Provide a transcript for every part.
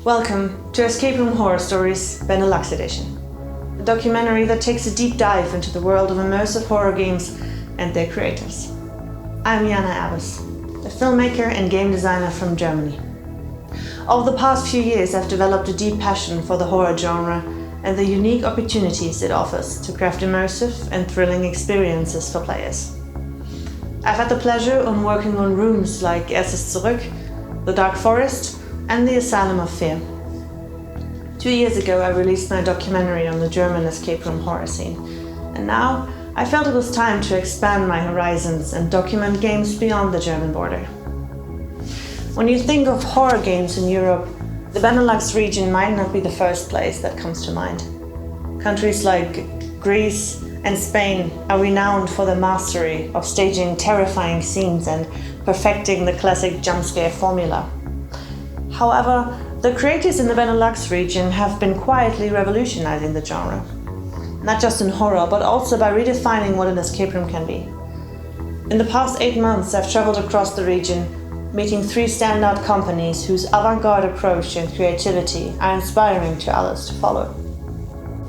Welcome to Escape Room Horror Stories BeNeLux Edition, a documentary that takes a deep dive into the world of immersive horror games and their creators. I'm Jana Erbes, a filmmaker and game designer from Germany. Over the past few years, I've developed a deep passion for the horror genre and the unique opportunities it offers to craft immersive and thrilling experiences for players. I've had the pleasure of working on rooms like Es ist zurück, The Dark Forest, and The Asylum of Fear. 2 years ago, I released my documentary on the German escape room horror scene, and now I felt it was time to expand my horizons and document games beyond the German border. When you think of horror games in Europe, the BeNeLux region might not be the first place that comes to mind. Countries like Greece and Spain are renowned for their mastery of staging terrifying scenes and perfecting the classic jump scare formula. However, the creators in the BeNeLux region have been quietly revolutionizing the genre. Not just in horror, but also by redefining what an escape room can be. In the past 8 months, I've traveled across the region, meeting 3 standout companies whose avant-garde approach and creativity are inspiring to others to follow.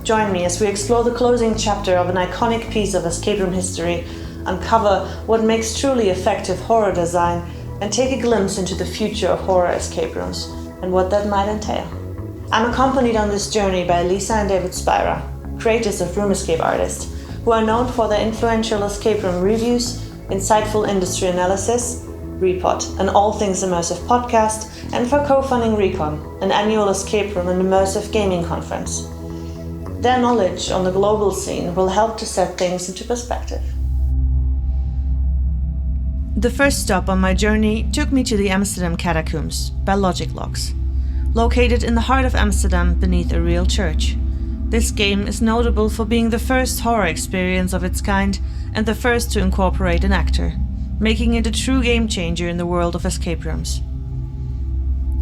Join me as we explore the closing chapter of an iconic piece of escape room history, uncover what makes truly effective horror design, and take a glimpse into the future of horror escape rooms and what that might entail. I'm accompanied on this journey by Lisa and David Spira, creators of Room Escape Artist, who are known for their influential escape room reviews, insightful industry analysis, Repot, an all things immersive podcast, and for co-funding Recon, an annual escape room and immersive gaming conference. Their knowledge on the global scene will help to set things into perspective. The first stop on my journey took me to the Amsterdam catacombs by Logic Locks. Located in the heart of Amsterdam beneath a real church. This game is notable for being the first horror experience of its kind and the first to incorporate an actor, making it a true game changer in the world of escape rooms.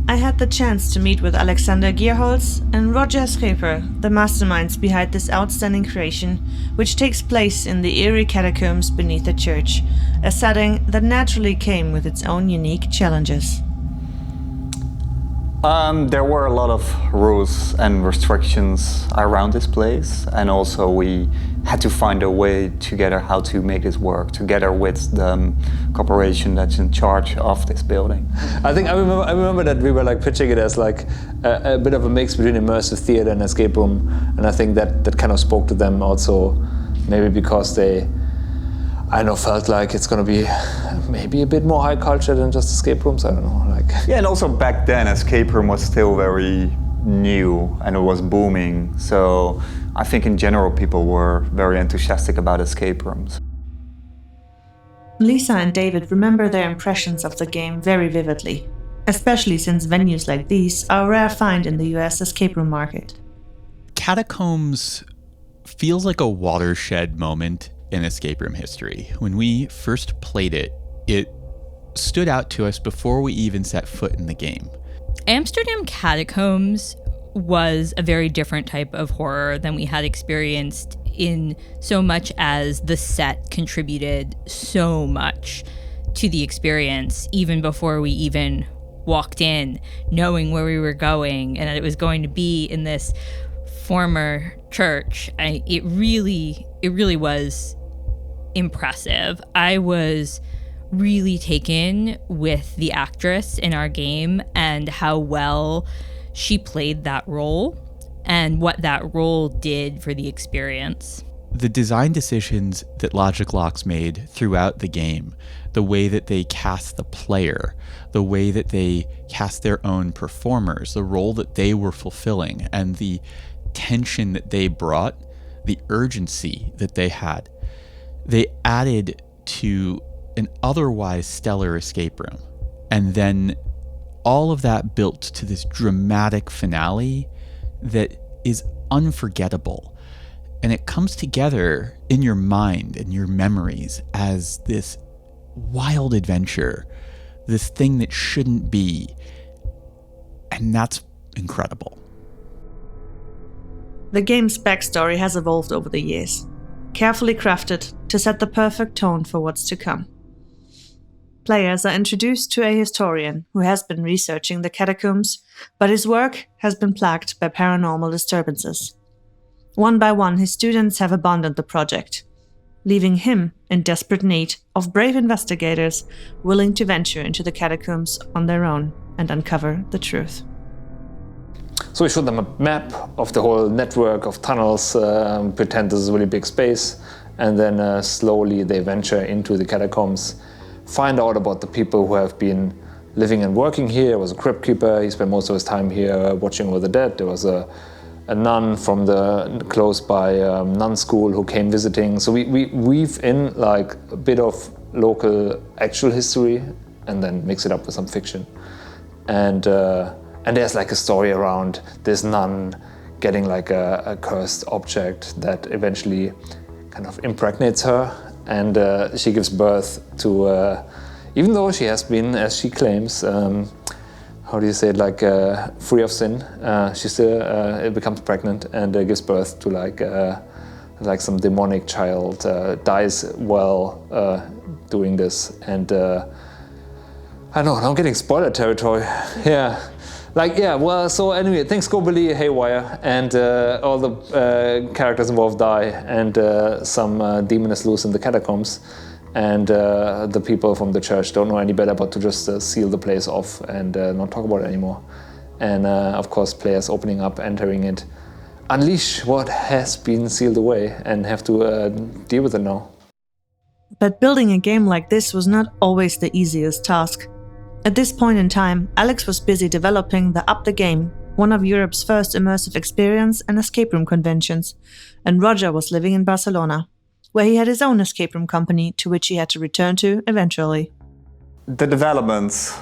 I had the chance to meet with Alexander Gierholz and Roger Schreper, the masterminds behind this outstanding creation, which takes place in the eerie catacombs beneath the church, a setting that naturally came with its own unique challenges. There were a lot of rules and restrictions around this place, and also we had to find a way together how to make this work together with the corporation that's in charge of this building. I remember that we were pitching it as a bit of a mix between immersive theater and escape room, and I think that kind of spoke to them also, maybe because they felt like it's going to be maybe a bit more high culture than just escape rooms. I don't know. Yeah, and also back then, escape room was still very new and it was booming. So I think in general, people were very enthusiastic about escape rooms. Lisa and David remember their impressions of the game very vividly, especially since venues like these are a rare find in the US escape room market. Catacombs feels like a watershed moment in escape room history. When we first played it, it stood out to us before we even set foot in the game. Amsterdam Catacombs was a very different type of horror than we had experienced, in so much as the set contributed so much to the experience, even before we even walked in, knowing where we were going and that it was going to be in this former church. It really was impressive. I was really taken with the actress in our game and how well she played that role and what that role did for the experience. The design decisions that Logic Locks made throughout the game, the way that they cast the player, the way that they cast their own performers, the role that they were fulfilling, and the tension that they brought, the urgency that they had, they added to an otherwise stellar escape room. And then all of that built to this dramatic finale that is unforgettable. And it comes together in your mind and your memories as this wild adventure, this thing that shouldn't be. And that's incredible. The game's backstory has evolved over the years, carefully crafted to set the perfect tone for what's to come. Players are introduced to a historian who has been researching the catacombs, but his work has been plagued by paranormal disturbances. One by one, his students have abandoned the project, leaving him in desperate need of brave investigators willing to venture into the catacombs on their own and uncover the truth. So we showed them a map of the whole network of tunnels, pretend this is a really big space, and then slowly they venture into the catacombs, find out about the people who have been living and working here. There was a crypt keeper, he spent most of his time here watching over the dead. There was a nun from the close by nun school who came visiting. So we weave in like a bit of local actual history and then mix it up with some fiction. And there's like a story around this nun getting like a cursed object that eventually kind of impregnates her, and she gives birth to, even though she has been, as she claims, how do you say it, like free of sin, she still becomes pregnant and gives birth to like some demonic child, dies while doing this, and I know, I'm getting spoiler territory. Yeah. So anyway, things go really haywire, and all the characters involved die, and some demon is loose in the catacombs, and the people from the church don't know any better but to just seal the place off and not talk about it anymore. And of course, players opening up, entering it, unleash what has been sealed away and have to deal with it now. But building a game like this was not always the easiest task. At this point in time, Alex was busy developing the Up the Game, one of Europe's first immersive experience and escape room conventions, and Roger was living in Barcelona, where he had his own escape room company to which he had to return to eventually. The developments,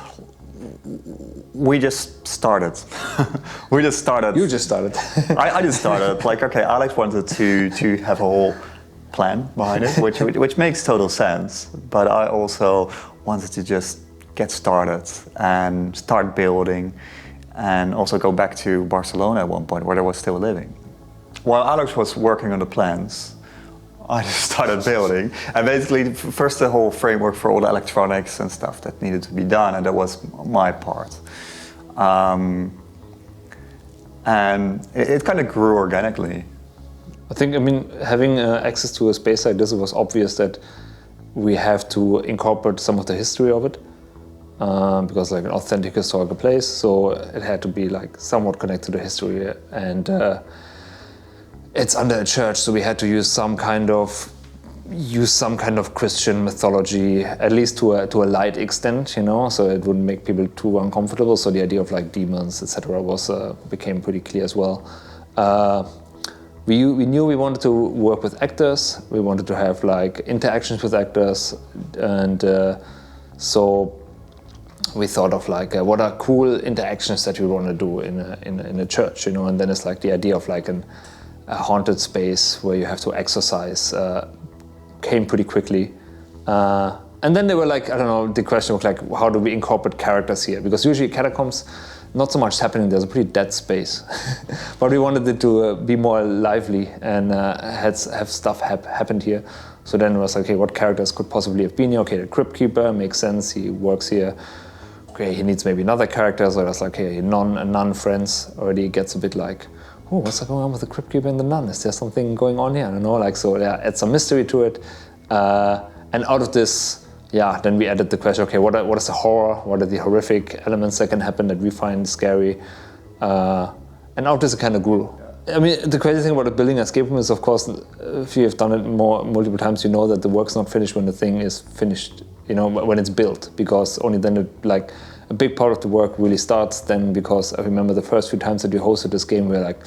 we just started. We just started. You just started. I just started. Like, okay, Alex wanted to have a whole plan behind it, which makes total sense, but I also wanted to just get started and start building, and also go back to Barcelona at one point where I was still living. While Alex was working on the plans, I just started building, and basically first the whole framework for all the electronics and stuff that needed to be done, and that was my part. And it kind of grew organically. I think, having access to a space like this, it was obvious that we have to incorporate some of the history of it. Because like an authentic historical place, so it had to be like somewhat connected to history, and it's under a church, so we had to use some kind of Christian mythology, at least to a light extent, you know, so it wouldn't make people too uncomfortable. So the idea of like demons, etc., became pretty clear as well. We knew we wanted to work with actors. We wanted to have like interactions with actors, and so we thought of like what are cool interactions that we want to do in a church, you know, and then it's like the idea of like a haunted space where you have to exorcise came pretty quickly. And then they were like, I don't know, the question of like, how do we incorporate characters here? Because usually catacombs, not so much happening, there's a pretty dead space. But we wanted it to be more lively and have stuff happened here. So then it was like, okay, what characters could possibly have been here? Okay, the crypt keeper makes sense, he works here. Okay, he needs maybe another character, so that's like, hey, nun friends already gets a bit like, oh, what's going on with the crypt keeper and the nun? Is there something going on here? I don't know, like, so yeah, add some mystery to it. And out of this, yeah, then we added the question, okay, what is the horror? What are the horrific elements that can happen that we find scary? And out of this it kind of grew. I mean, the crazy thing about building an escape room is, of course, if you have done it multiple times, you know that the work's not finished when the thing is finished, you know, when it's built, because only then like a big part of the work really starts then, because I remember the first few times that we hosted this game, we were like,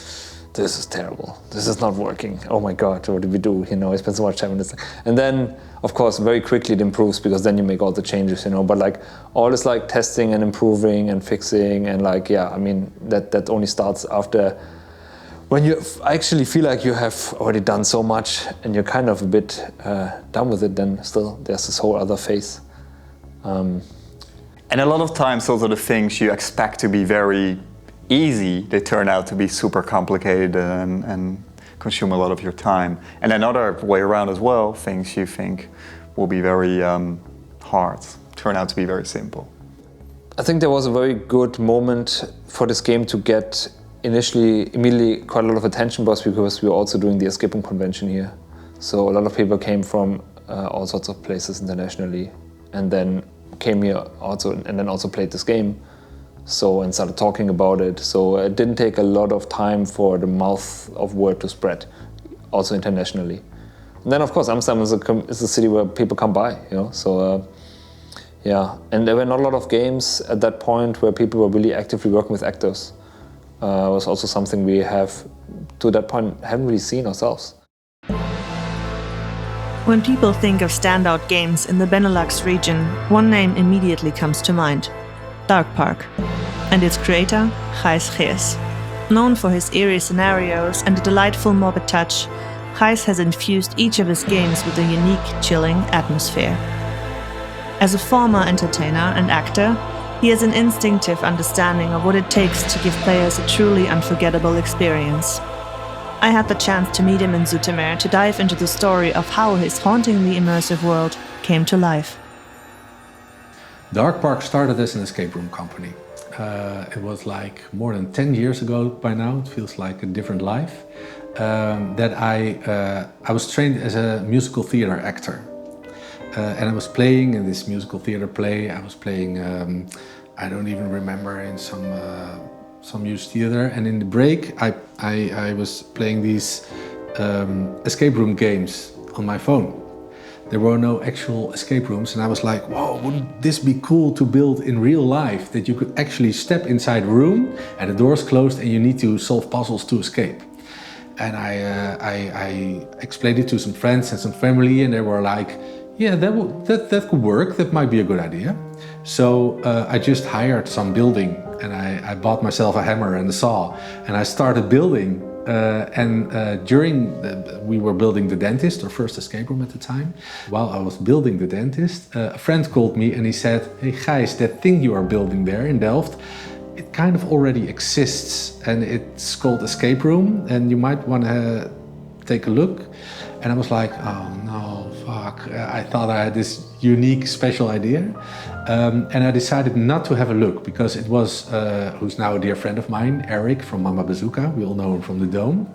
this is terrible, this is not working, oh my god, what did we do, you know, I spent so much time on this. And then, of course, very quickly it improves, because then you make all the changes, you know, but like all this like testing and improving and fixing and like, yeah, I mean, that only starts after, when you actually feel like you have already done so much and you're kind of a bit done with it, then still there's this whole other phase. And a lot of times those are the things you expect to be very easy, they turn out to be super complicated and consume a lot of your time. And another way around as well, things you think will be very hard turn out to be very simple. I think there was a very good moment for this game to get immediately quite a lot of attention, because we were also doing the escape room convention here. So a lot of people came from all sorts of places internationally, and then came here also, and then also played this game. So, and started talking about it. So it didn't take a lot of time for the mouth of word to spread, also internationally. And then of course Amsterdam is a city where people come by, you know. So yeah, and there were not a lot of games at that point where people were really actively working with actors. It was also something we have, to that point, haven't really seen ourselves. When people think of standout games in the BeNeLux region, one name immediately comes to mind: Dark Park, and its creator, Gijs Geers. Known for his eerie scenarios and a delightful morbid touch, Gijs has infused each of his games with a unique, chilling atmosphere. As a former entertainer and actor, he has an instinctive understanding of what it takes to give players a truly unforgettable experience. I had the chance to meet him in Zoetermeer to dive into the story of how his hauntingly immersive world came to life. Dark Park started as an escape room company. It was like more than 10 years ago by now. It feels like a different life. That I was trained as a musical theater actor. And I was playing in this musical theater play. I was playing, I don't even remember, in some huge theater. And in the break, I was playing these escape room games on my phone. There were no actual escape rooms, and I was like, whoa, wouldn't this be cool to build in real life? That you could actually step inside a room and the door's closed and you need to solve puzzles to escape. And I explained it to some friends and some family, and they were like, yeah, that could work, that might be a good idea. So I just hired some building, and I bought myself a hammer and a saw, and I started building. We were building the dentist, our first escape room at the time. While I was building the dentist, a friend called me and he said, hey Gijs, that thing you are building there in Delft, it kind of already exists, and it's called Escape Room, and you might want to take a look. And I was like, oh no, fuck. I thought I had this unique, special idea. And I decided not to have a look, because it was, who's now a dear friend of mine, Eric from Mama Bazooka. We all know him from the Dome.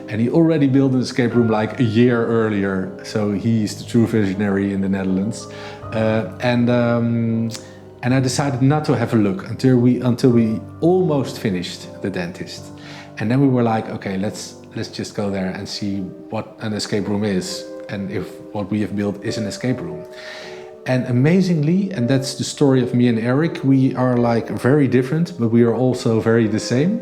And he already built an escape room like a year earlier. So he's the true visionary in the Netherlands. And I decided not to have a look until we almost finished the dentist. And then we were like, okay, let's just go there and see what an escape room is, and if what we have built is an escape room. And amazingly, and that's the story of me and Eric, we are like very different, but we are also very the same.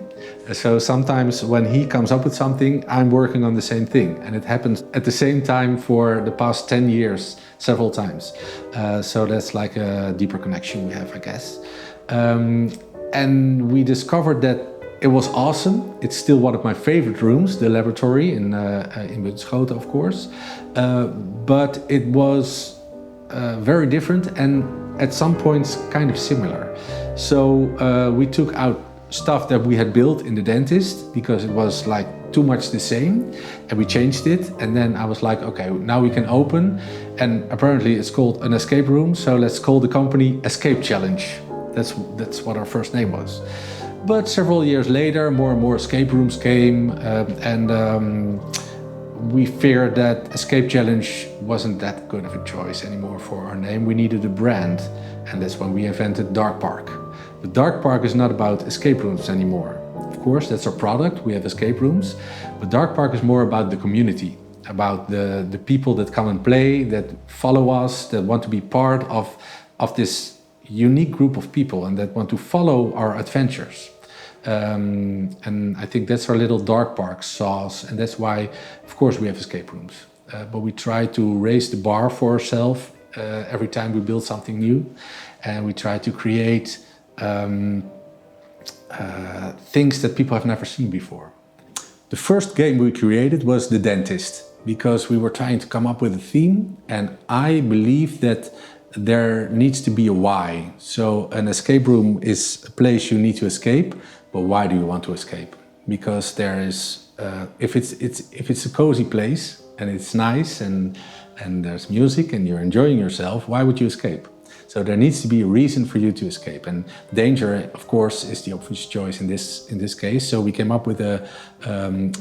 So sometimes when he comes up with something, I'm working on the same thing. And it happens at the same time for the past 10 years, several times. So that's like a deeper connection we have, I guess. And we discovered that it was awesome. It's still one of my favorite rooms, the laboratory in Bunschoten, of course. But it was very different, and at some points kind of similar. So we took out stuff that we had built in the dentist because it was like too much the same, and we changed it. And then I was like, okay, now we can open, and apparently it's called an escape room, so let's call the company Escape Challenge. That's what our first name was. But several years later, more and more escape rooms came, and we feared that Escape Challenge wasn't that good of a choice anymore for our name. We needed a brand, and that's when we invented Dark Park. But Dark Park is not about escape rooms anymore. Of course, that's our product, we have escape rooms, but Dark Park is more about the community, about the people that come and play, that follow us, that want to be part of this unique group of people and that want to follow our adventures. And I think that's our little Dark Park sauce, and that's why, of course, we have escape rooms. But we try to raise the bar for ourselves every time we build something new, and we try to create things that people have never seen before. The first game we created was The Dentist, because we were trying to come up with a theme, and I believe that there needs to be a why. So an escape room is a place you need to escape, but why do you want to escape? Because there is, if it's a cozy place and it's nice and there's music and you're enjoying yourself, why would you escape? So there needs to be a reason for you to escape. And danger, of course, is the obvious choice in this case. So we came up with a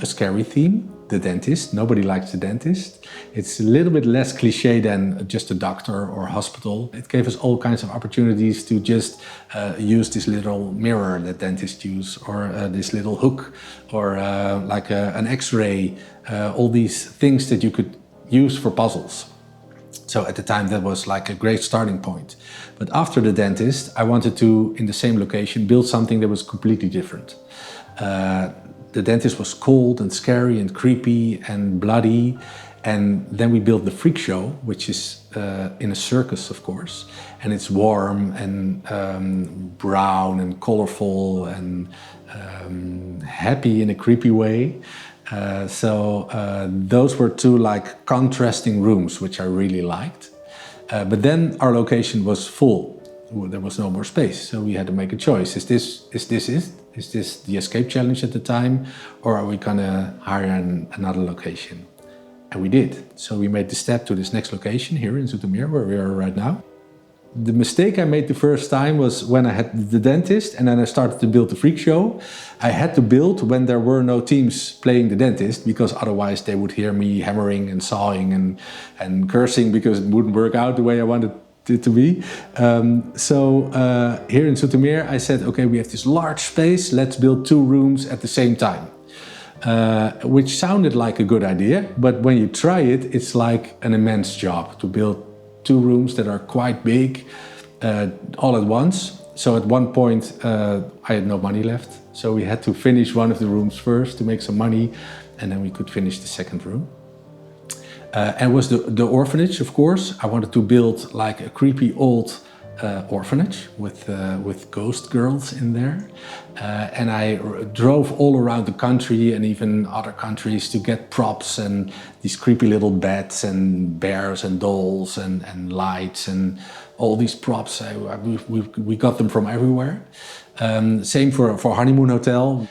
scary theme, the dentist. Nobody likes the dentist. It's a little bit less cliche than just a doctor or hospital. It gave us all kinds of opportunities to just use this little mirror that dentists use, or this little hook, or like an X-ray, all these things that you could use for puzzles. So at the time that was like a great starting point. But after the dentist, I wanted to, in the same location, build something that was completely different. The dentist was cold and scary and creepy and bloody. And then we built the freak show, which is in a circus, of course. And it's warm and brown and colorful and happy in a creepy way. So those were two like contrasting rooms, which I really liked. But then our location was full. There was no more space, so we had to make a choice. Is this the escape challenge at the time, or are we gonna hire another location? And we did. So we made the step to this next location here in Zoetermeer, where we are right now. The mistake I made the first time was when I had the dentist and then I started to build the freak show. I had to build when there were no teams playing the dentist, because otherwise they would hear me hammering and sawing and cursing because it wouldn't work out the way I wanted it to be. So here in Zoetermeer I said, okay, we have this large space, let's build 2 rooms at the same time. Which sounded like a good idea, but when you try it, it's like an immense job to build 2 rooms that are quite big all at once. So at one point I had no money left, so we had to finish one of the rooms first to make some money, and then we could finish the second room. And it was the orphanage, of course. I wanted to build like a creepy old orphanage with ghost girls in there. And I drove all around the country and even other countries to get props and these creepy little beds and bears and dolls and lights and all these props. We got them from everywhere. Same for Honeymoon Hotel.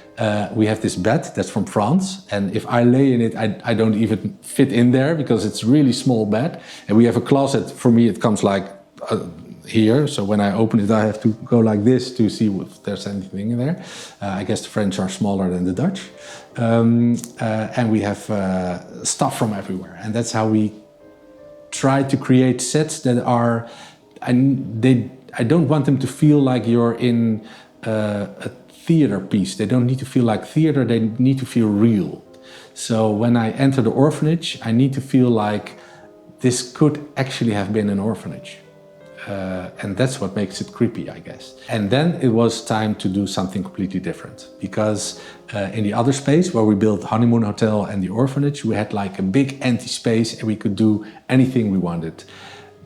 We have this bed that's from France, and if I lay in it, I don't even fit in there because it's a really small bed. And we have a closet. For me, it comes like here, so when I open it I have to go like this to see if there's anything in there. I guess the French are smaller than the Dutch. And we have stuff from everywhere, and that's how we try to create sets that are, I don't want them to feel like you're in a theater piece. They don't need to feel like theater, they need to feel real. So when I enter the orphanage, I need to feel like this could actually have been an orphanage. And that's what makes it creepy, I guess. And then it was time to do something completely different, because in the other space where we built Honeymoon Hotel and the orphanage, we had like a big empty space and we could do anything we wanted.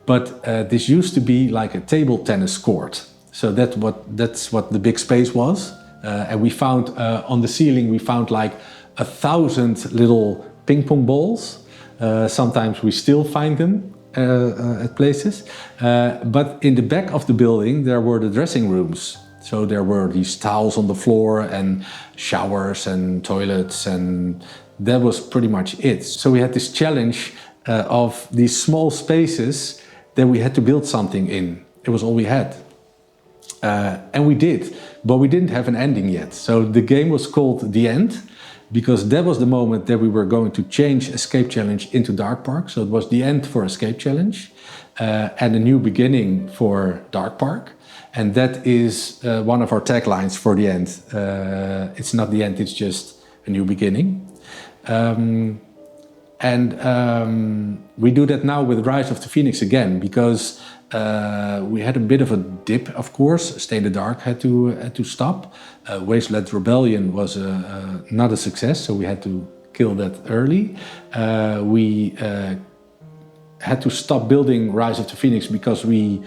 But this used to be like a table tennis court. So that's what the big space was. And we found on the ceiling, we found like 1,000 little ping pong balls. Sometimes we still find them at places. But in the back of the building, there were the dressing rooms. So there were these towels on the floor and showers and toilets, and that was pretty much it. So we had this challenge of these small spaces that we had to build something in. It was all we had. And we did, but we didn't have an ending yet. So the game was called The End, because that was the moment that we were going to change Escape Challenge into Dark Park. So it was the end for Escape Challenge and a new beginning for Dark Park. And that is one of our taglines for The End. It's not the end, it's just a new beginning. We do that now with Rise of the Phoenix again, because we had a bit of a dip, of course. Stay in the Dark had to stop. Wasteland Rebellion was not a success, so we had to kill that early. We had to stop building Rise of the Phoenix because we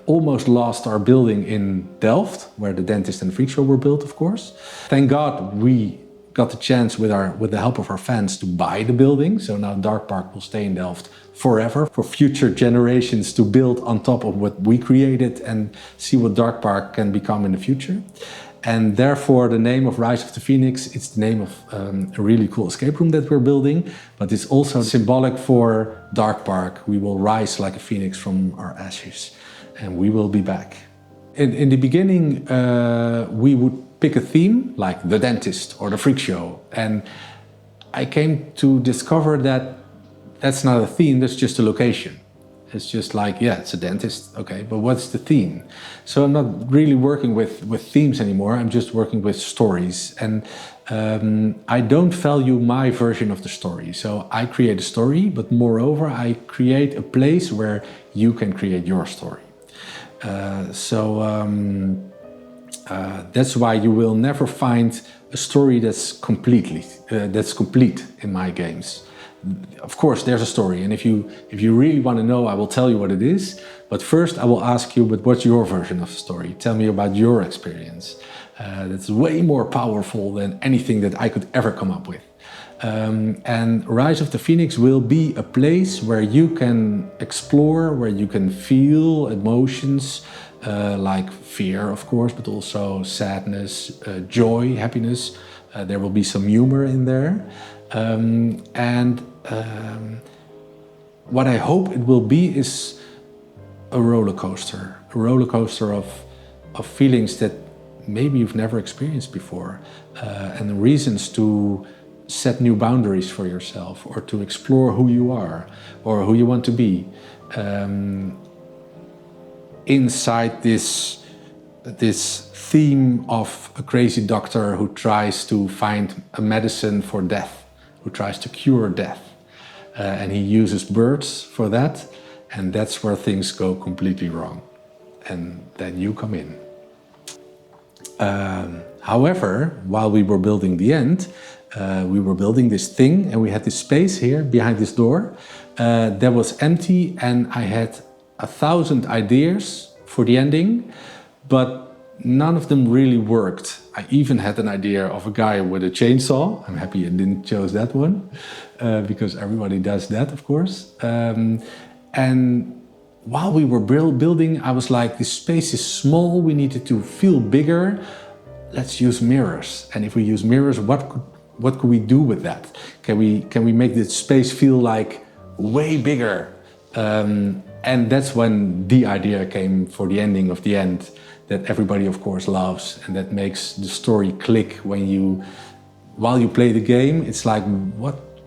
almost lost our building in Delft, where the Dentist and Freak Show were built, of course. Thank God we got the chance with the help of our fans to buy the building. So now Dark Park will stay in Delft forever for future generations to build on top of what we created and see what Dark Park can become in the future. And therefore the name of Rise of the Phoenix, it's the name of a really cool escape room that we're building, but it's also symbolic for Dark Park. We will rise like a phoenix from our ashes. and we will be back. In the beginning, we would pick a theme like the dentist or the freak show, and I came to discover that that's not a theme, that's just a location. It's just like, yeah, it's a dentist, okay, but what's the theme? So I'm not really working with themes anymore, I'm just working with stories. And I don't value my version of the story. So I create a story, but moreover, I create a place where you can create your story. That's why you will never find a story that's complete in my games. Of course, there's a story, and if you really want to know, I will tell you what it is. But first, I will ask you, but what's your version of the story? Tell me about your experience. That's way more powerful than anything that I could ever come up with. And Rise of the Phoenix will be a place where you can explore, where you can feel emotions like fear, of course, but also sadness, joy, happiness. There will be some humor in there. What I hope it will be is a roller coaster of feelings that maybe you've never experienced before, and reasons to set new boundaries for yourself, or to explore who you are or who you want to be inside this theme of a crazy doctor who tries to find a medicine for death, who tries to cure death, and he uses birds for that, and that's where things go completely wrong, and then you come in. However, while we were building the end, we were building this thing, and we had this space here behind this door that was empty, and I had 1,000 ideas for the ending, but none of them really worked. I even had an idea of a guy with a chainsaw. I'm happy I didn't choose that one, because everybody does that, of course. And while we were building, I was like, this space is small, we needed to feel bigger. Let's use mirrors. And if we use mirrors, what could we do with that? Can we make this space feel like way bigger? And that's when the idea came for the ending of the end, that everybody of course loves, and that makes the story click while you play the game. It's like,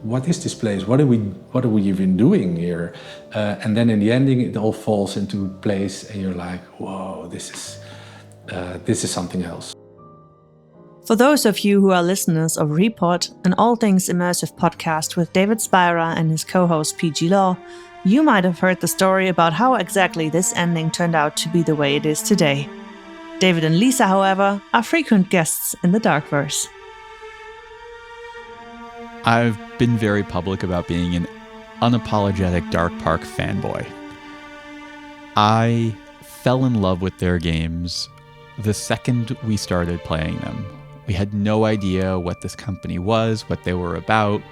what is this place? What are we even doing here? And then in the ending, it all falls into place, and you're like, whoa, this is something else. For those of you who are listeners of Report, an all things immersive podcast with David Spira and his co-host PG Law, you might have heard the story about how exactly this ending turned out to be the way it is today. David and Lisa, however, are frequent guests in the Darkverse. I've been very public about being an unapologetic Dark Park fanboy. I fell in love with their games the second we started playing them. We had no idea what this company was, what they were about.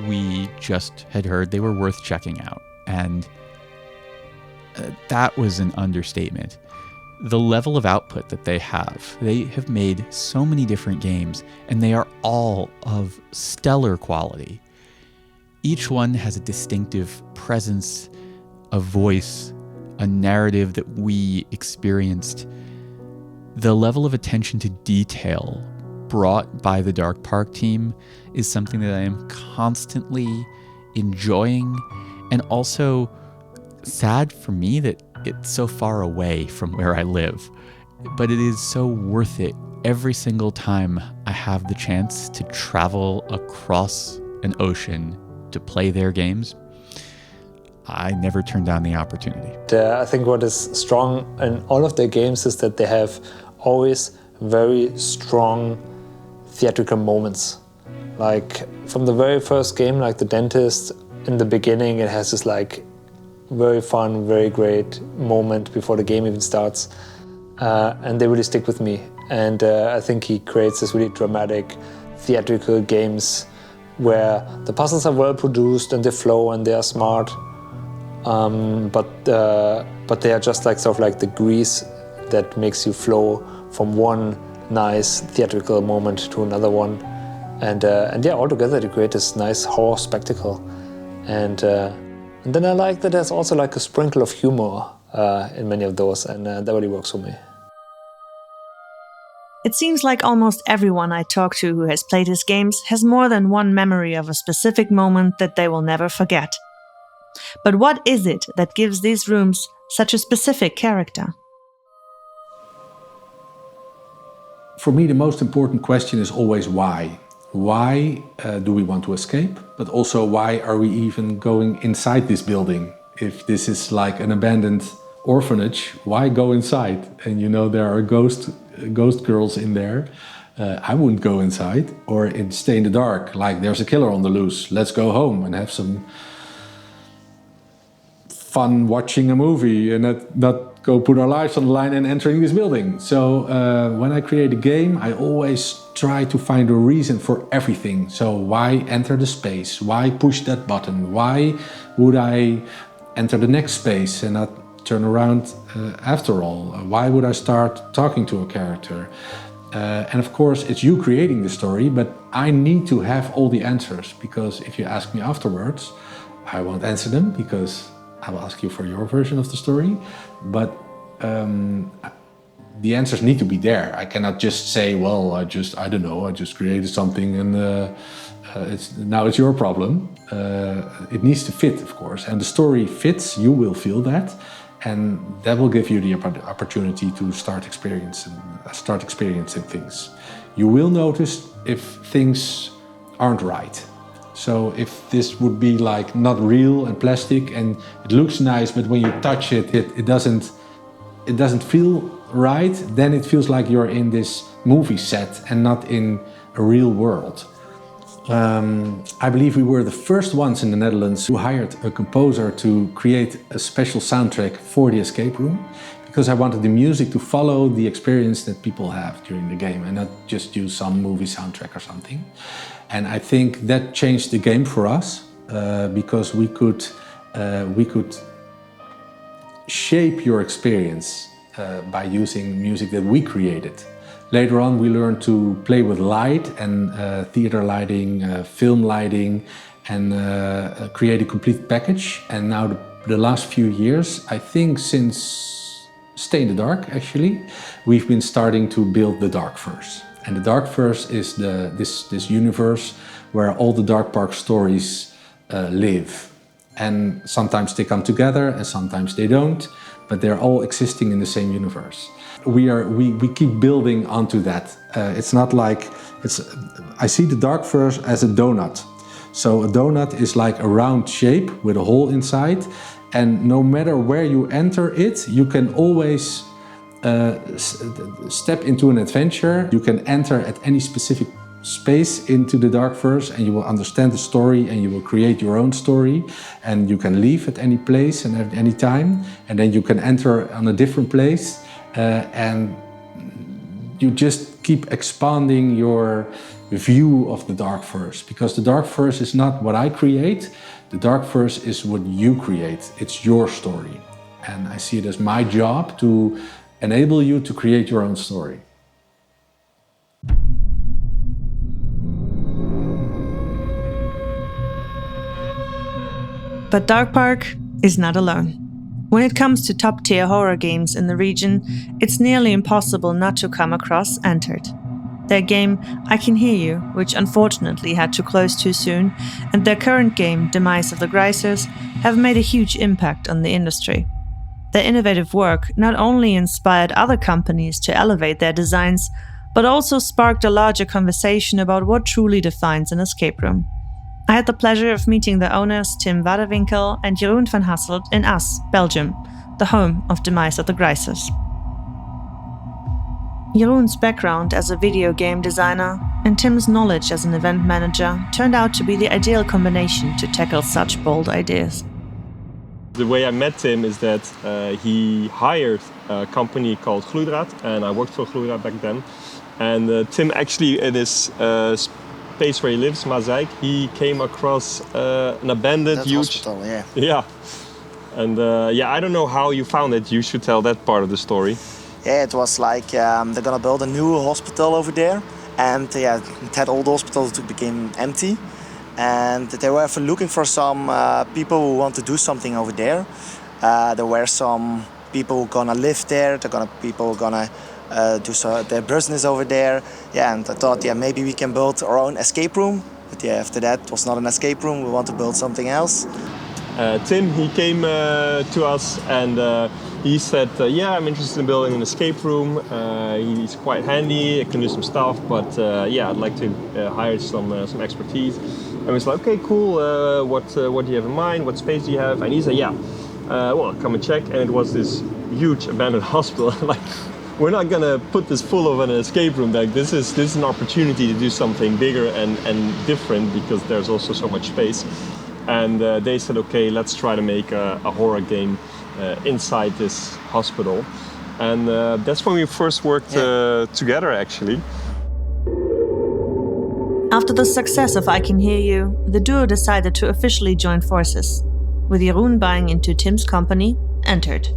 We just had heard they were worth checking out. And that was an understatement. The level of output that they have made so many different games, and they are all of stellar quality. Each one has a distinctive presence, a voice, a narrative that we experienced. The level of attention to detail brought by the Dark Park team is something that I am constantly enjoying, and also sad for me that it's so far away from where I live. But it is so worth it every single time I have the chance to travel across an ocean to play their games. I never turn down the opportunity. I think what is strong in all of their games is that they have always very strong theatrical moments. Like from the very first game, like The Dentist, in the beginning it has this like very fun, very great moment before the game even starts. And they really stick with me. And I think he creates this really dramatic theatrical games where the puzzles are well produced and they flow and they are smart. But they are just like sort of like the grease that makes you flow from one nice theatrical moment to another one. And yeah, altogether they create this nice horror spectacle. And then I like that there's also like a sprinkle of humor. in many of those, and that really works for me. It seems like almost everyone I talk to who has played his games has more than one memory of a specific moment that they will never forget. But what is it that gives these rooms such a specific character? For me, the most important question is always why. Why do we want to escape? But also, why are we even going inside this building? If this is like an abandoned orphanage, why go inside? And you know there are ghost girls in there. I wouldn't go inside or stay in the dark. Like there's a killer on the loose. Let's go home and have some fun watching a movie and not go put our lives on the line and entering this building. So when I create a game, I always try to find a reason for everything. So why enter the space? Why push that button? Why would I enter the next space and not turn around after all? Why would I start talking to a character? And of course, it's you creating the story, but I need to have all the answers, because if you ask me afterwards, I won't answer them because I will ask you for your version of the story. But the answers need to be there. I cannot just say, well, I don't know, I just created something and now it's your problem. It needs to fit, of course. And the story fits, you will feel that. And that will give you the opportunity to start experiencing things. You will notice if things aren't right. So if this would be like not real and plastic and it looks nice, but when you touch it, it doesn't feel right, then it feels like you're in this movie set and not in a real world. I believe we were the first ones in the Netherlands who hired a composer to create a special soundtrack for the escape room, because I wanted the music to follow the experience that people have during the game and not just use some movie soundtrack or something. And I think that changed the game for us because we could shape your experience by using music that we created. Later on, we learned to play with light and theater lighting, film lighting, and create a complete package. And now the last few years, I think since Stay in the Dark, actually, we've been starting to build the Darkverse. And the Darkverse is this universe where all the Dark Park stories live. And sometimes they come together and sometimes they don't, but they're all existing in the same universe. We keep building onto that. It's not like I see the Darkverse as a donut. So a donut is like a round shape with a hole inside, and no matter where you enter it, you can always step into an adventure. You can enter at any specific space into the Darkverse and you will understand the story and you will create your own story, and you can leave at any place and at any time, and then you can enter on a different place and you just keep expanding your view of the Darkverse, because the Darkverse is not what I create, the Darkverse is what you create. It's your story, and I see it as my job to enable you to create your own story. But Dark Park is not alone. When it comes to top-tier horror games in the region, it's nearly impossible not to come across Entered. Their game, I Can Hear You, which unfortunately had to close too soon, and their current game, Demise of the Gricers, have made a huge impact on the industry. Their innovative work not only inspired other companies to elevate their designs, but also sparked a larger conversation about what truly defines an escape room. I had the pleasure of meeting the owners Tim Waderwinkel and Jeroen van Hasselt in As, Belgium, the home of Demise of the Gricers. Jeroen's background as a video game designer and Tim's knowledge as an event manager turned out to be the ideal combination to tackle such bold ideas. The way I met Tim is that he hired a company called Gloedraad, and I worked for Gloedraad back then. And Tim actually, in his place where he lives, Mazeik, he came across an abandoned huge hospital, yeah. Yeah. And I don't know how you found it. You should tell that part of the story. Yeah, it was like they're gonna build a new hospital over there, and that old hospital became empty, and they were looking for some people who want to do something over there. There were some people who are gonna live there. People who are gonna do their business over there. Yeah, and I thought, yeah, maybe we can build our own escape room. But yeah, after that, it was not an escape room. We want to build something else. Tim, he came to us and he said, yeah, I'm interested in building an escape room. He's quite handy, I can do some stuff, but yeah, I'd like to hire some expertise. And we was like, okay, cool, what do you have in mind? What space do you have? And he said, yeah, well, come and check. And it was this huge abandoned hospital. Like, we're not gonna put this full of an escape room. Like, this is an opportunity to do something bigger and different because there's also so much space. And they said, okay, let's try to make a horror game inside this hospital. And that's when we first worked together, actually. After the success of I Can Hear You, the duo decided to officially join forces, with Jeroen buying into Tim's company, Entered.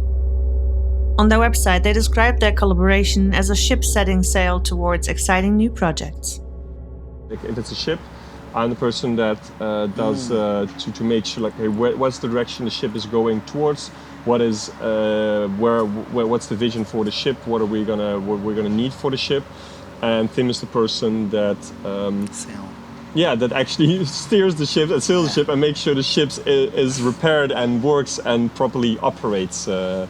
On their website, they described their collaboration as a ship setting sail towards exciting new projects. If it's a ship, I'm the person that does to make sure, like, hey, what's the direction the ship is going towards? What is what's the vision for the ship? What we're gonna need for the ship? And Tim is the person that that actually steers the ship and sails the ship and makes sure the ship is repaired and works and properly operates well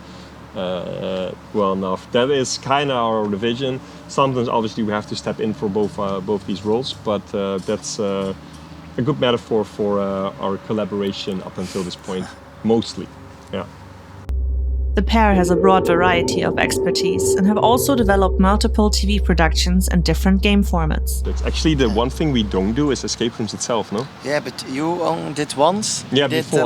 enough. That is kind of our division. Sometimes, obviously, we have to step in for both these roles, but that's a good metaphor for our collaboration up until this point, mostly. Yeah. The pair has a broad variety of expertise and have also developed multiple TV productions and different game formats. That's actually the one thing we don't do is escape rooms itself, no? Yeah, but you only did once. Yeah, you did, before,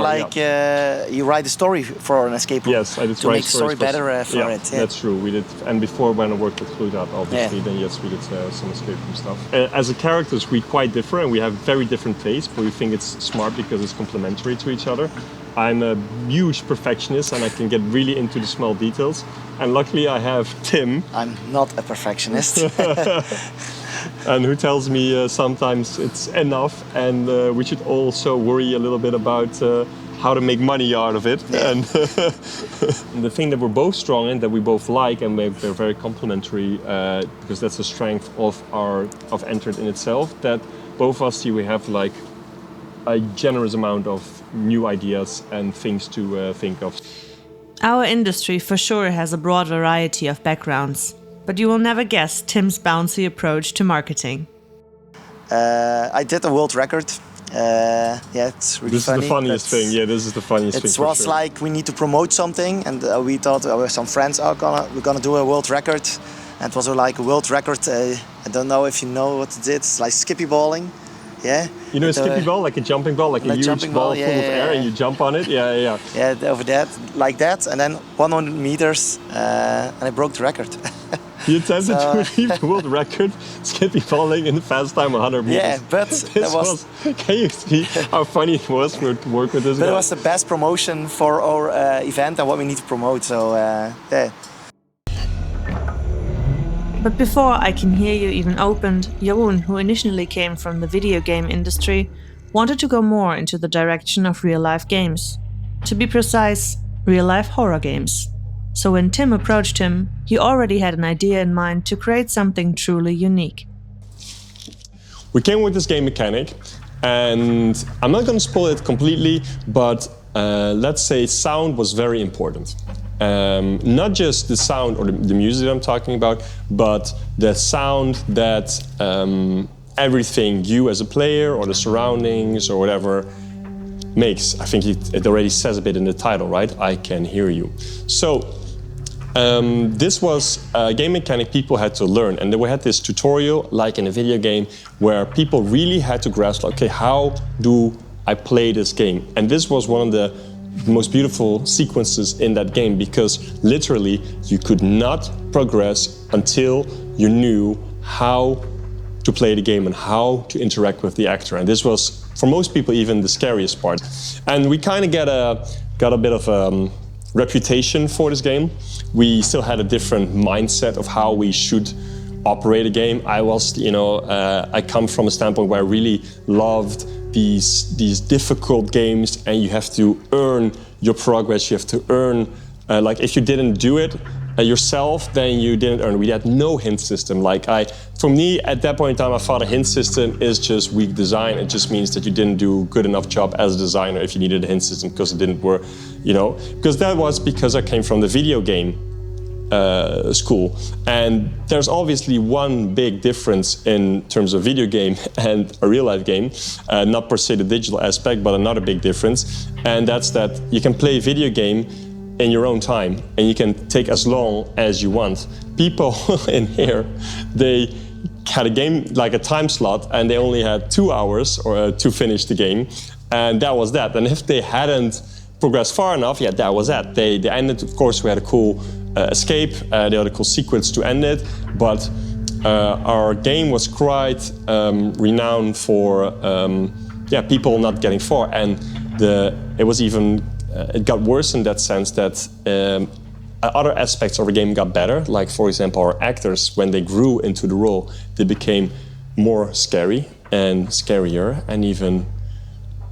you write a story for an escape room. Yes, I did to make the story better for it. Yeah, that's true. We did, and before when I worked with Clued Out, obviously, then yes, we did some escape room stuff. As a characters, we quite differ and we have very different tastes, but we think it's smart because it's complementary to each other. I'm a huge perfectionist and I can get really into the small details. And luckily I have Tim. I'm not a perfectionist. And who tells me sometimes it's enough and we should also worry a little bit about how to make money out of it. Yeah. And the thing that we're both strong in, that we both like, and they're very complementary because that's the strength of Entered in itself, that both of us see we have like a generous amount of new ideas and things to think of. Our industry for sure has a broad variety of backgrounds, but you will never guess Tim's bouncy approach to marketing. I did a world record. It's really funny. This is the funniest thing. Yeah, this is the funniest thing. It was like we need to promote something, and we thought some friends we're gonna do a world record, and it was like a world record. I don't know if you know what it is. It's like skippy balling. Yeah. You know a skippy ball, like a jumping ball, like a huge ball full of air, and you jump on it. Yeah. Yeah, over that, like that, and then 100 meters, and I broke the record. You attempted to achieve the world record, skippy balling in the fast time 100 meters. Yeah, but that was. Can you see how funny it was to work with this guy? But it was the best promotion for our event and what we need to promote. So yeah. But before I Can Hear You even opened, Jeroen, who initially came from the video game industry, wanted to go more into the direction of real-life games. To be precise, real-life horror games. So when Tim approached him, he already had an idea in mind to create something truly unique. We came with this game mechanic, and I'm not going to spoil it completely, but let's say sound was very important. Not just the sound or the music that I'm talking about, but the sound that everything, you as a player or the surroundings or whatever, makes. I think it already says a bit in the title, right? I can hear you. So this was a game mechanic people had to learn, and we had this tutorial, like in a video game, where people really had to grasp, okay, how do I play this game? And this was one of the most beautiful sequences in that game, because literally you could not progress until you knew how to play the game and how to interact with the actor. And this was, for most people, even the scariest part. And we kind of got a bit of a reputation for this game. We still had a different mindset of how we should operate a game. I come from a standpoint where I really loved these difficult games, and you have to earn your progress, you have to earn Like if you didn't do it yourself, then you didn't earn. We had no hint system. For me, at that point in time, I thought a hint system is just weak design. It just means that you didn't do a good enough job as a designer if you needed a hint system because it didn't work, Because that was because I came from the video game school. And there's obviously one big difference in terms of video game and a real life game, not per se the digital aspect, but another big difference. And that's that you can play a video game in your own time, and you can take as long as you want. People in here, they had a game, like a time slot, and they only had 2 hours to finish the game, and that was that. And if they hadn't progressed far enough, that was that. They ended, of course, we had a cool escape, they had a cool sequence to end it, but our game was quite renowned for people not getting far, and it was even it got worse in that sense that other aspects of the game got better. Like, for example, our actors, when they grew into the role, they became more scary and scarier and even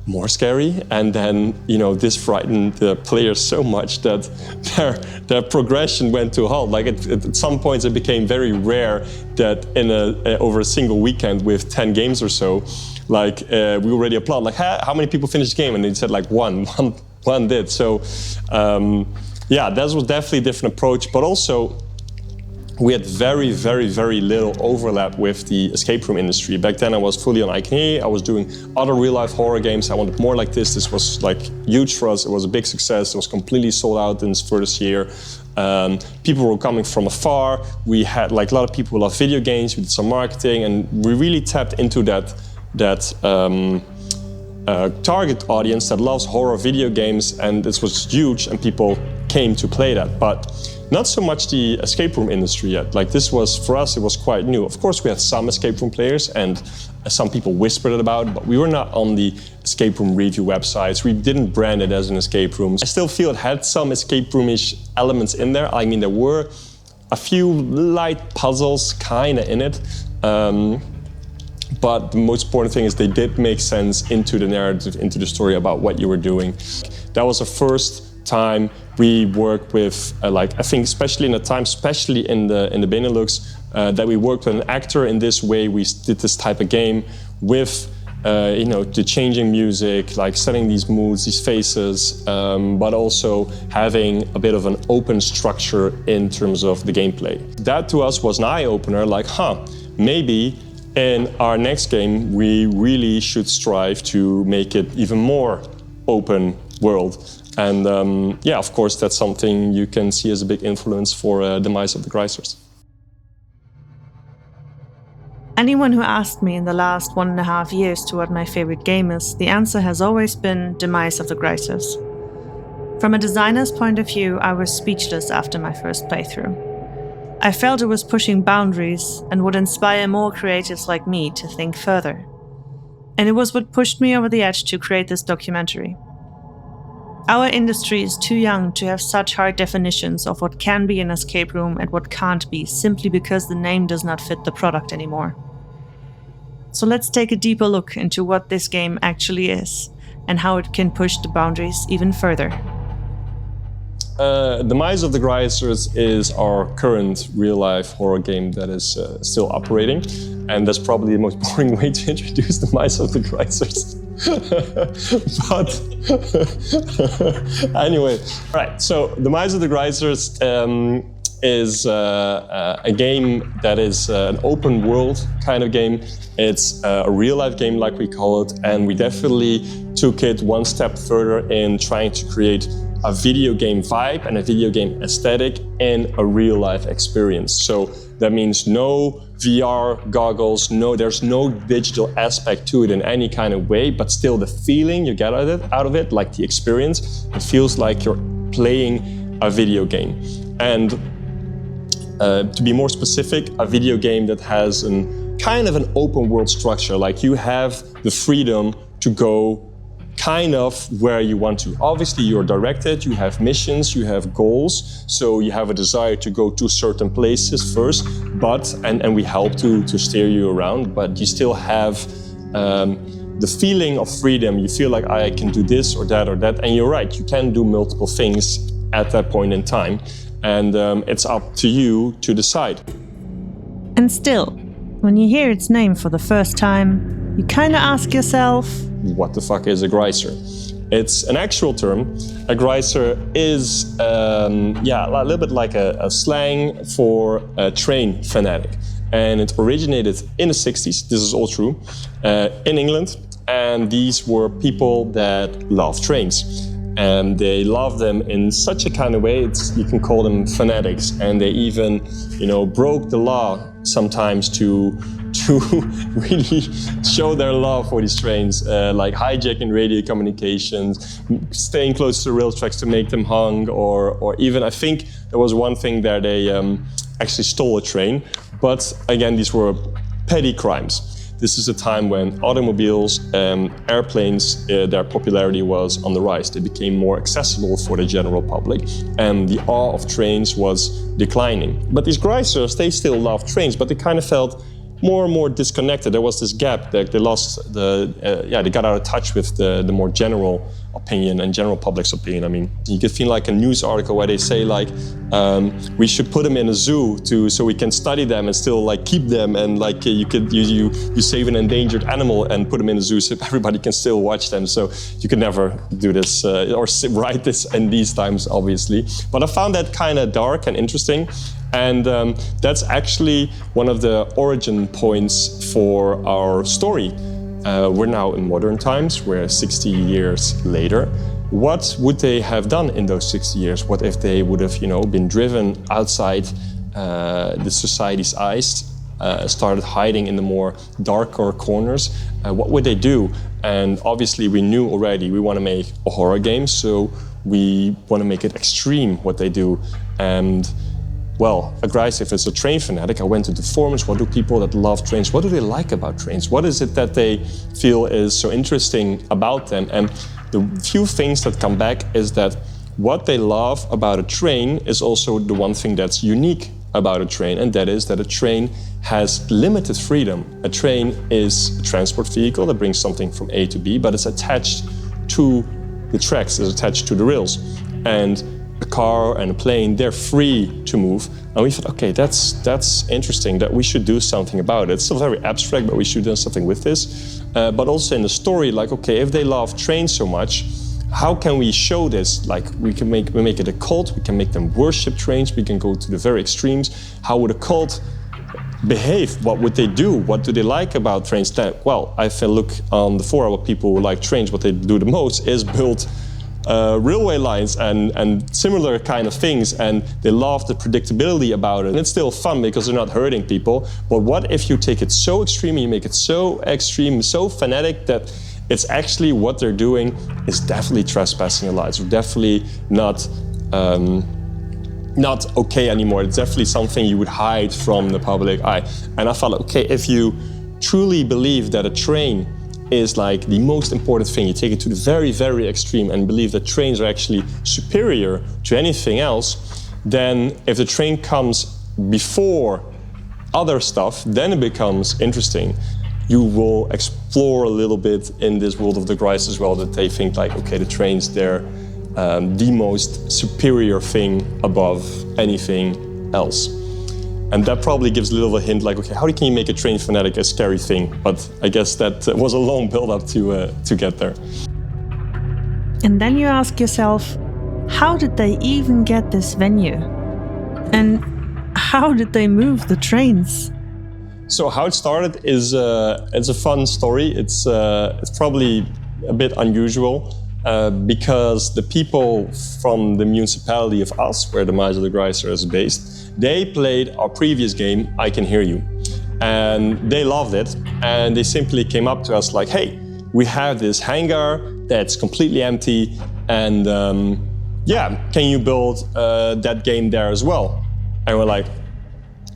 more scary. And then, this frightened the players so much that their progression went to a halt. Like at some points it became very rare that over a single weekend with 10 games or so, we already applaud, how many people finished the game? And they said one did. So that was definitely a different approach, but also we had very, very, very little overlap with the escape room industry. Back then I was fully on IKE, I was doing other real life horror games. I wanted more like this. This was huge for us. It was a big success. It was completely sold out in its first year. People were coming from afar. We had a lot of people who love video games. We did some marketing, and we really tapped into that target audience that loves horror video games, and this was huge, and people came to play that. But not so much the escape room industry yet. This was, for us, it was quite new. Of course, we had some escape room players, and some people whispered it about, but we were not on the escape room review websites. We didn't brand it as an escape room. I still feel it had some escape room-ish elements in there. I mean, there were a few light puzzles kind of in it. But the most important thing is they did make sense into the narrative, into the story about what you were doing. That was the first time we worked with, I think especially in the time, especially in the BeNeLux, that we worked with an actor in this way. We did this type of game with, the changing music, setting these moods, these faces, but also having a bit of an open structure in terms of the gameplay. That to us was an eye-opener, maybe in our next game, we really should strive to make it even more open world. And of course, that's something you can see as a big influence for Demise of the Gricers. Anyone who asked me in the last 1.5 years to what my favorite game is, the answer has always been Demise of the Gricers. From a designer's point of view, I was speechless after my first playthrough. I felt it was pushing boundaries and would inspire more creatives like me to think further. And it was what pushed me over the edge to create this documentary. Our industry is too young to have such hard definitions of what can be an escape room and what can't be, simply because the name does not fit the product anymore. So let's take a deeper look into what this game actually is and how it can push the boundaries even further. Demise of the Gricers is our current real-life horror game that is still operating, and that's probably the most boring way to introduce Demise of the Gricers. But anyway, right. So Demise of the Gricers is a game that is an open world kind of game. It's a real-life game, like we call it, and we definitely took it one step further in trying to create a video game vibe and a video game aesthetic in a real-life experience. So that means no VR goggles, there's no digital aspect to it in any kind of way, but still the feeling you get out of it, like the experience, it feels like you're playing a video game. And to be more specific, a video game that has kind of an open world structure, like you have the freedom to go kind of where you want to. Obviously, you're directed, you have missions, you have goals, so you have a desire to go to certain places first, and we help to steer you around, but you still have the feeling of freedom. You feel like I can do this or that, and you're right, you can do multiple things at that point in time. And it's up to you to decide. And still, when you hear its name for the first time, you kind of ask yourself, what the fuck is a Gricer? It's an actual term. A Gricer is a little bit like a slang for a train fanatic. And it originated in the 60s, this is all true, in England. And these were people that love trains. And they love them in such a kind of way, you can call them fanatics. And they even, broke the law sometimes to really show their love for these trains, like hijacking radio communications, staying close to the rail tracks to make them hung, or even, I think there was one thing there they actually stole a train. But again, these were petty crimes. This is a time when automobiles, airplanes, their popularity was on the rise. They became more accessible for the general public, and the awe of trains was declining. But these Gricers, they still loved trains, but they kind of felt more and more disconnected. There was this gap that they lost they got out of touch with the more general opinion and general public's opinion. I mean, you could feel like a news article where they say like, we should put them in a zoo so we can study them and still like keep them, and like you save an endangered animal and put them in a zoo so everybody can still watch them. So you could never do this or write this in these times, obviously. But I found that kind of dark and interesting. And that's actually one of the origin points for our story. We're now in modern times, we're 60 years later. What would they have done in those 60 years? What if they would have, been driven outside the society's eyes, started hiding in the more darker corners? What would they do? And obviously we knew already we want to make a horror game, so we want to make it extreme what they do. And well, a Gricer, if it's a train fanatic, I went to the forums. What do people that love trains, what do they like about trains? What is it that they feel is so interesting about them? And the few things that come back is that what they love about a train is also the one thing that's unique about a train, and that is that a train has limited freedom. A train is a transport vehicle that brings something from A to B, but it's attached to the tracks, it's attached to the rails. And a car and a plane, they're free to move. And we thought, okay, that's interesting, that we should do something about it. It's still very abstract, but we should do something with this. But also in the story, like, okay, if they love trains so much, how can we show this? Like, we make it a cult, we can make them worship trains, we can go to the very extremes. How would a cult behave? What would they do? What do they like about trains? Well, if I look on the forum of people who like trains, what they do the most is build railway lines and similar kind of things, and they love the predictability about it. And it's still fun because they're not hurting people. But what if you take it so extreme and you make it so extreme, so fanatic that it's actually what they're doing is definitely trespassing your lives, or definitely not okay anymore. It's definitely something you would hide from the public eye. And I felt, okay, if you truly believe that a train is like the most important thing, you take it to the very, very extreme and believe that trains are actually superior to anything else, then if the train comes before other stuff, then it becomes interesting. You will explore a little bit in this world of the Grice as well, that they think like, okay, the trains, they're the most superior thing above anything else. And that probably gives a little of a hint, like, okay, how can you make a train fanatic a scary thing? But I guess that was a long build-up to get there. And then you ask yourself, how did they even get this venue? And how did they move the trains? So how it started is it's a fun story. It's probably a bit unusual because the people from the municipality of As, where the Demise of the Gricer is based, they played our previous game, I Can Hear You. And they loved it. And they simply came up to us like, hey, we have this hangar that's completely empty. And can you build that game there as well? And we're like,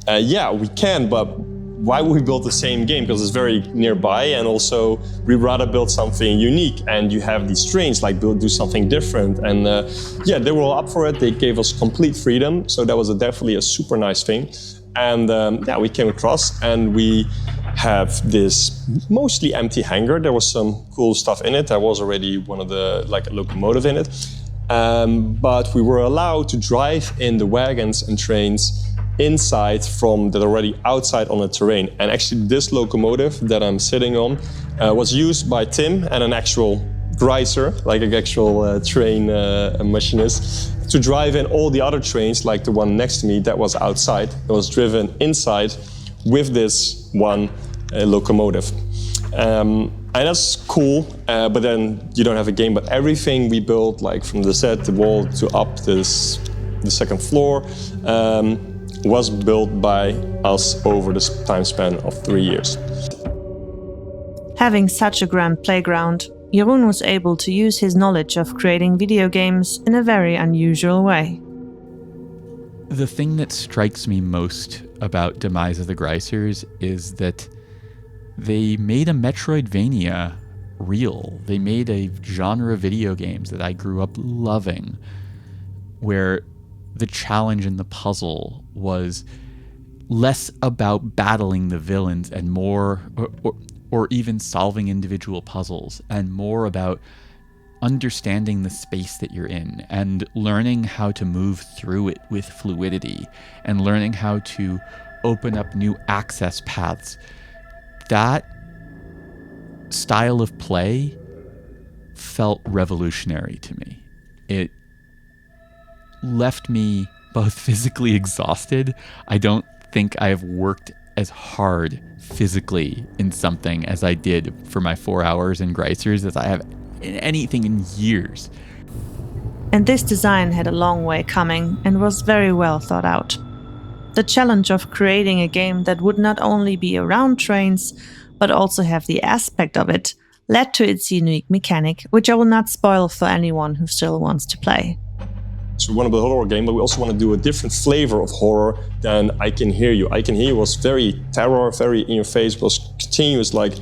yeah, we can, but why would we build the same game? Because it's very nearby, and also we'd rather build something unique. And you have these trains, like do something different. And they were all up for it. They gave us complete freedom. So that was definitely a super nice thing. And we came across and we have this mostly empty hangar. There was some cool stuff in it. There was already one of the, like a locomotive in it. but we were allowed to drive in the wagons and trains inside from that already outside on the terrain. And actually this locomotive that I'm sitting on was used by Tim and an actual Gricer, like an actual train machinist, to drive in all the other trains, like the one next to me that was outside. It was driven inside with this one locomotive. And that's cool, but then you don't have a game. But everything we built, like from the set, the wall to up the second floor, was built by us over this time span of 3 years. Having such a grand playground, Jeroen was able to use his knowledge of creating video games in a very unusual way. The thing that strikes me most about Demise of the Grisers is that they made a Metroidvania real. They made a genre of video games that I grew up loving, where the challenge and the puzzle was less about battling the villains and more, or even solving individual puzzles, and more about understanding the space that you're in and learning how to move through it with fluidity and learning how to open up new access paths. That style of play felt revolutionary to me. It left me both physically exhausted. I don't think I have worked as hard physically in something as I did for my 4 hours in Gricer's as I have in anything in years. And this design had a long way coming and was very well thought out. The challenge of creating a game that would not only be around trains, but also have the aspect of it, led to its unique mechanic, which I will not spoil for anyone who still wants to play. So we want to build a horror game, but we also want to do a different flavor of horror than I Can Hear You. I Can Hear You was very terror, very in your face, was continuous like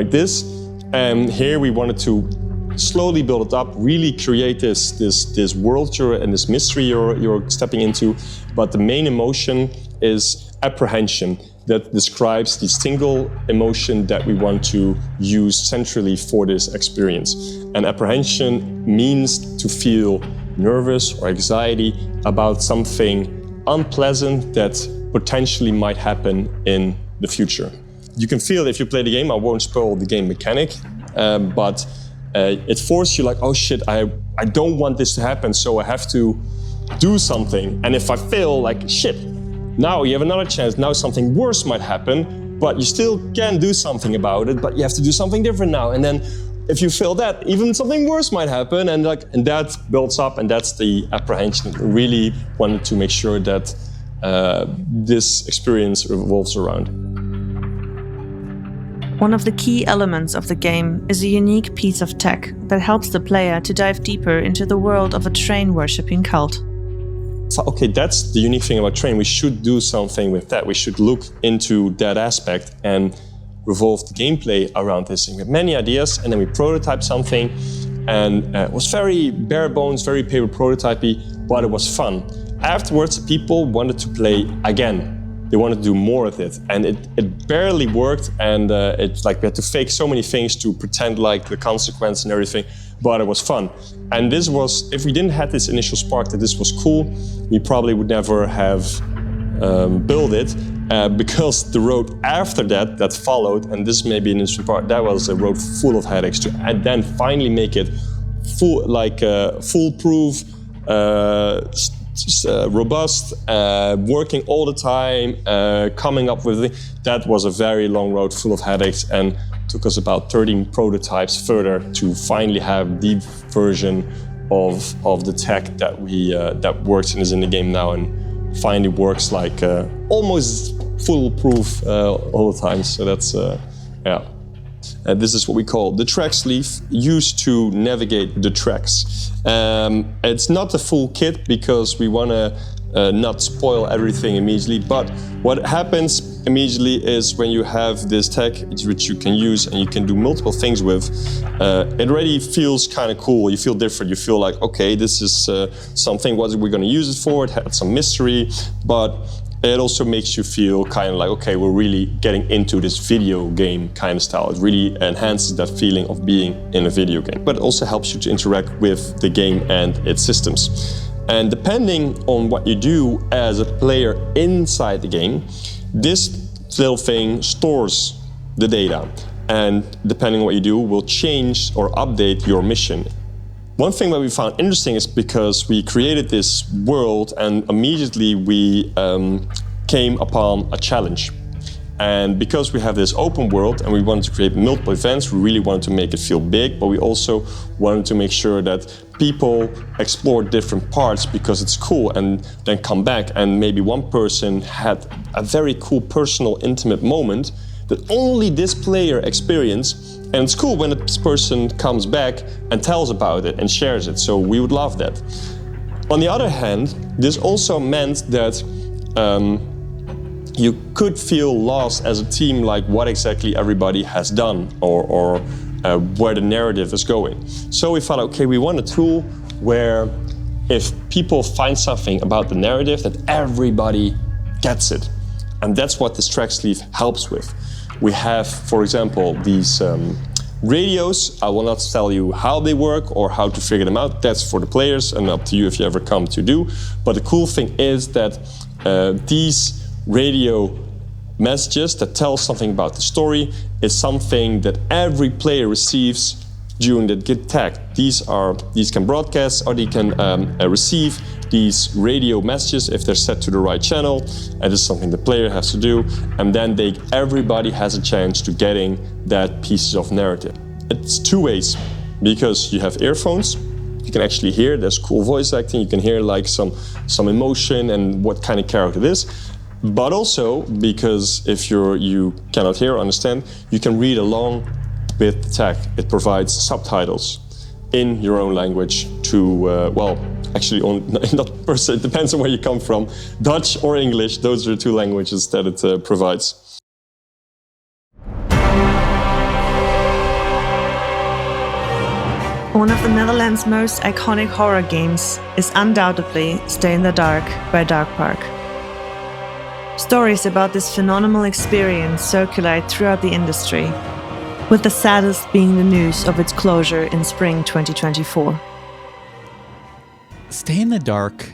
this. And here we wanted to slowly build it up, really create this world and this mystery you're stepping into. But the main emotion is apprehension that describes the single emotion that we want to use centrally for this experience. And apprehension means to feel nervous or anxiety about something unpleasant that potentially might happen in the future. You can feel it if you play the game. I won't spoil the game mechanic, but it forces you like, oh shit, I don't want this to happen, so I have to do something. And if I fail, like shit, now you have another chance. Now something worse might happen, but you still can do something about it, but you have to do something different now. And then if you fail that, even something worse might happen, and that builds up, and that's the apprehension. We really wanted to make sure that this experience revolves around. One of the key elements of the game is a unique piece of tech that helps the player to dive deeper into the world of a train-worshipping cult. So, okay, that's the unique thing about train. We should do something with that. We should look into that aspect and revolve the gameplay around this thing. We had many ideas, and then we prototyped something, and it was very bare bones, very paper prototypey, but it was fun. Afterwards, people wanted to play again. They wanted to do more of it, and it barely worked, and it's like we had to fake so many things to pretend like the consequence and everything, but it was fun. And this was, if we didn't have this initial spark that this was cool, we probably would never have built it, because the road after that followed, and this may be an interesting part, that was a road full of headaches to, and then finally make it foolproof, robust, working all the time, coming up with it. That was a very long road full of headaches, and took us about 13 prototypes further to finally have the version of the tech that that works and is in the game now, and finally works like almost foolproof all the time. So that's yeah. This is what we call the track sleeve, used to navigate the tracks. It's not the full kit because we want to not spoil everything immediately, but what happens immediately is when you have this tech which you can use and you can do multiple things with, it already feels kind of cool. You feel different. You feel like, okay, this is something, what are we going to use it for? It had some mystery, but it also makes you feel kind of like, okay, we're really getting into this video game kind of style. It really enhances that feeling of being in a video game. But it also helps you to interact with the game and its systems. And depending on what you do as a player inside the game, this little thing stores the data. And depending on what you do, will change or update your mission. One thing that we found interesting is because we created this world and immediately we came upon a challenge. And because we have this open world and we wanted to create multiple events, we really wanted to make it feel big, but we also wanted to make sure that people explore different parts because it's cool and then come back and maybe one person had a very cool personal intimate moment that only this player experienced, and it's cool when this person comes back and tells about it and shares it, so we would love that. On the other hand, this also meant that you could feel lost as a team, like what exactly everybody has done or where the narrative is going. So we thought, okay, we want a tool where if people find something about the narrative, that everybody gets it. And that's what this track sleeve helps with. We have, for example, these radios. I will not tell you how they work or how to figure them out. That's for the players and up to you if you ever come to do. But the cool thing is that these radio messages that tell something about the story is something that every player receives during the Git tag. These can broadcast or they can receive these radio messages if they're set to the right channel, and this is something the player has to do, and then everybody has a chance to getting that pieces of narrative. It's two ways, because you have earphones, you can actually hear, there's cool voice acting, you can hear like some emotion and what kind of character it is. But also, because if you cannot hear or understand, you can read along with the tag. It provides subtitles in your own language to, not per se, it depends on where you come from. Dutch or English, those are the two languages that it provides. One of the Netherlands' most iconic horror games is undoubtedly Stay in the Dark by Dark Park. Stories about this phenomenal experience circulate throughout the industry, with the saddest being the news of its closure in spring 2024. Stay in the Dark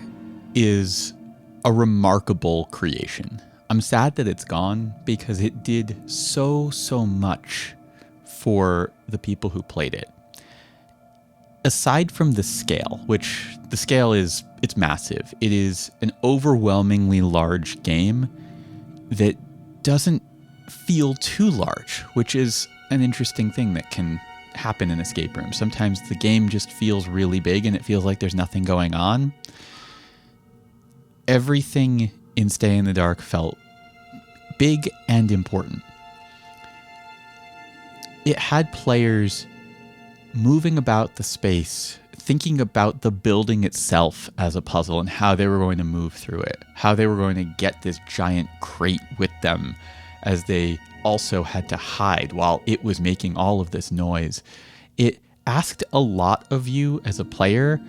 is a remarkable creation. I'm sad that it's gone because it did so much for the people who played it. Aside from the scale, which the scale it's massive. It is an overwhelmingly large game that doesn't feel too large, which is an interesting thing that can happen in escape rooms. Sometimes the game just feels really big and it feels like there's nothing going on. Everything in Stay in the Dark felt big and important. It had players moving about the space, thinking about the building itself as a puzzle and how they were going to move through it, how they were going to get this giant crate with them as they also had to hide while it was making all of this noise. It asked a lot of you as a player,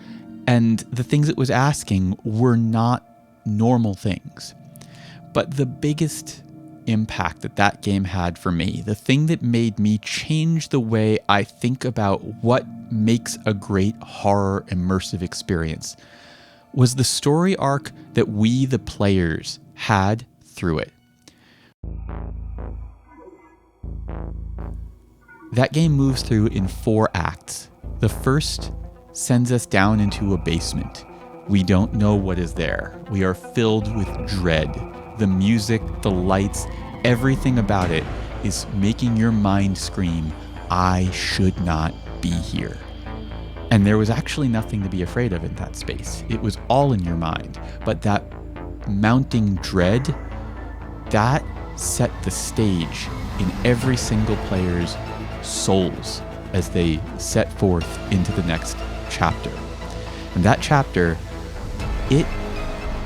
and the things it was asking were not normal things. But the biggest impact that game had for me, the thing that made me change the way I think about what makes a great horror immersive experience, was the story arc that we, the players, had through it. That game moves through in 4 acts. The first sends us down into a basement. We don't know what is there. We are filled with dread. The music, the lights, everything about it is making your mind scream, I should not be here. And there was actually nothing to be afraid of in that space. It was all in your mind. But that mounting dread, that set the stage in every single player's souls as they set forth into the next chapter. And that chapter, it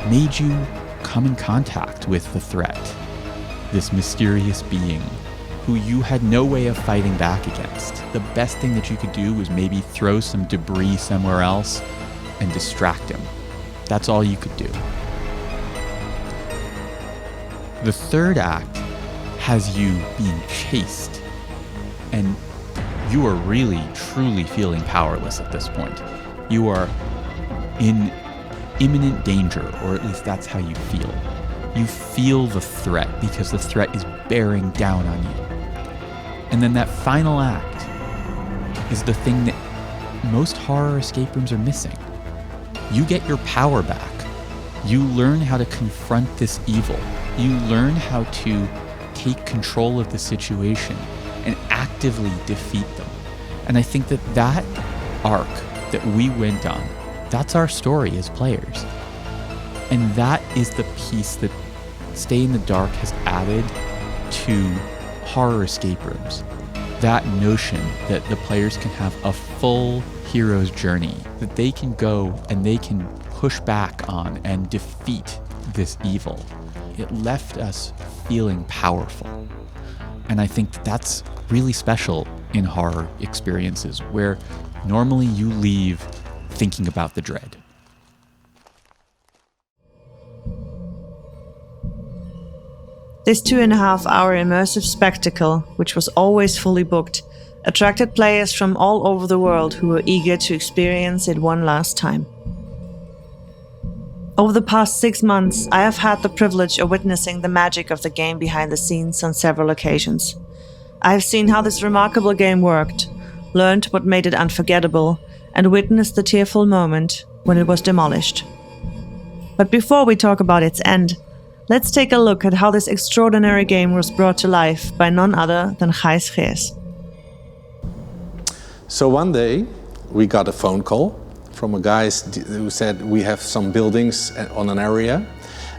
made you come in contact with the threat, this mysterious being who you had no way of fighting back against. The best thing that you could do was maybe throw some debris somewhere else and distract him. That's all you could do. The third act has you being chased, and you are really, truly feeling powerless at this point. You are in imminent danger, or at least that's how you feel. You feel the threat because the threat is bearing down on you. And then that final act is the thing that most horror escape rooms are missing. You get your power back. You learn how to confront this evil. You learn how to take control of the situation and actively defeat them. And I think that that arc that we went on, that's our story as players. And that is the piece that Stay in the Dark has added to horror escape rooms. That notion that the players can have a full hero's journey, that they can go and they can push back on and defeat this evil. It left us feeling powerful. And I think that's really special in horror experiences, where normally you leave thinking about the dread. This 2.5-hour immersive spectacle, which was always fully booked, attracted players from all over the world who were eager to experience it one last time. Over the past 6 months, I have had the privilege of witnessing the magic of the game behind the scenes on several occasions. I have seen how this remarkable game worked, learned what made it unforgettable, and witnessed the tearful moment when it was demolished. But before we talk about its end, let's take a look at how this extraordinary game was brought to life by none other than Gijs Geers. So one day we got a phone call from a guy who said we have some buildings on an area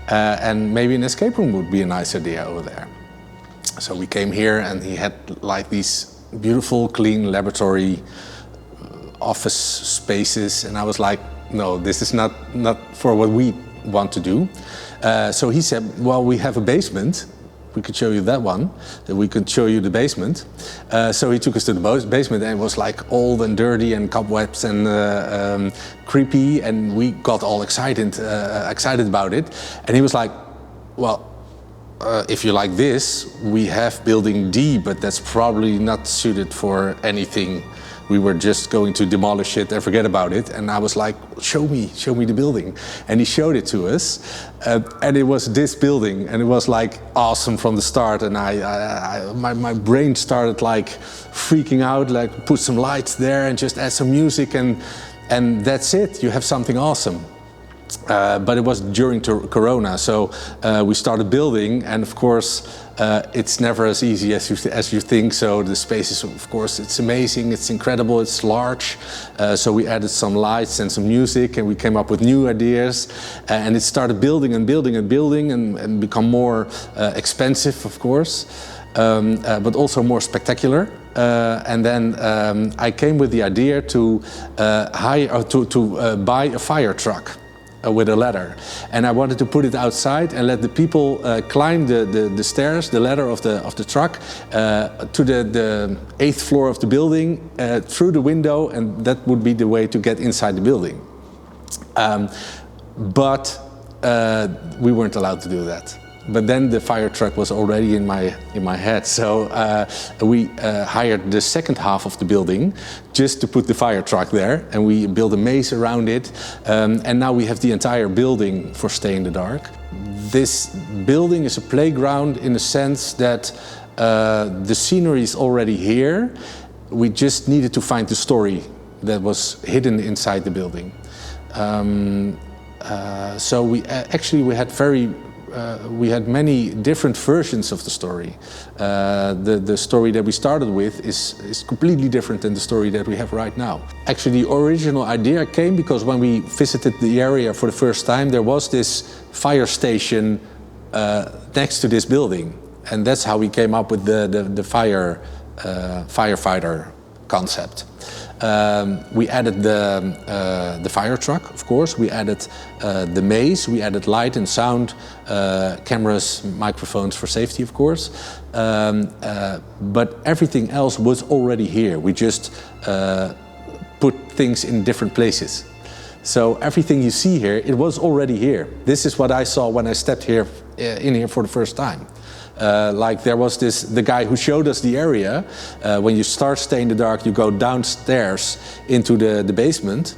and maybe an escape room would be a nice idea over there. So we came here and he had like these beautiful, clean laboratory office spaces, and I was like, no, this is not for what we want to do. So he said, well, we have a basement. We could show you that one. We could show you the basement. So he took us to the basement, and it was like old and dirty and cobwebs and creepy, and we got all excited about it. And he was like, well, if you like this, we have building D, but that's probably not suited for anything. We were just going to demolish it and forget about it. And I was like, show me the building. And he showed it to us. And it was this building. And it was like awesome from the start. And my brain started like freaking out, like put some lights there and just add some music. And that's it, you have something awesome. But it was during Corona, so we started building, and of course it's never as easy as you think. So the space is, of course, it's amazing, it's incredible, it's large. So we added some lights and some music, and we came up with new ideas, and it started building and building and building, and become more expensive, of course, but also more spectacular. And then I came with the idea to buy a fire truck. With a ladder, and I wanted to put it outside and let the people climb the stairs, the ladder of the truck, to the 8th floor of the building, through the window, and that would be the way to get inside the building. But we weren't allowed to do that. But then the fire truck was already in my head, so we hired the second half of the building just to put the fire truck there, and we built a maze around it, and now we have the entire building for Stay in the Dark. This building is a playground in the sense that the scenery is already here. We just needed to find the story that was hidden inside the building. So we had many different versions of the story. The story that we started with is completely different than the story that we have right now. Actually, the original idea came because when we visited the area for the first time, there was this fire station next to this building, and that's how we came up with the firefighter concept. We added the fire truck, of course. We added the maze. We added light and sound, cameras, microphones for safety, of course. But everything else was already here. We just put things in different places. So everything you see here, it was already here. This is what I saw when I stepped here in here for the first time. Like there was the guy who showed us the area. When you start Stay in the Dark, you go downstairs into the basement.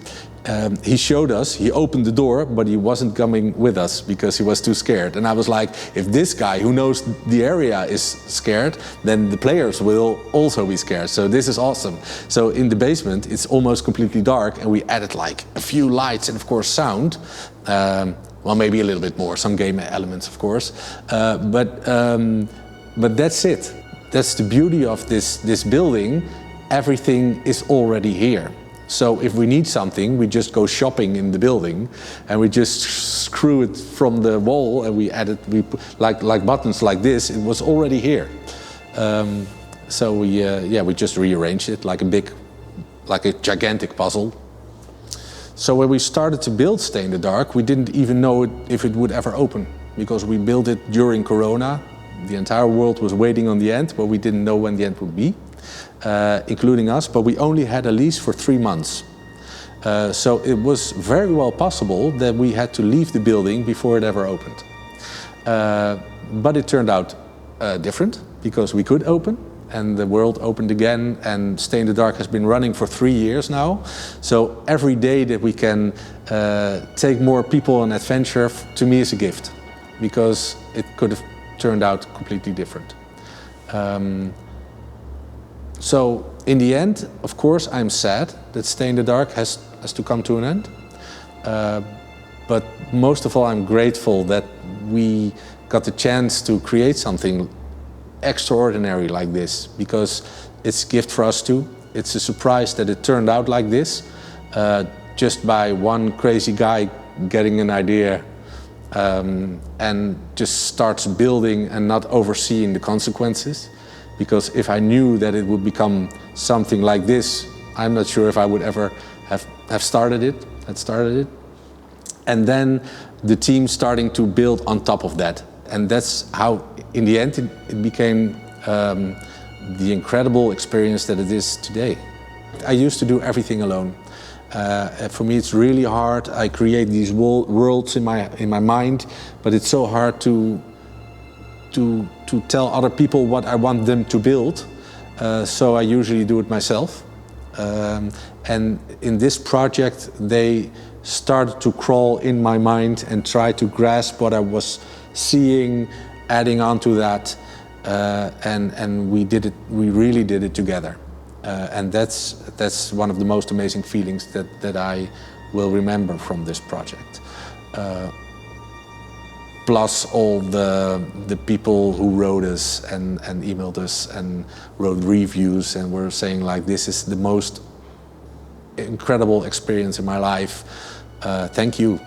He showed us, he opened the door, but he wasn't coming with us because he was too scared. And I was like, if this guy who knows the area is scared, then the players will also be scared. So this is awesome. So in the basement, it's almost completely dark, and we added like a few lights and of course sound. Well, maybe a little bit more, some game elements, of course. But that's it. That's the beauty of this building. Everything is already here. So if we need something, we just go shopping in the building, and we just screw it from the wall, and we like buttons like this. It was already here. So we just rearranged it like a gigantic puzzle. So when we started to build Stay in the Dark, we didn't even know if it would ever open, because we built it during Corona. The entire world was waiting on the end, but we didn't know when the end would be, including us. But we only had a lease for 3 months. So it was very well possible that we had to leave the building before it ever opened. But it turned out different, because we could open. And the world opened again, and Stay in the Dark has been running for 3 years now. So every day that we can take more people on adventure, to me is a gift, because it could have turned out completely different. So in the end, of course, I'm sad that Stay in the Dark has to come to an end. But most of all, I'm grateful that we got the chance to create something extraordinary like this, because it's a gift for us too. It's a surprise that it turned out like this, just by one crazy guy getting an idea and just starts building and not overseeing the consequences. Because if I knew that it would become something like this, I'm not sure if I would ever have started it. And then the team starting to build on top of that. And that's how, in the end, it became the incredible experience that it is today. I used to do everything alone. For me, it's really hard. I create these worlds in my mind, but it's so hard to tell other people what I want them to build. So I usually do it myself. And in this project, they started to crawl in my mind and try to grasp what I was seeing, adding on to that, and we did it. We really did it together, and that's one of the most amazing feelings that I will remember from this project. Plus all the people who wrote us and emailed us and wrote reviews and were saying like, this is the most incredible experience in my life. Thank you.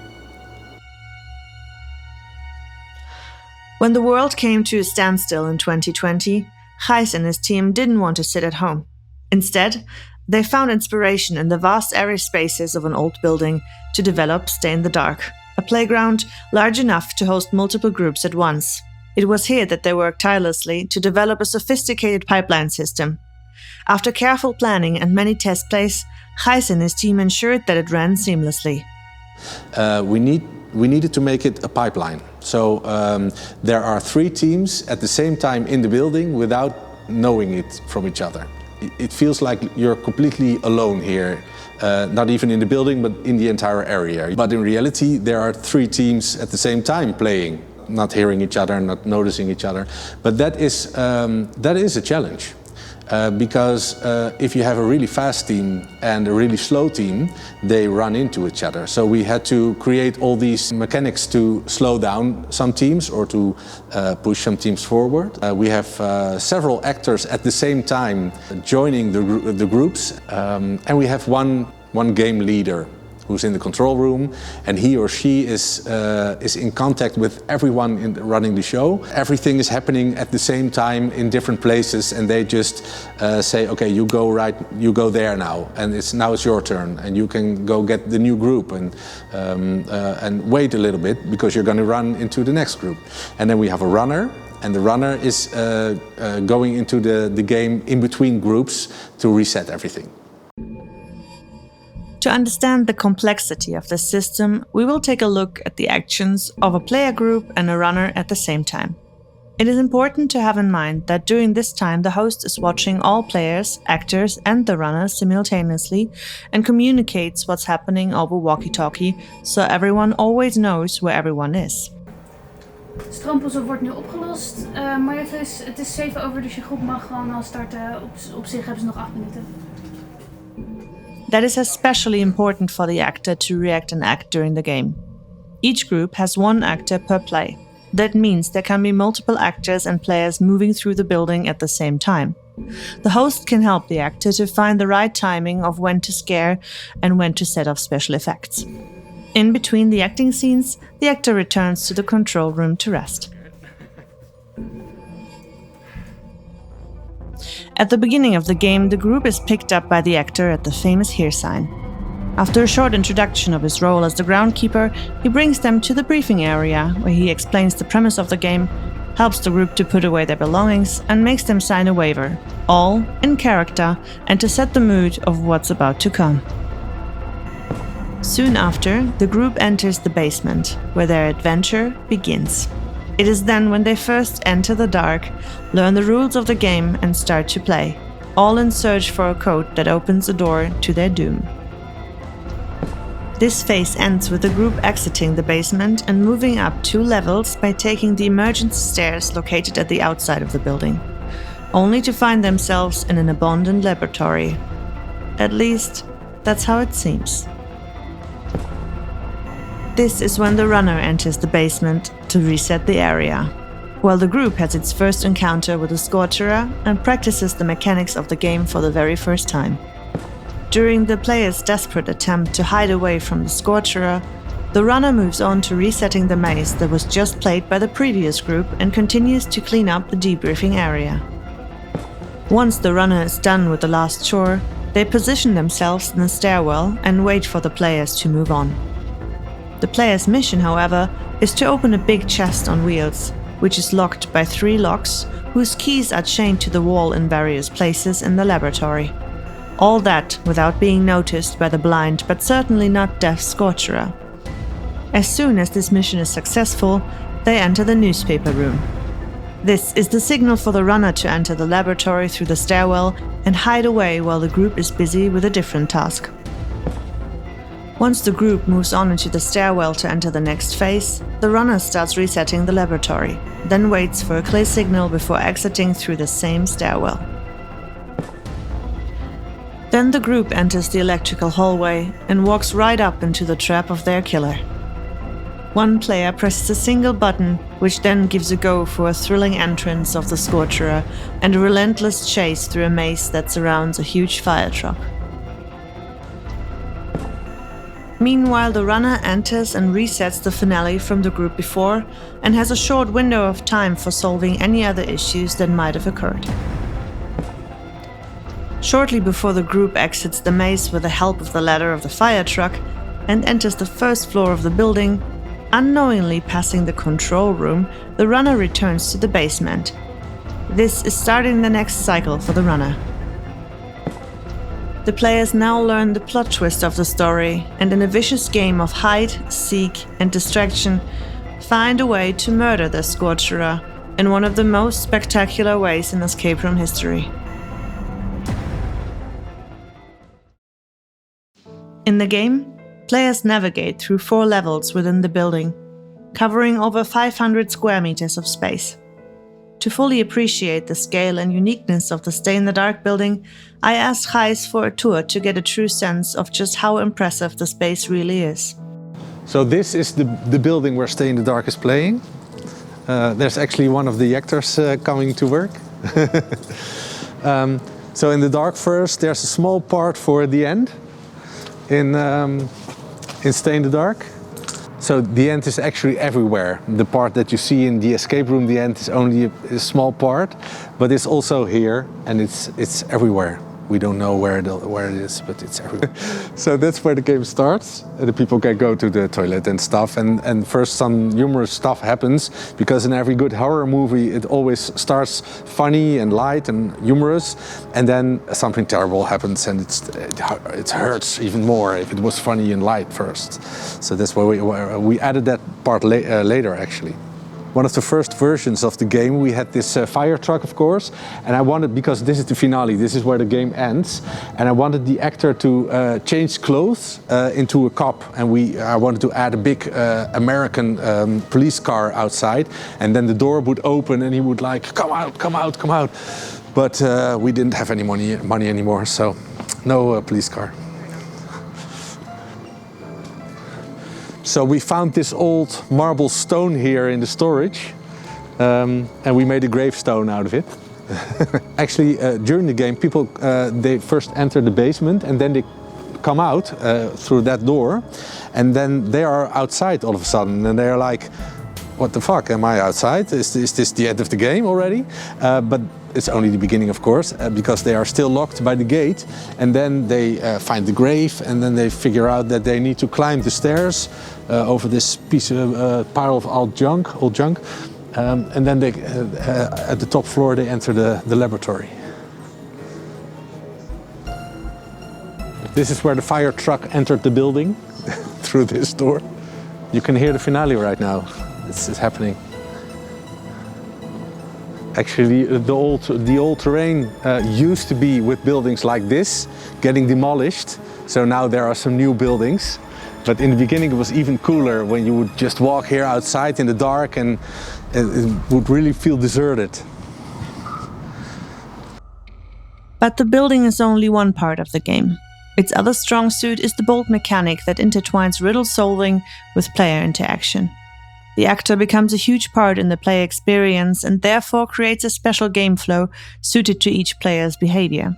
When the world came to a standstill in 2020, Gijs and his team didn't want to sit at home. Instead, they found inspiration in the vast airy spaces of an old building to develop Stay in the Dark, a playground large enough to host multiple groups at once. It was here that they worked tirelessly to develop a sophisticated pipeline system. After careful planning and many test plays, Gijs and his team ensured that it ran seamlessly. We needed to make it a pipeline. So there are 3 teams at the same time in the building without knowing it from each other. It feels like you're completely alone here, not even in the building, but in the entire area. But in reality, there are 3 teams at the same time playing, not hearing each other, not noticing each other. But that is a challenge. Because if you have a really fast team and a really slow team, they run into each other. So we had to create all these mechanics to slow down some teams or to push some teams forward. We have several actors at the same time joining the groups, and we have one game leader who's in the control room, and he or she is in contact with everyone running the show. Everything is happening at the same time in different places, and they just say, okay, you go there now, and now it's your turn, and you can go get the new group, and wait a little bit because you're going to run into the next group. And then we have a runner, and the runner is going into the game in between groups to reset everything. To understand the complexity of this system, we will take a look at the actions of a player group and a runner at the same time. It is important to have in mind that during this time the host is watching all players, actors and the runner simultaneously and communicates what's happening over walkie-talkie, so everyone always knows where everyone is. Het stroompuzzel wordt nu opgelost, maar het is 7 over, dus je groep mag gewoon al starten. Op zich hebben ze nog 8 minuten. That is especially important for the actor to react and act during the game. Each group has one actor per play. That means there can be multiple actors and players moving through the building at the same time. The host can help the actor to find the right timing of when to scare and when to set off special effects. In between the acting scenes, the actor returns to the control room to rest. At the beginning of the game, the group is picked up by the actor at the famous here sign. After a short introduction of his role as the groundkeeper, he brings them to the briefing area, where he explains the premise of the game, helps the group to put away their belongings, and makes them sign a waiver, all in character and to set the mood of what's about to come. Soon after, the group enters the basement, where their adventure begins. It is then when they first enter the dark, learn the rules of the game and start to play, all in search for a code that opens a door to their doom. This phase ends with the group exiting the basement and moving up 2 levels by taking the emergency stairs located at the outside of the building, only to find themselves in an abandoned laboratory. At least, that's how it seems. This is when the runner enters the basement to reset the area, while the group has its first encounter with the Scorcherer and practices the mechanics of the game for the very first time. During the player's desperate attempt to hide away from the Scorcherer, the runner moves on to resetting the maze that was just played by the previous group and continues to clean up the debriefing area. Once the runner is done with the last chore, they position themselves in the stairwell and wait for the players to move on. The player's mission, however, is to open a big chest on wheels, which is locked by 3 locks, whose keys are chained to the wall in various places in the laboratory. All that without being noticed by the blind but certainly not deaf Scorcherer. As soon as this mission is successful, they enter the newspaper room. This is the signal for the runner to enter the laboratory through the stairwell and hide away while the group is busy with a different task. Once the group moves on into the stairwell to enter the next phase, the runner starts resetting the laboratory, then waits for a clear signal before exiting through the same stairwell. Then the group enters the electrical hallway and walks right up into the trap of their killer. One player presses a single button, which then gives a go for a thrilling entrance of the Scorcherer and a relentless chase through a maze that surrounds a huge fire truck. Meanwhile, the runner enters and resets the finale from the group before and has a short window of time for solving any other issues that might have occurred. Shortly before the group exits the maze with the help of the ladder of the fire truck and enters the first floor of the building, unknowingly passing the control room, the runner returns to the basement. This is starting the next cycle for the runner. The players now learn the plot twist of the story and in a vicious game of hide, seek and distraction, find a way to murder the Scorcherer in one of the most spectacular ways in escape room history. In the game, players navigate through 4 levels within the building, covering over 500 square meters of space. To fully appreciate the scale and uniqueness of the Stay-in-the-Dark building, I asked Gijs for a tour to get a true sense of just how impressive the space really is. So this is the building where Stay-in-the-Dark is playing. There's actually one of the actors coming to work. So in the dark first, there's a small part for the end in Stay-in-the-Dark. So the end is actually everywhere. The part that you see in the escape room, the end is only a small part, but it's also here and it's everywhere. We don't know where it is, but it's everywhere. So that's where the game starts. The people can go to the toilet and stuff. And first some humorous stuff happens, because in every good horror movie it always starts funny and light and humorous, and then something terrible happens, and it hurts even more if it was funny and light first. So that's why we added that part later, actually. One of the first versions of the game, we had this fire truck, of course, and I wanted, because this is the finale, this is where the game ends, and I wanted the actor to change clothes into a cop, and I wanted to add a big American police car outside, and then the door would open and he would like, come out, come out, come out. But we didn't have any money anymore, so no police car. So we found this old marble stone here in the storage, and we made a gravestone out of it. Actually, during the game, people they first enter the basement and then they come out through that door, and then they are outside all of a sudden, and they are like, "What the fuck? Am I outside? Is this the end of the game already?" But it's only the beginning, of course, because they are still locked by the gate, and then they find the grave, and then they figure out that they need to climb the stairs over this pile of old junk, and then they, at the top floor they enter the laboratory. This is where the fire truck entered the building, through this door. You can hear the finale right now. It's happening. Actually, the old terrain used to be with buildings like this, getting demolished. So now there are some new buildings. But in the beginning it was even cooler when you would just walk here outside in the dark, and it would really feel deserted. But the building is only one part of the game. Its other strong suit is the bold mechanic that intertwines riddle solving with player interaction. The actor becomes a huge part in the player experience and therefore creates a special game flow suited to each player's behavior.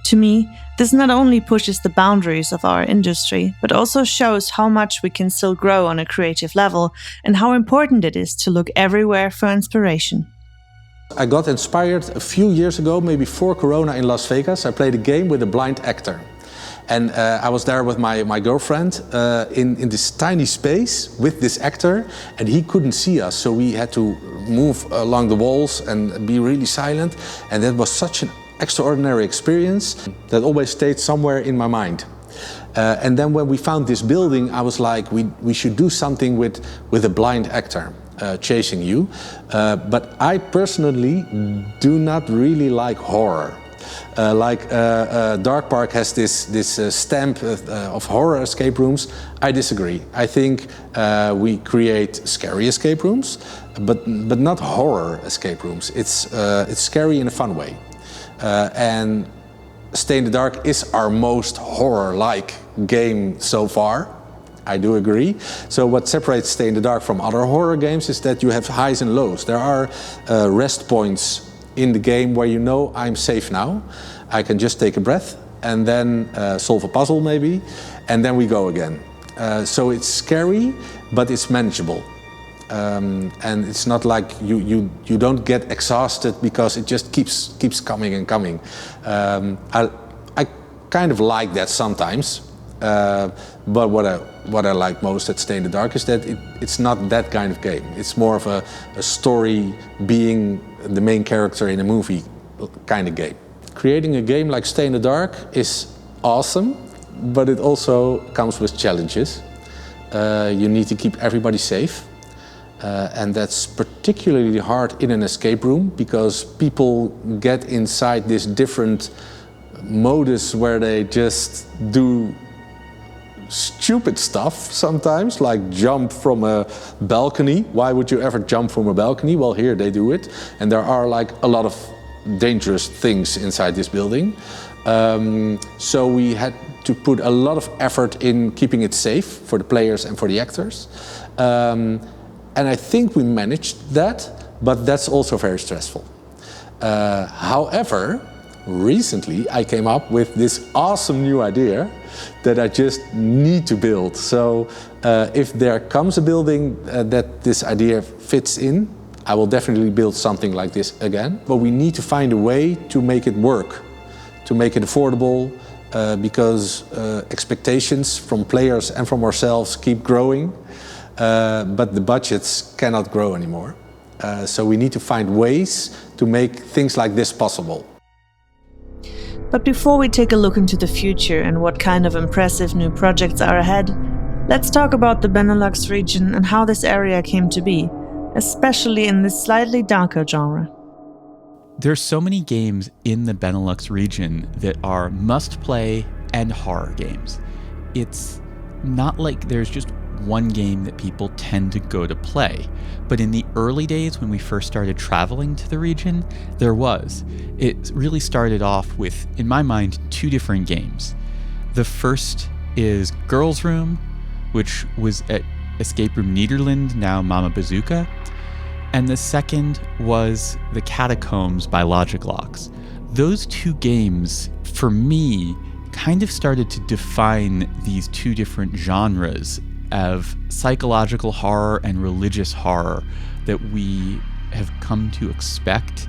To me, this not only pushes the boundaries of our industry, but also shows how much we can still grow on a creative level and how important it is to look everywhere for inspiration. I got inspired a few years ago, maybe before Corona, in Las Vegas. I played a game with a blind actor. And I was there with my girlfriend in this tiny space with this actor, and he couldn't see us, so we had to move along the walls and be really silent. And that was such an extraordinary experience that always stayed somewhere in my mind. And then when we found this building, I was like, we should do something with a blind actor chasing you. But I personally do not really like horror. Dark Park has this stamp of horror escape rooms. I disagree. I think we create scary escape rooms, but not horror escape rooms. It's scary in a fun way. And Stay in the Dark is our most horror-like game so far. I do agree. So what separates Stay in the Dark from other horror games is that you have highs and lows. There are rest points in the game where you know I'm safe now. I can just take a breath and then solve a puzzle maybe, and then we go again. So it's scary, but it's manageable. And it's not like you don't get exhausted because it just keeps coming and coming. I kind of like that sometimes, but what I like most at Stay in the Dark is that it's not that kind of game. It's more of a story being the main character in a movie kind of game. Creating a game like Stay in the Dark is awesome, but it also comes with challenges. You need to keep everybody safe. And that's particularly hard in an escape room because people get inside this different modus where they just do stupid stuff sometimes, like jump from a balcony. Why would you ever jump from a balcony? Well, here they do it. And there are like a lot of dangerous things inside this building. So we had to put a lot of effort in keeping it safe for the players and for the actors. And I think we managed that, but that's also very stressful. However, recently I came up with this awesome new idea that I just need to build. So if there comes a building that this idea fits in, I will definitely build something like this again. But we need to find a way to make it work, to make it affordable, because expectations from players and from ourselves keep growing, but the budgets cannot grow anymore. So we need to find ways to make things like this possible. But before we take a look into the future and what kind of impressive new projects are ahead, let's talk about the BeNeLux region and how this area came to be, especially in this slightly darker genre. There's so many games in the BeNeLux region that are must-play and horror games. It's not like there's just one game that people tend to go to play. But in the early days when we first started traveling to the region, there was. It really started off with, in my mind, two different games. The first is Girls' Room, which was at Escape Room Nederland, now Mama Bazooka. And the second was The Catacombs by Logic Locks. Those two games, for me, kind of started to define these two different genres of psychological horror and religious horror that we have come to expect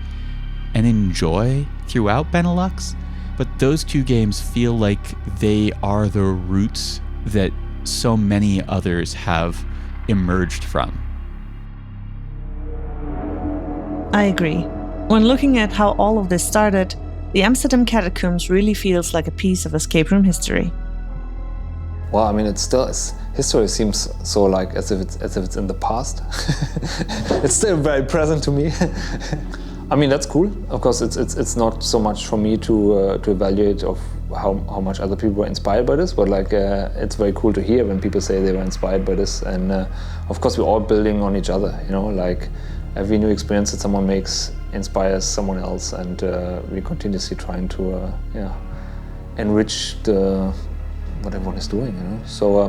and enjoy throughout BeNeLux. But those two games feel like they are the roots that so many others have emerged from. I agree. When looking at how all of this started, the Amsterdam catacombs really feels like a piece of escape room history. Well, I mean, history seems so like as if it's in the past. It's still very present to me. I mean, that's cool. Of course, it's not so much for me to evaluate of how much other people were inspired by this, but like it's very cool to hear when people say they were inspired by this. And of course, we're all building on each other. You know, like every new experience that someone makes inspires someone else, and we're continuously trying to enrich what everyone is doing. You know, so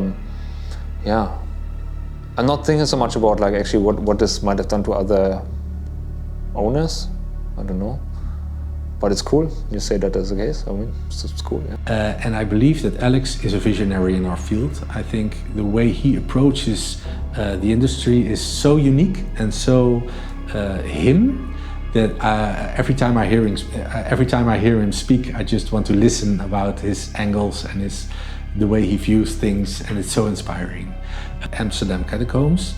I'm not thinking so much about like actually what this might have done to other owners. I don't know, but it's cool. You say that as a case. I mean, it's cool. Yeah. And I believe that Alex is a visionary in our field. I think the way he approaches the industry is so unique and so him that every time I hear him speak, I just want to listen about his angles and the way he views things, and it's so inspiring. Amsterdam Catacombs,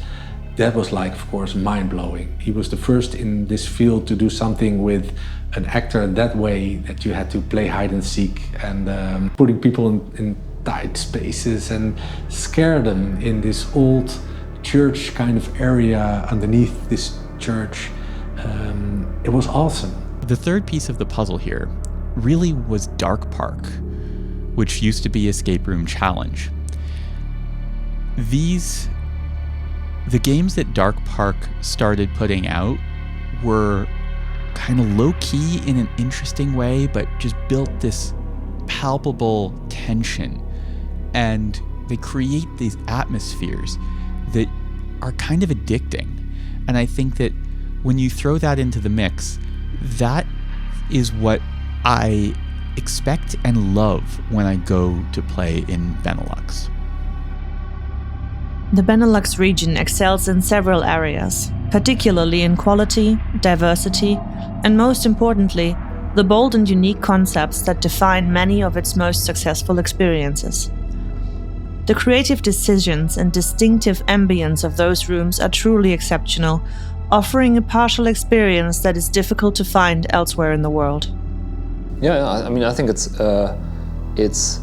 that was like, of course, mind-blowing. He was the first in this field to do something with an actor that way, that you had to play hide and seek and putting people in tight spaces and scare them in this old church kind of area underneath this church. It was awesome. The third piece of the puzzle here really was Dark Park, which used to be Escape Room Challenge. The games that Dark Park started putting out were kind of low-key in an interesting way, but just built this palpable tension. And they create these atmospheres that are kind of addicting. And I think that when you throw that into the mix, that is what I expect and love when I go to play in BeNeLux. The BeNeLux region excels in several areas, particularly in quality, diversity, and most importantly, the bold and unique concepts that define many of its most successful experiences. The creative decisions and distinctive ambience of those rooms are truly exceptional, offering a partial experience that is difficult to find elsewhere in the world. Yeah, I mean, I think it's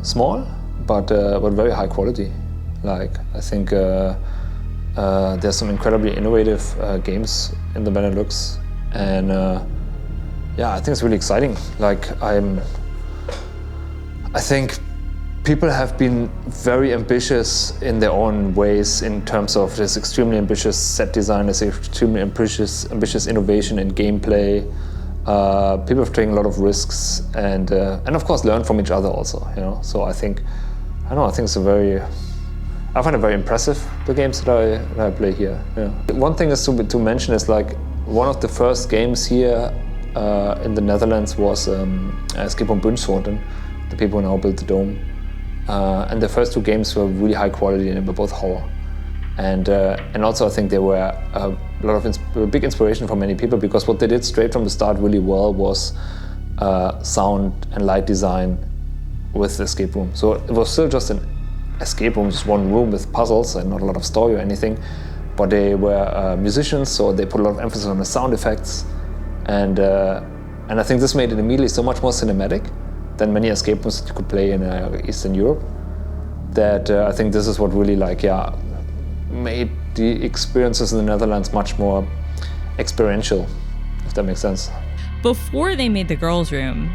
small, but very high quality. Like, I think there's some incredibly innovative games in the BeNeLux, and I think it's really exciting. Like, I think people have been very ambitious in their own ways in terms of this extremely ambitious set design, this extremely ambitious innovation in gameplay. People have taken a lot of risks and of course learned from each other also. You know, so I think it's I find it very impressive, the games that I play here. Yeah. One thing is to mention is like one of the first games here in the Netherlands was Escape on Bunschoten, the people who now built the dome. And the first two games were really high quality and they were both horror. And also I think they were a big inspiration for many people, because what they did straight from the start really well was sound and light design with the escape room. So it was still just an escape room, just one room with puzzles and not a lot of story or anything. But they were musicians, so they put a lot of emphasis on the sound effects. And I think this made it immediately so much more cinematic than many escape rooms that you could play in Eastern Europe. That I think this is what really made the experiences in the Netherlands much more experiential, if that makes sense. Before they made the girls' room,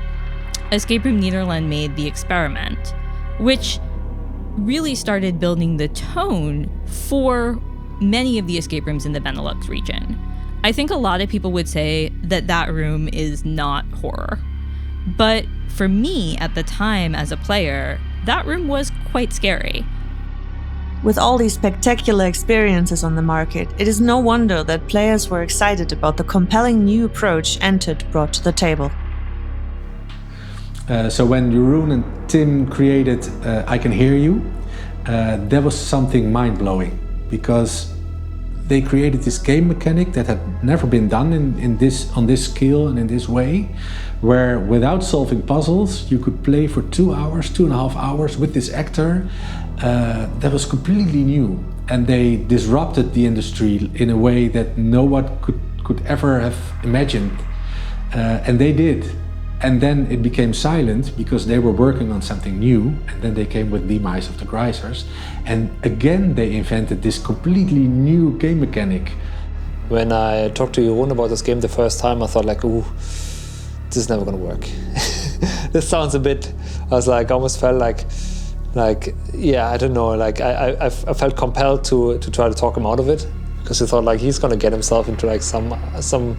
Escape Room Nederland made The Experiment, which really started building the tone for many of the escape rooms in the BeNeLux region. I think a lot of people would say that that room is not horror. But for me, at the time as a player, that room was quite scary. With all these spectacular experiences on the market, it is no wonder that players were excited about the compelling new approach Entered brought to the table. So when Jeroen and Tim created I Can Hear You, that was something mind-blowing, because they created this game mechanic that had never been done on this scale and in this way, where without solving puzzles you could play for 2 hours, 2.5 hours with this actor. That was completely new, and they disrupted the industry in a way that no one could ever have imagined, and they did. And then it became silent because they were working on something new, and then they came with Demise of the Grisers, and again they invented this completely new game mechanic. When I talked to Jeroen about this game the first time, I thought ooh, this is never gonna work. This sounds a bit, I almost felt yeah, I don't know, I felt compelled to try to talk him out of it, because I thought he's gonna get himself into some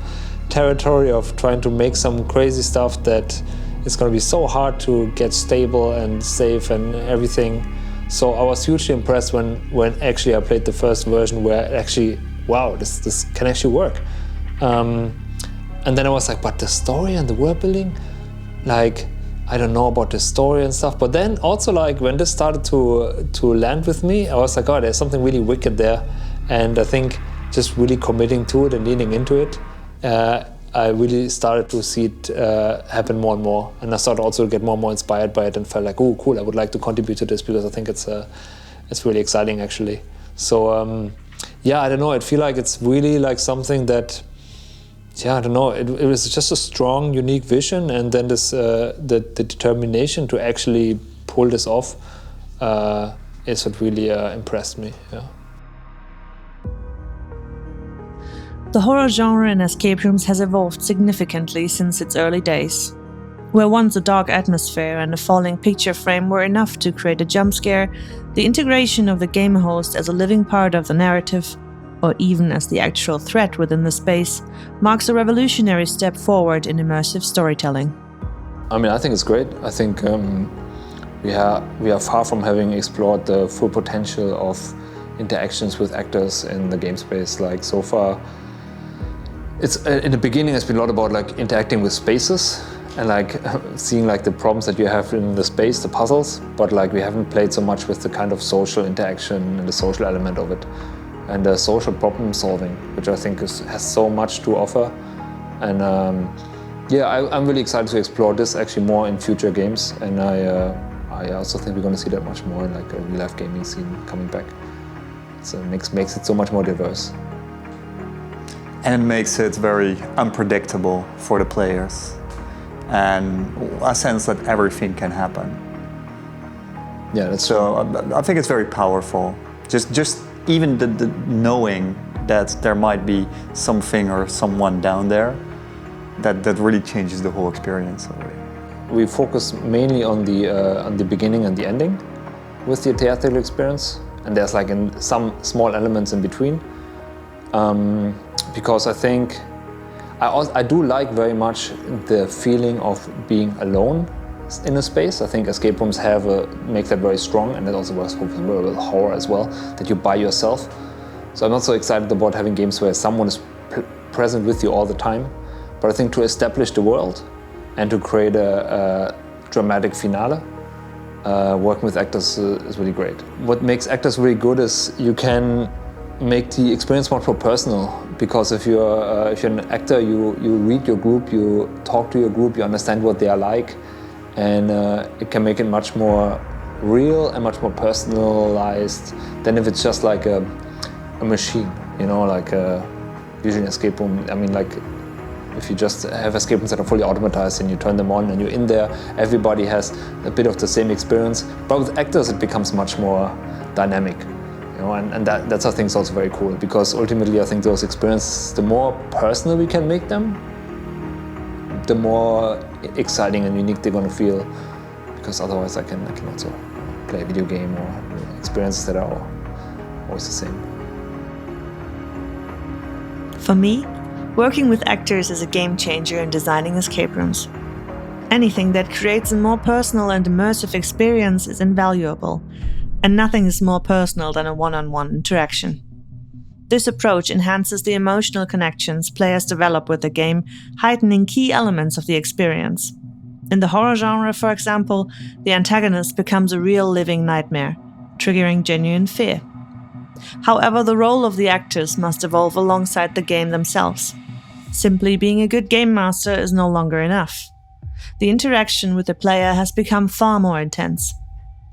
territory of trying to make some crazy stuff that is going to be so hard to get stable and safe and everything. So I was hugely impressed when actually I played the first version, where actually, wow, this can actually work. And then I was but the story and the world building, I don't know about the story and stuff. But then also when this started to land with me, I was oh, there's something really wicked there. And I think just really committing to it and leaning into it, I really started to see it happen more and more, and I started also to get more and more inspired by it, and felt oh, cool, I would like to contribute to this, because I think it's really exciting actually. So yeah, I don't know, I feel it's really something that, yeah, I don't know, it was just a strong, unique vision, and then this the determination to actually pull this off is what really impressed me. Yeah. The horror genre in escape rooms has evolved significantly since its early days. Where once a dark atmosphere and a falling picture frame were enough to create a jump scare, the integration of the game host as a living part of the narrative, or even as the actual threat within the space, marks a revolutionary step forward in immersive storytelling. I mean, I think it's great. I think we are far from having explored the full potential of interactions with actors in the game space. So far, it's in the beginning, it's been a lot about interacting with spaces and seeing the problems that you have in the space, the puzzles. But we haven't played so much with the kind of social interaction and the social element of it, and the social problem solving, which I think has so much to offer. And yeah, I'm really excited to explore this actually more in future games. And I also think we're going to see that much more in a real life gaming scene coming back. So it makes it so much more diverse. And it makes it very unpredictable for the players, and a sense that everything can happen. Yeah, that's so. I think it's very powerful. Just even the knowing that there might be something or someone down there, that really changes the whole experience already. We focus mainly on the beginning and the ending with the theatrical experience, and there's some small elements in between. Because I think I do like very much the feeling of being alone in a space. I think escape rooms make that very strong, and it also works with horror as well, that you're by yourself. So I'm not so excited about having games where someone is present with you all the time. But I think to establish the world and to create a dramatic finale, working with actors is really great. What makes actors really good is you can make the experience much more personal, because if you're an actor, you read your group, you talk to your group, you understand what they are like, and it can make it much more real and much more personalized than if it's just like a machine, you know, like usually an escape room. I mean, like if you just have escape rooms that are fully automatized and you turn them on and you're in there, everybody has a bit of the same experience. But with actors, it becomes much more dynamic, you know, and that's I think is also very cool, because ultimately I think those experiences, the more personal we can make them, the more exciting and unique they're going to feel, because otherwise I can also play a video game or experiences that are always the same. For me, working with actors is a game changer in designing escape rooms. Anything that creates a more personal and immersive experience is invaluable, and nothing is more personal than a one-on-one interaction. This approach enhances the emotional connections players develop with the game, heightening key elements of the experience. In the horror genre, for example, the antagonist becomes a real living nightmare, triggering genuine fear. However, the role of the actors must evolve alongside the game themselves. Simply being a good game master is no longer enough. The interaction with the player has become far more intense.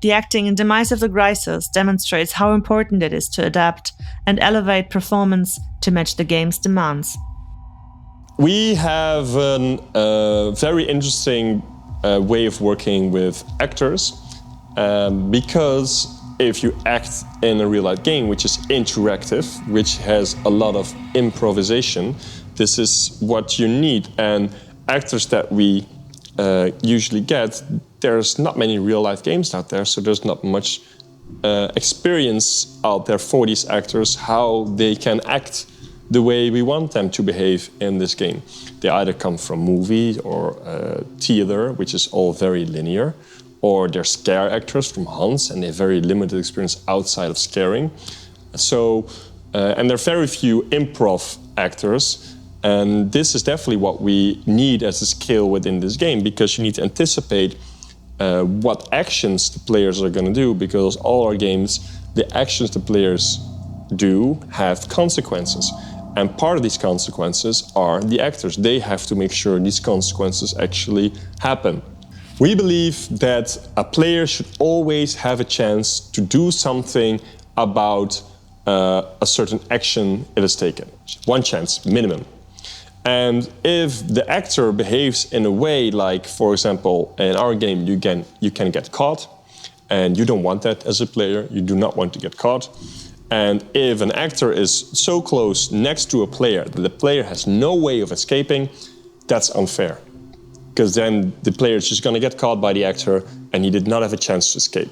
The acting in Demise of the Gricers demonstrates how important it is to adapt and elevate performance to match the game's demands. We have a very interesting way of working with actors, because if you act in a real-life game, which is interactive, which has a lot of improvisation, this is what you need. And actors that we usually get, there's not many real-life games out there, so there's not much experience out there for these actors, how they can act the way we want them to behave in this game. They either come from movies or theater, which is all very linear, or they're scare actors from Hans, and they have very limited experience outside of scaring. So, and there are very few improv actors, and this is definitely what we need as a skill within this game, because you need to anticipate what actions the players are going to do, because all our games, the actions the players do have consequences. And part of these consequences are the actors. They have to make sure these consequences actually happen. We believe that a player should always have a chance to do something about a certain action it has taken. One chance, minimum. And if the actor behaves in a way like, for example, in our game, you can get caught, and you don't want that as a player. You do not want to get caught. And if an actor is so close next to a player that the player has no way of escaping, that's unfair. Because then the player is just going to get caught by the actor and he did not have a chance to escape.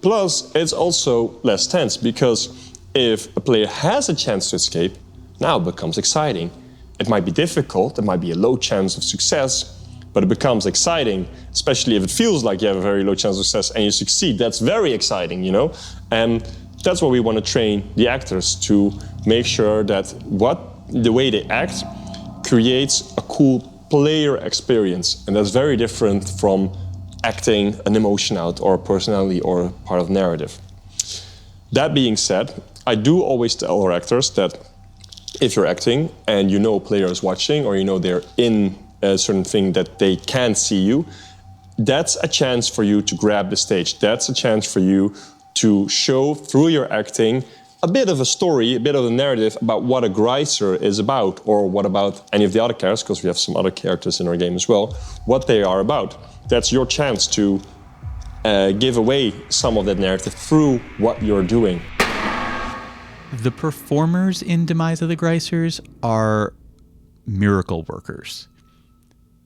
Plus, it's also less tense, because if a player has a chance to escape, now it becomes exciting. It might be difficult, there might be a low chance of success, but it becomes exciting, especially if it feels like you have a very low chance of success and you succeed. That's very exciting, you know? And that's what we want to train the actors to make sure that the way they act creates a cool player experience. And that's very different from acting an emotion out or a personality or part of narrative. That being said, I do always tell our actors that if you're acting and you know a player is watching, or you know they're in a certain thing that they can't see you, that's a chance for you to grab the stage. That's a chance for you to show through your acting a bit of a story, a bit of a narrative about what a Gricer is about, or what about any of the other characters, because we have some other characters in our game as well, what they are about. That's your chance to give away some of that narrative through what you're doing. The performers in Demise of the Gricers are miracle workers.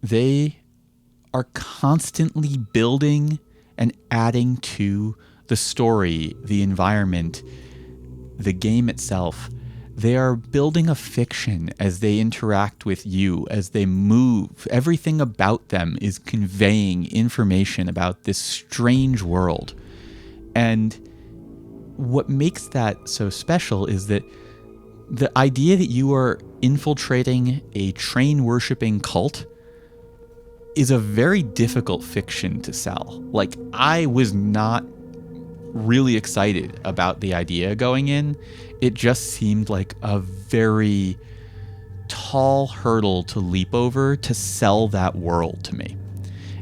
They are constantly building and adding to the story, the environment, the game itself. They are building a fiction as they interact with you, as they move. Everything about them is conveying information about this strange world. And what makes that so special is that the idea that you are infiltrating a train-worshipping cult is a very difficult fiction to sell. Like, I was not really excited about the idea going in. It just seemed like a very tall hurdle to leap over to sell that world to me.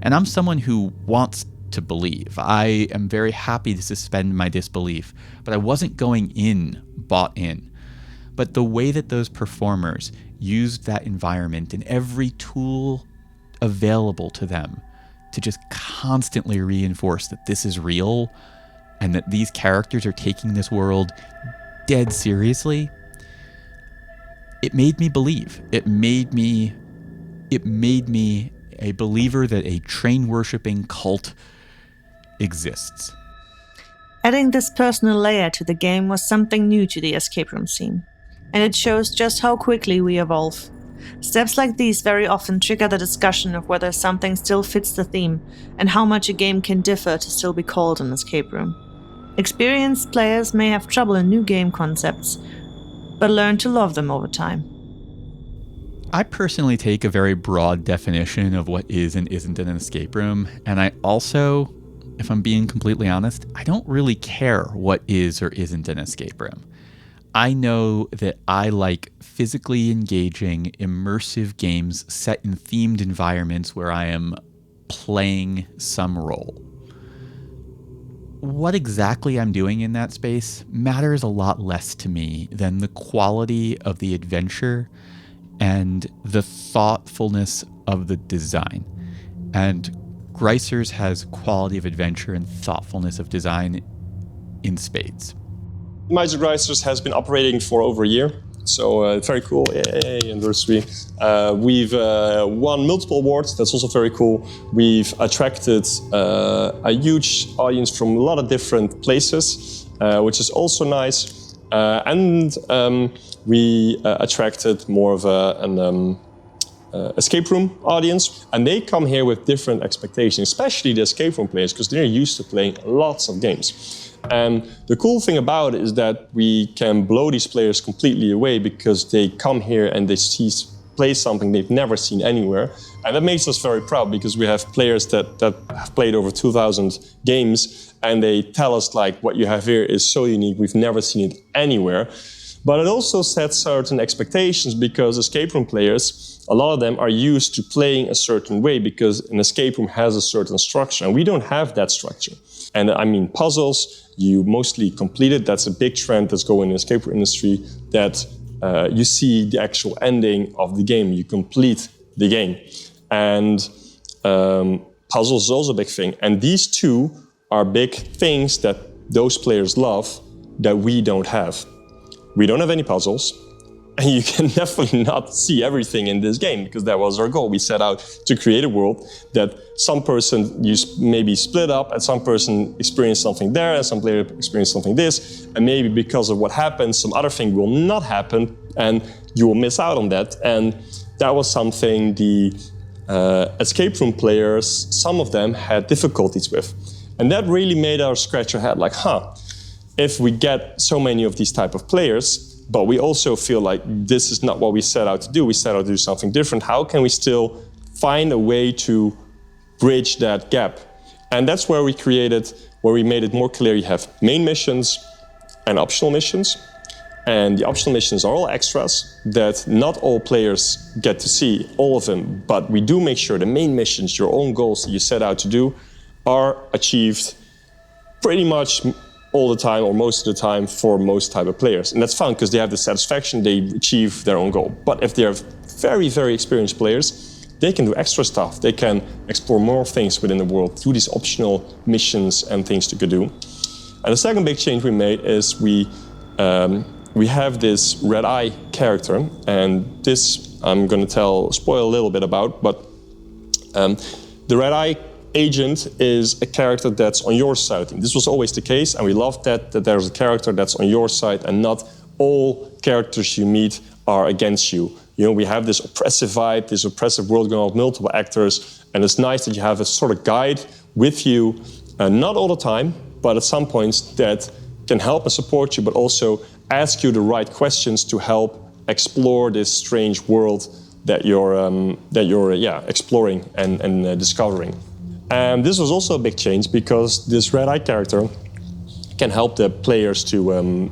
And I'm someone who wants to believe. I am very happy to suspend my disbelief, but I wasn't going in bought in. But the way that those performers used that environment and every tool available to them to just constantly reinforce that this is real and that these characters are taking this world dead seriously, it made me believe. It made me a believer that a train-worshipping cult exists. Adding this personal layer to the game was something new to the escape room scene, and it shows just how quickly we evolve. Steps like these very often trigger the discussion of whether something still fits the theme and how much a game can differ to still be called an escape room. Experienced players may have trouble in new game concepts, but learn to love them over time. I personally take a very broad definition of what is and isn't an escape room, and I also, if I'm being completely honest, I don't really care what is or isn't an escape room. I know that I like physically engaging, immersive games set in themed environments where I am playing some role. What exactly I'm doing in that space matters a lot less to me than the quality of the adventure and the thoughtfulness of the design. And Gricer's has quality of adventure and thoughtfulness of design in spades. Magic Gricer's has been operating for over a year, so very cool. Yay, anniversary. We've won multiple awards, that's also very cool. We've attracted a huge audience from a lot of different places, which is also nice. And we attracted more of an escape room audience, and they come here with different expectations, especially the escape room players, because they're used to playing lots of games. And the cool thing about it is that we can blow these players completely away because they come here and they play something they've never seen anywhere. And that makes us very proud because we have players that have played over 2,000 games and they tell us like, what you have here is so unique, we've never seen it anywhere. But it also sets certain expectations because escape room players, a lot of them are used to playing a certain way because an escape room has a certain structure and we don't have that structure. And I mean puzzles, you mostly complete it. That's a big trend that's going in the escape room industry, that you see the actual ending of the game, you complete the game. And puzzles is also a big thing. And these two are big things that those players love that we don't have. We don't have any puzzles, and you can definitely not see everything in this game because that was our goal. We set out to create a world that some person maybe split up and some person experienced something there and some player experienced something this, and maybe because of what happened, some other thing will not happen and you will miss out on that. And that was something the escape room players, some of them had difficulties with. And that really made us scratch our head like, if we get so many of these type of players, but we also feel like this is not what we set out to do. We set out to do something different. How can we still find a way to bridge that gap? And that's where we made it more clear. You have main missions and optional missions. And the optional missions are all extras that not all players get to see, all of them. But we do make sure the main missions, your own goals that you set out to do, are achieved pretty much all the time or most of the time for most type of players. And that's fun because they have the satisfaction, they achieve their own goal. But if they're very, very experienced players, they can do extra stuff. They can explore more things within the world through these optional missions and things they could do. And the second big change we made is we have this Red Eye character, and this I'm going to spoil a little bit about, but the Red Eye agent is a character that's on your side. This was always the case, and we love that there's a character that's on your side and not all characters you meet are against you. You know, we have this oppressive vibe, this oppressive world going on with multiple actors, and it's nice that you have a sort of guide with you, not all the time, but at some points that can help and support you, but also ask you the right questions to help explore this strange world that you're exploring and discovering. And this was also a big change because this Red Eye character can help the players to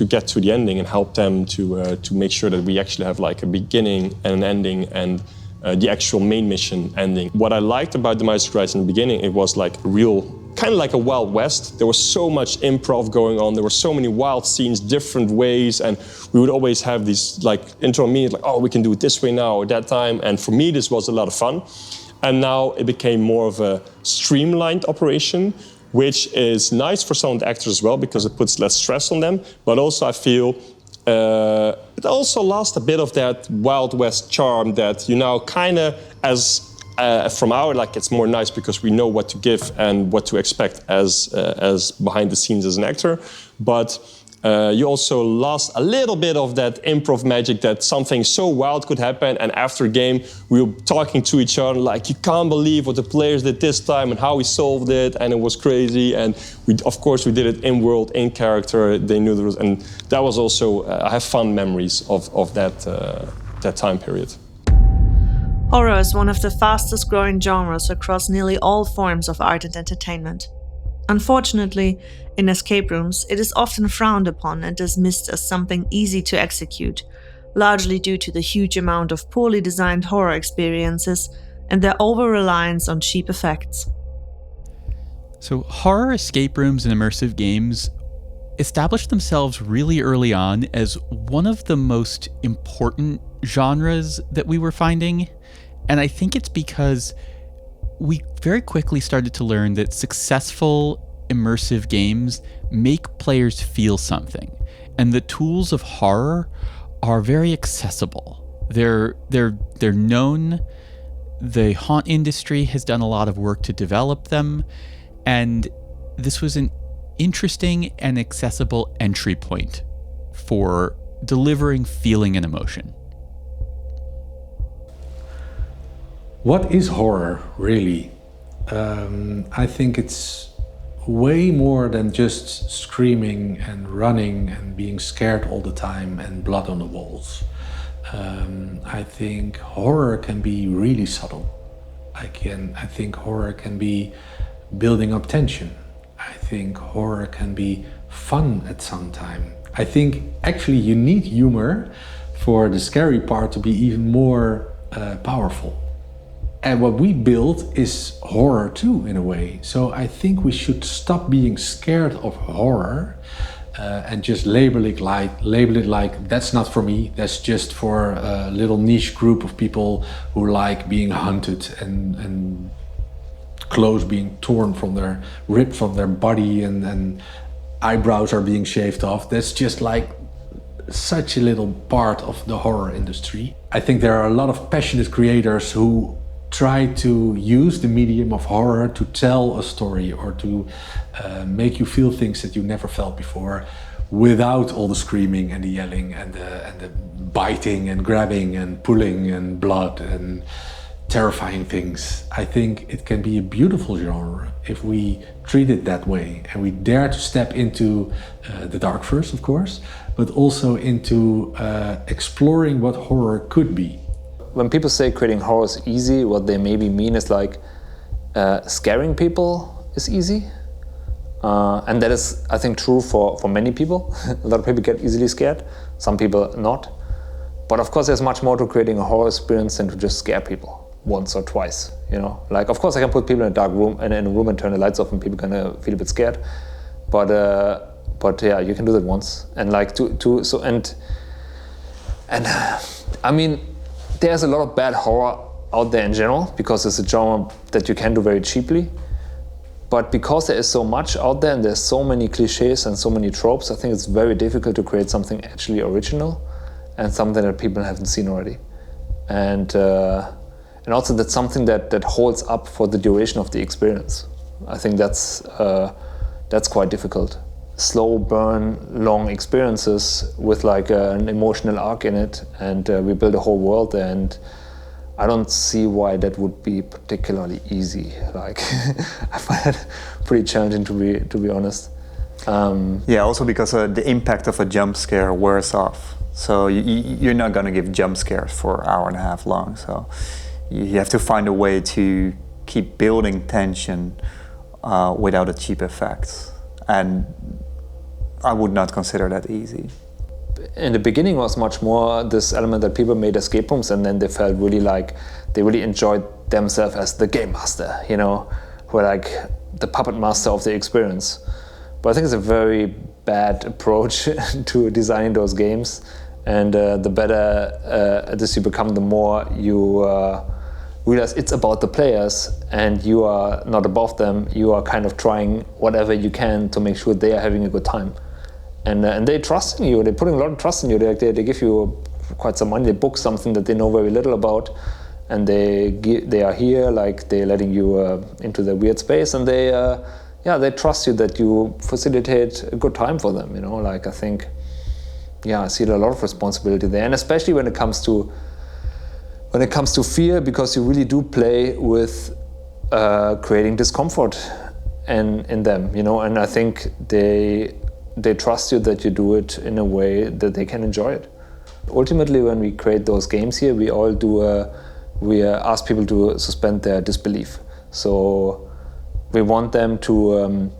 get to the ending and help them to make sure that we actually have like a beginning and an ending and the actual main mission ending. What I liked about Demise Gricer in the beginning, it was like real, kind of like a Wild West. There was so much improv going on. There were so many wild scenes, different ways, and we would always have these like internal meetings, like, oh, we can do it this way now or that time. And for me, this was a lot of fun. And now it became more of a streamlined operation, which is nice for some of the actors as well because it puts less stress on them. But also I feel it also lost a bit of that Wild West charm that you now kind of, as from our, like, it's more nice because we know what to give and what to expect as behind the scenes as an actor. But you also lost a little bit of that improv magic that something so wild could happen, and after a game we were talking to each other like, you can't believe what the players did this time and how we solved it, and it was crazy. And we, of course, we did it in world, in character. They knew there was, and that was also I have fun memories of that time period. Horror is one of the fastest growing genres across nearly all forms of art and entertainment. Unfortunately, in escape rooms, it is often frowned upon and dismissed as something easy to execute, largely due to the huge amount of poorly designed horror experiences and their over-reliance on cheap effects. So horror escape rooms and immersive games established themselves really early on as one of the most important genres that we were finding. And I think it's because we very quickly started to learn that successful immersive games make players feel something. And the tools of horror are very accessible. They're known. The haunt industry has done a lot of work to develop them. And this was an interesting and accessible entry point for delivering feeling and emotion. What is horror, really? I think it's way more than just screaming and running and being scared all the time and blood on the walls. I think horror can be really subtle. I think horror can be building up tension. I think horror can be fun at some time. I think actually you need humor for the scary part to be even more powerful. And what we build is horror too, in a way. So I think we should stop being scared of horror and just label it like that's not for me. That's just for a little niche group of people who like being hunted and clothes being torn ripped from their body and eyebrows are being shaved off. That's just like such a little part of the horror industry. I think there are a lot of passionate creators who try to use the medium of horror to tell a story or to make you feel things that you never felt before without all the screaming and the yelling and the biting and grabbing and pulling and blood and terrifying things. I think it can be a beautiful genre if we treat it that way and we dare to step into the dark first, of course, but also into exploring what horror could be. When people say creating horror is easy, what they maybe mean is like scaring people is easy. And that is, I think, true for many people. A lot of people get easily scared, some people not. But of course there's much more to creating a horror experience than to just scare people once or twice, you know? Like, of course I can put people in a dark room and in a room and turn the lights off and people are gonna feel a bit scared. But yeah, you can do that once. And like I mean, there's a lot of bad horror out there in general because it's a genre that you can do very cheaply. But because there is so much out there and there's so many cliches and so many tropes, I think it's very difficult to create something actually original and something that people haven't seen already. And also that's something that holds up for the duration of the experience. I think that's quite difficult. Slow burn, long experiences with like an emotional arc in it, and we build a whole world there, and I don't see why that would be particularly easy. Like, I find it pretty challenging to be honest. Yeah, also because the impact of a jump scare wears off. So you're not going to give jump scares for an hour and a half long. So you have to find a way to keep building tension without a cheap effect. and I would not consider that easy. In the beginning was much more this element that people made escape rooms, and then they felt really like they really enjoyed themselves as the game master, you know, who were like the puppet master of the experience. But I think it's a very bad approach to designing those games, and the better at this you become, the more you realize it's about the players and you are not above them. You are kind of trying whatever you can to make sure they are having a good time. And they trust in you, they're putting a lot of trust in you. They give you quite some money, they book something that they know very little about, and they are here, like they're letting you into their weird space, and they trust you that you facilitate a good time for them, you know. Like I think, I see a lot of responsibility there, and especially when it comes to fear, because you really do play with creating discomfort in them, you know, and I think they trust you that you do it in a way that they can enjoy it. Ultimately, when we create those games here, we all we ask people to suspend their disbelief. So we want them to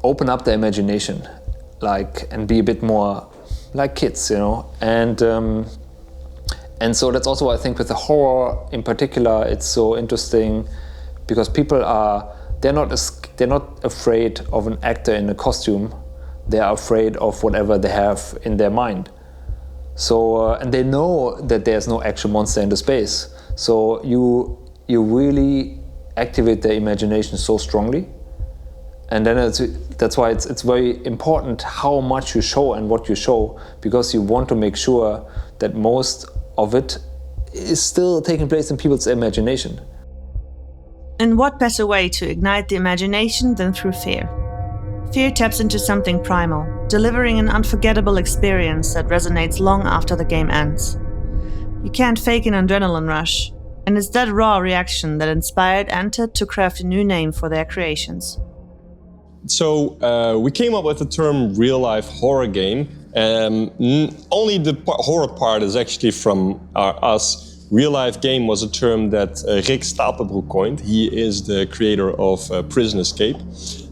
open up their imagination, and be a bit more like kids, you know. And so that's also why I think with the horror in particular, it's so interesting, because people they're not afraid of an actor in a costume. They are afraid of whatever they have in their mind. So and they know that there's no actual monster in the space. So you really activate their imagination so strongly, and then that's why it's very important how much you show and what you show, because you want to make sure that most of it is still taking place in people's imagination. And what better way to ignite the imagination than through fear? Fear taps into something primal, delivering an unforgettable experience that resonates long after the game ends. You can't fake an adrenaline rush, and it's that raw reaction that inspired Enter to craft a new name for their creations. So we came up with the term real-life horror game. Only the horror part is actually from us. Real-life game was a term that Rick Stapelbroek coined. He is the creator of Prison Escape.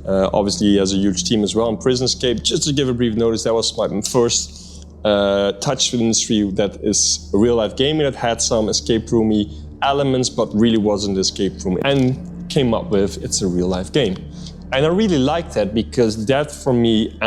Obviously, he has a huge team as well in Prison Escape. Just to give a brief notice, that was my first touch with the industry that is a real-life game that had some escape roomy elements, but really wasn't escape room, and came up with it's a real-life game. And I really like that, because that for me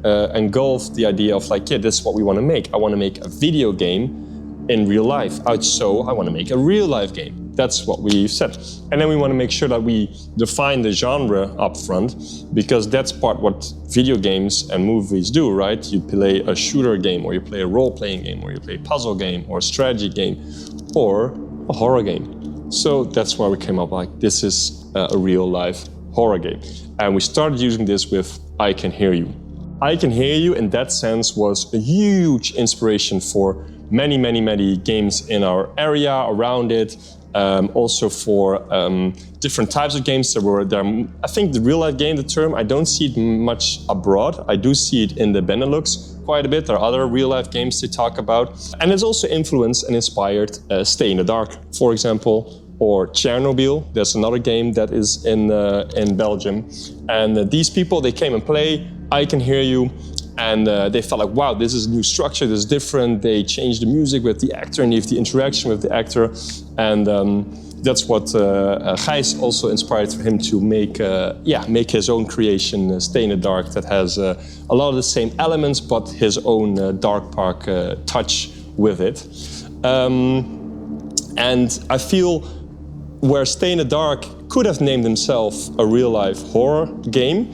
engulfed the idea of this is what we want to make. I want to make a video game in real life. So I want to make a real life game. That's what we said. And then we want to make sure that we define the genre up front, because that's part what video games and movies do, right? You play a shooter game, or you play a role-playing game, or you play a puzzle game, or a strategy game, or a horror game. So that's why we came up this is a real life horror game. And we started using this with I Can Hear You. I Can Hear You in that sense was a huge inspiration for many, many, many games in our area, around it. Also for different types of games that were there. I think the real life game, the term, I don't see it much abroad. I do see it in the BeNeLux quite a bit. There are other real life games they talk about. And it's also influenced and inspired Stay in the Dark, for example, or Chernobyl. There's another game that is in Belgium. And these people, they came and play I Can Hear You. And they felt like, wow, this is a new structure, this is different. They changed the music with the actor and the interaction with the actor. And that's what Gijs also inspired for him to make his own creation, Stay in the Dark, that has a lot of the same elements, but his own dark park touch with it. And I feel where Stay in the Dark could have named himself a real-life horror game,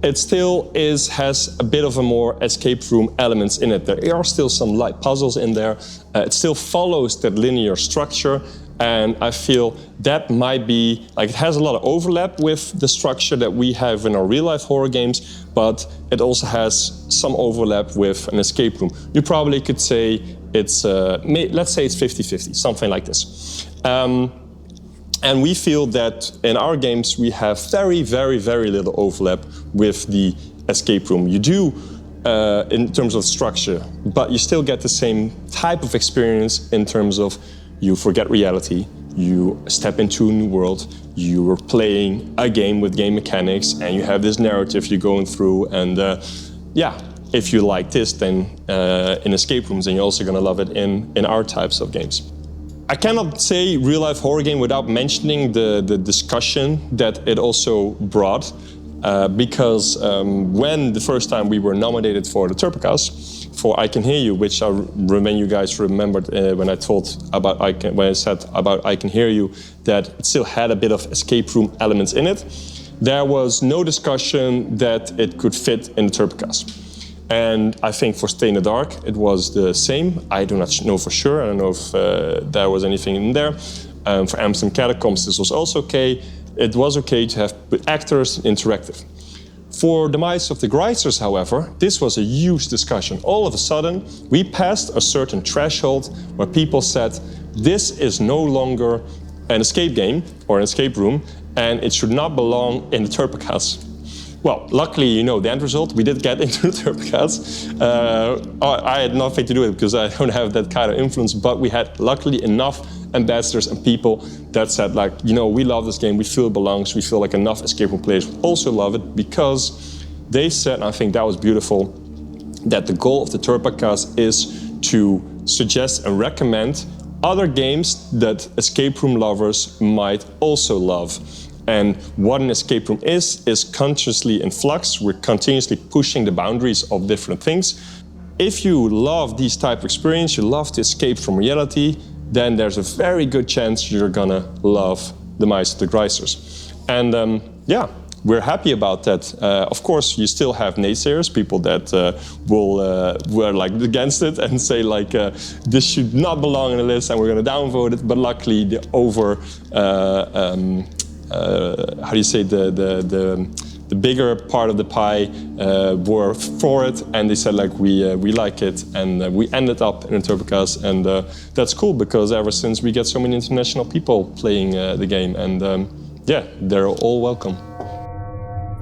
it still has a bit of a more escape room elements in it. There are still some light puzzles in there. It still follows that linear structure. And I feel that might be, it has a lot of overlap with the structure that we have in our real life horror games, but it also has some overlap with an escape room. You probably could say it's, let's say it's 50-50, something like this. And we feel that in our games, we have very, very, very little overlap with the escape room. You do in terms of structure, but you still get the same type of experience in terms of you forget reality, you step into a new world, you are playing a game with game mechanics, and you have this narrative you're going through, and if you like this, then in escape rooms, then you're also going to love it in our types of games. I cannot say real-life horror game without mentioning the discussion that it also brought, because when the first time we were nominated for the Turpicas, for I Can Hear You, which when you guys remembered when I said about I Can Hear You, that it still had a bit of escape room elements in it, there was no discussion that it could fit in the Turpicas. And I think for Stay in the Dark, it was the same. I do not know for sure. I don't know if there was anything in there. For Amsterdam Catacombs, this was also okay. It was okay to have actors interactive. For Demise of the Gricers, however, this was a huge discussion. All of a sudden, we passed a certain threshold where people said, this is no longer an escape game or an escape room, and it should not belong in the Turpicas. Well, luckily, you know the end result. We did get into the Turpicas. I had nothing to do with it because I don't have that kind of influence, but we had luckily enough ambassadors and people that said, like, you know, we love this game, we feel it belongs, we feel like enough escape room players also love it, because they said, and I think that was beautiful, that the goal of the Turpicas is to suggest and recommend other games that escape room lovers might also love. And what an escape room is consciously in flux. We're continuously pushing the boundaries of different things. If you love these type of experience, you love to escape from reality, then there's a very good chance you're gonna love Demise of the Gricers. And we're happy about that. Of course, you still have naysayers, people that were like against it and say like this should not belong on the list and we're gonna downvote it. But luckily, the the bigger part of the pie were for it, and they said like we like it, and we ended up in Turpicas, and that's cool because ever since we get so many international people playing the game, and they're all welcome.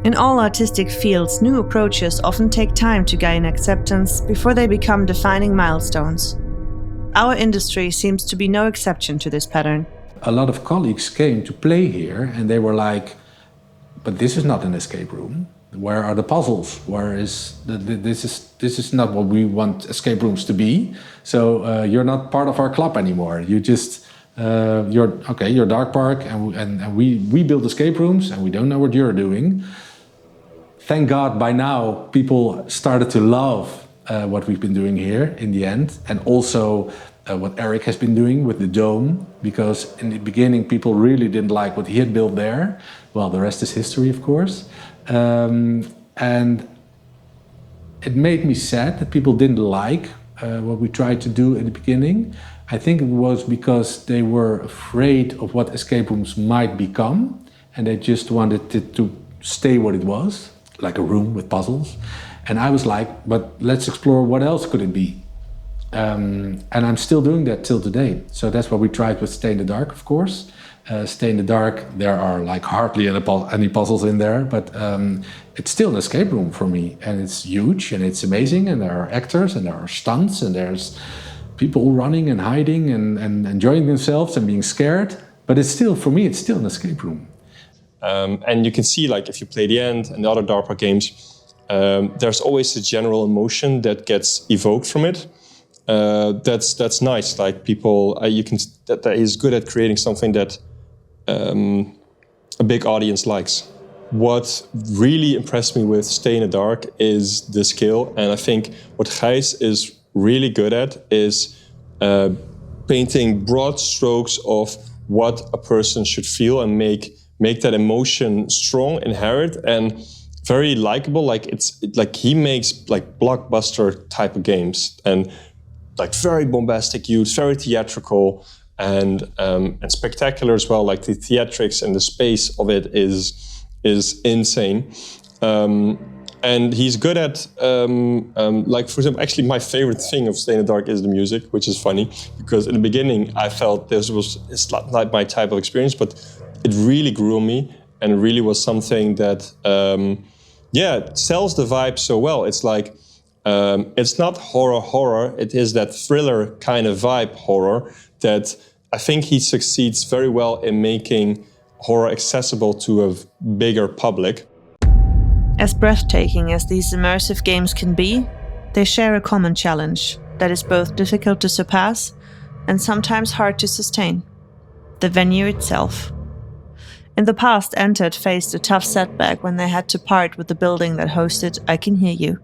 In all artistic fields, new approaches often take time to gain acceptance before they become defining milestones. Our industry seems to be no exception to this pattern. A lot of colleagues came to play here and they were like, but this is not an escape room. Where are the puzzles? Where is this is not what we want escape rooms to be. So you're not part of our club anymore. You just you're Dark Park and we build escape rooms and we don't know what you're doing. Thank God by now people started to love what we've been doing here in the end, and also what Eric has been doing with the dome, because in the beginning people really didn't like what he had built there. Well, the rest is history, of course. And it made me sad that people didn't like what we tried to do in the beginning. I think it was because they were afraid of what escape rooms might become, and they just wanted it to stay what it was, like a room with puzzles. And I was like, but let's explore what else could it be. And I'm still doing that till today. So that's what we tried with Stay in the Dark, of course. Stay in the Dark, there are like hardly any puzzles in there, but it's still an escape room for me, and it's huge and it's amazing, and there are actors and there are stunts and there's people running and hiding and enjoying themselves and being scared, but it's still, for me, it's still an escape room. And you can see, like, if you play the end and the other DARPA games, there's always a general emotion that gets evoked from it. That's nice. Like, people, that is good at creating something that a big audience likes. What really impressed me with Stay in the Dark is the skill, and I think what Gijs is really good at is painting broad strokes of what a person should feel and make that emotion strong, inherent, and very likable. Like he makes like blockbuster type of games, and like very bombastic use, very theatrical, and spectacular as well. Like the theatrics and the space of it is insane. And he's good at, like, for example, actually my favorite thing of Stay in the Dark is the music, which is funny, because in the beginning I felt it's not like my type of experience, but it really grew on me, and it really was something that, it sells the vibe so well. It's like, it's not horror, it is that thriller kind of vibe horror that I think he succeeds very well in making horror accessible to a bigger public. As breathtaking as these immersive games can be, they share a common challenge that is both difficult to surpass and sometimes hard to sustain: the venue itself. In the past, Entered faced a tough setback when they had to part with the building that hosted I Can Hear You,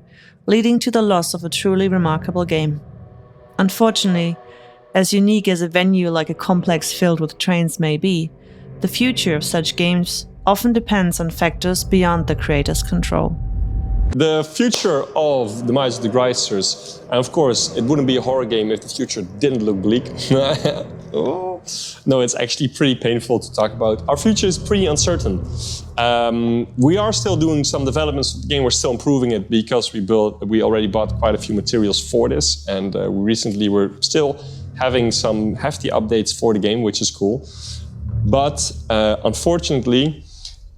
leading to the loss of a truly remarkable game. Unfortunately, as unique as a venue like a complex filled with trains may be, the future of such games often depends on factors beyond the creator's control. The future of Demise of the Gricers, and of course, it wouldn't be a horror game if the future didn't look bleak. Oh. No, it's actually pretty painful to talk about. Our future is pretty uncertain. We are still doing some developments of the game. We're still improving it because we already bought quite a few materials for this, and we recently were still having some hefty updates for the game, which is cool. But unfortunately,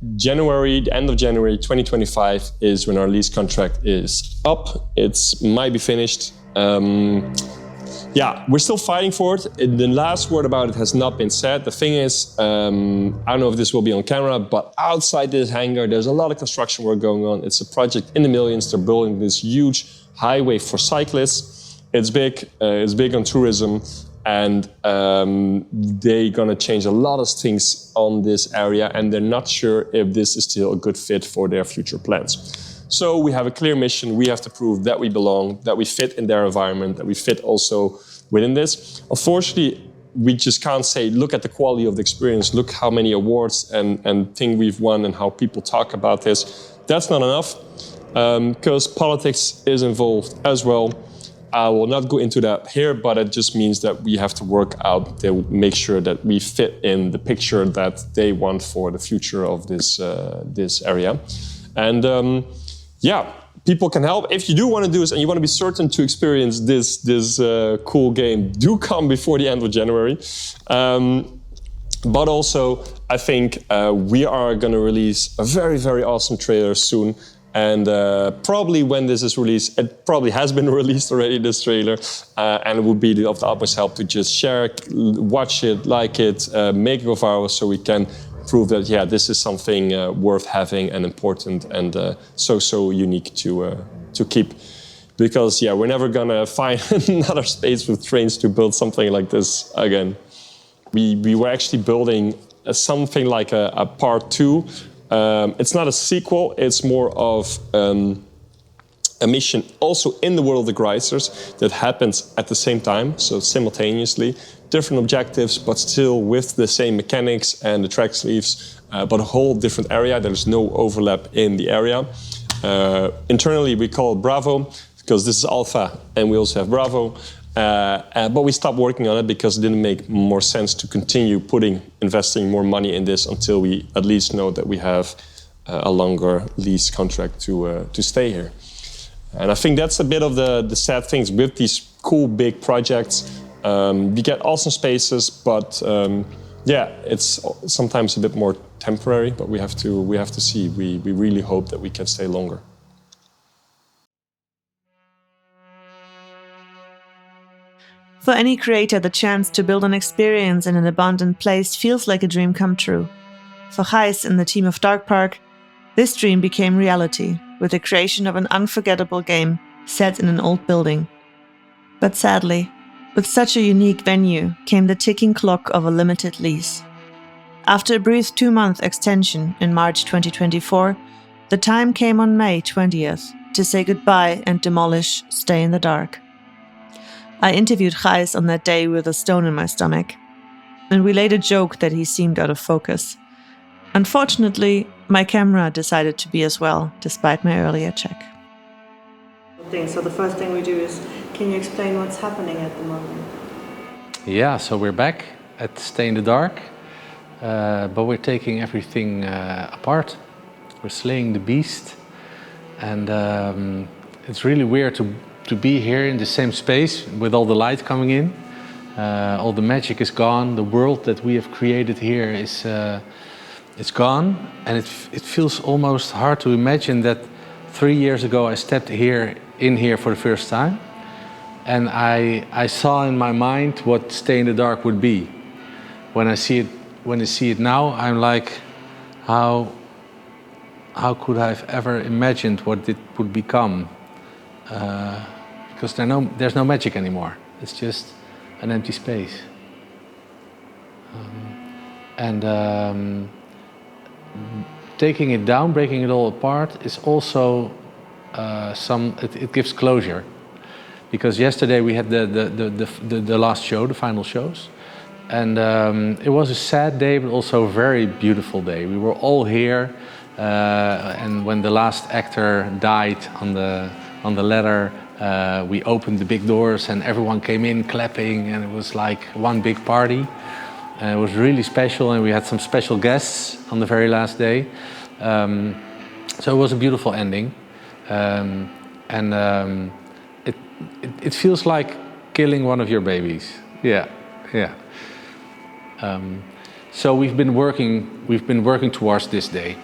the end of January 2025 is when our lease contract is up. It might be finished. Yeah, we're still fighting for it. The last word about it has not been said. The thing is, I don't know if this will be on camera, but outside this hangar, there's a lot of construction work going on. It's a project in the millions. They're building this huge highway for cyclists. It's big on tourism. And they're gonna change a lot of things on this area, and they're not sure if this is still a good fit for their future plans. So we have a clear mission. We have to prove that we belong, that we fit in their environment, that we fit also within this. Unfortunately, we just can't say, look at the quality of the experience, look how many awards and things we've won and how people talk about this. That's not enough, because politics is involved as well. I will not go into that here, but it just means that we have to work out to make sure that we fit in the picture that they want for the future of this area. And yeah, people can help. If you do want to do this and you want to be certain to experience this cool game, do come before the end of January. But also, I think we are going to release a very, very awesome trailer soon. And probably when this is released, it probably has been released already, this trailer. And it would be of the utmost help to just share it, watch it, like it, make it go viral so we can prove that, yeah, this is something worth having and important and so unique to keep. Because, yeah, we're never gonna find another space with trains to build something like this again. We were actually building something like a part 2. It's not a sequel, it's more of a mission also in the world of the Gricers that happens at the same time, so simultaneously. Different objectives, but still with the same mechanics and the track sleeves, but a whole different area. There's no overlap in the area. Internally, we call it Bravo, because this is Alpha, and we also have Bravo. But we stopped working on it because it didn't make more sense to continue investing more money in this until we at least know that we have a longer lease contract to stay here. And I think that's a bit of the sad things with these cool big projects. You get awesome spaces, but yeah, it's sometimes a bit more temporary. But we have to see. We really hope that we can stay longer. For any creator, the chance to build an experience in an abandoned place feels like a dream come true. For Gijs and the team of Dark Park, this dream became reality with the creation of an unforgettable game set in an old building. But sadly, with such a unique venue came the ticking clock of a limited lease. After a brief 2-month extension in March 2024, the time came on May 20th to say goodbye and demolish Stay in the Dark. I interviewed Gijs on that day with a stone in my stomach, and we later joked that he seemed out of focus. Unfortunately, my camera decided to be as well, despite my earlier check. So the first thing we do is, can you explain what's happening at the moment? Yeah, so we're back at Stay in the Dark, but we're taking everything apart. We're slaying the beast, and it's really weird to be here in the same space with all the light coming in. All the magic is gone. The world that we have created here is it's gone, and it feels almost hard to imagine that 3 years ago I stepped in here for the first time, and I saw in my mind what Stay in the Dark would be. when I see it now, I'm like, how could I have ever imagined what it would become? Because there's no magic anymore. It's just an empty space. Taking it down, breaking it all apart, is also it gives closure. Because yesterday we had the last show, the final shows, and it was a sad day, but also a very beautiful day. We were all here, and when the last actor died on the ladder, we opened the big doors and everyone came in clapping, and it was like one big party. It was really special, and we had some special guests on the very last day. So it was a beautiful ending, it feels like killing one of your babies. Yeah. So we've been working towards this day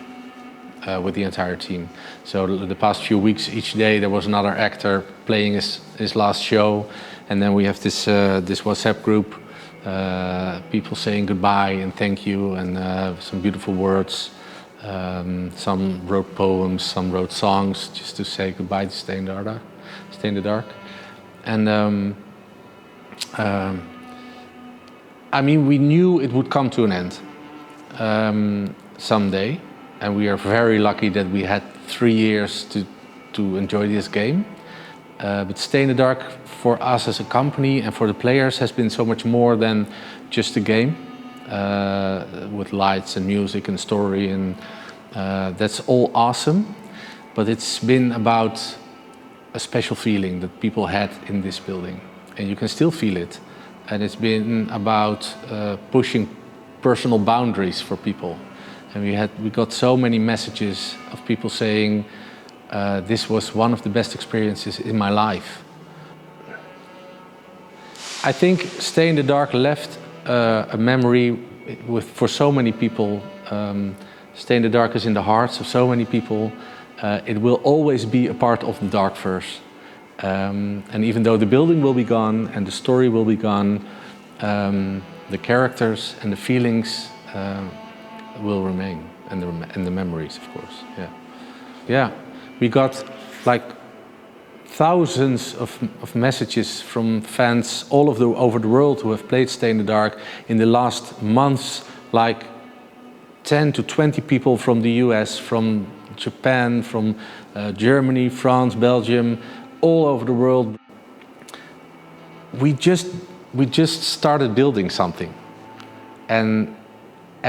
with the entire team. So the past few weeks, each day there was another actor playing his last show, and then we have this WhatsApp group. People saying goodbye and thank you, and some beautiful words. Some wrote poems, some wrote songs just to say goodbye to Stay in the Dark. And I mean, we knew it would come to an end someday, and we are very lucky that we had 3 years to enjoy this game. But Stay in the Dark for us as a company and for the players has been so much more than just a game with lights and music and story, and that's all awesome. But it's been about a special feeling that people had in this building, and you can still feel it. And it's been about pushing personal boundaries for people. And we got so many messages of people saying, this was one of the best experiences in my life. I think Stay in the Dark left a memory for so many people. Stay in the Dark is in the hearts of so many people. It will always be a part of the Darkverse. And even though the building will be gone and the story will be gone, the characters and the feelings will remain, and the memories, of course. Yeah. We got like thousands of messages from fans all over the world who have played Stay in the Dark in the last months, like 10 to 20 people from the US, from Japan, from Germany, France, Belgium, all over the world. We just started building something, and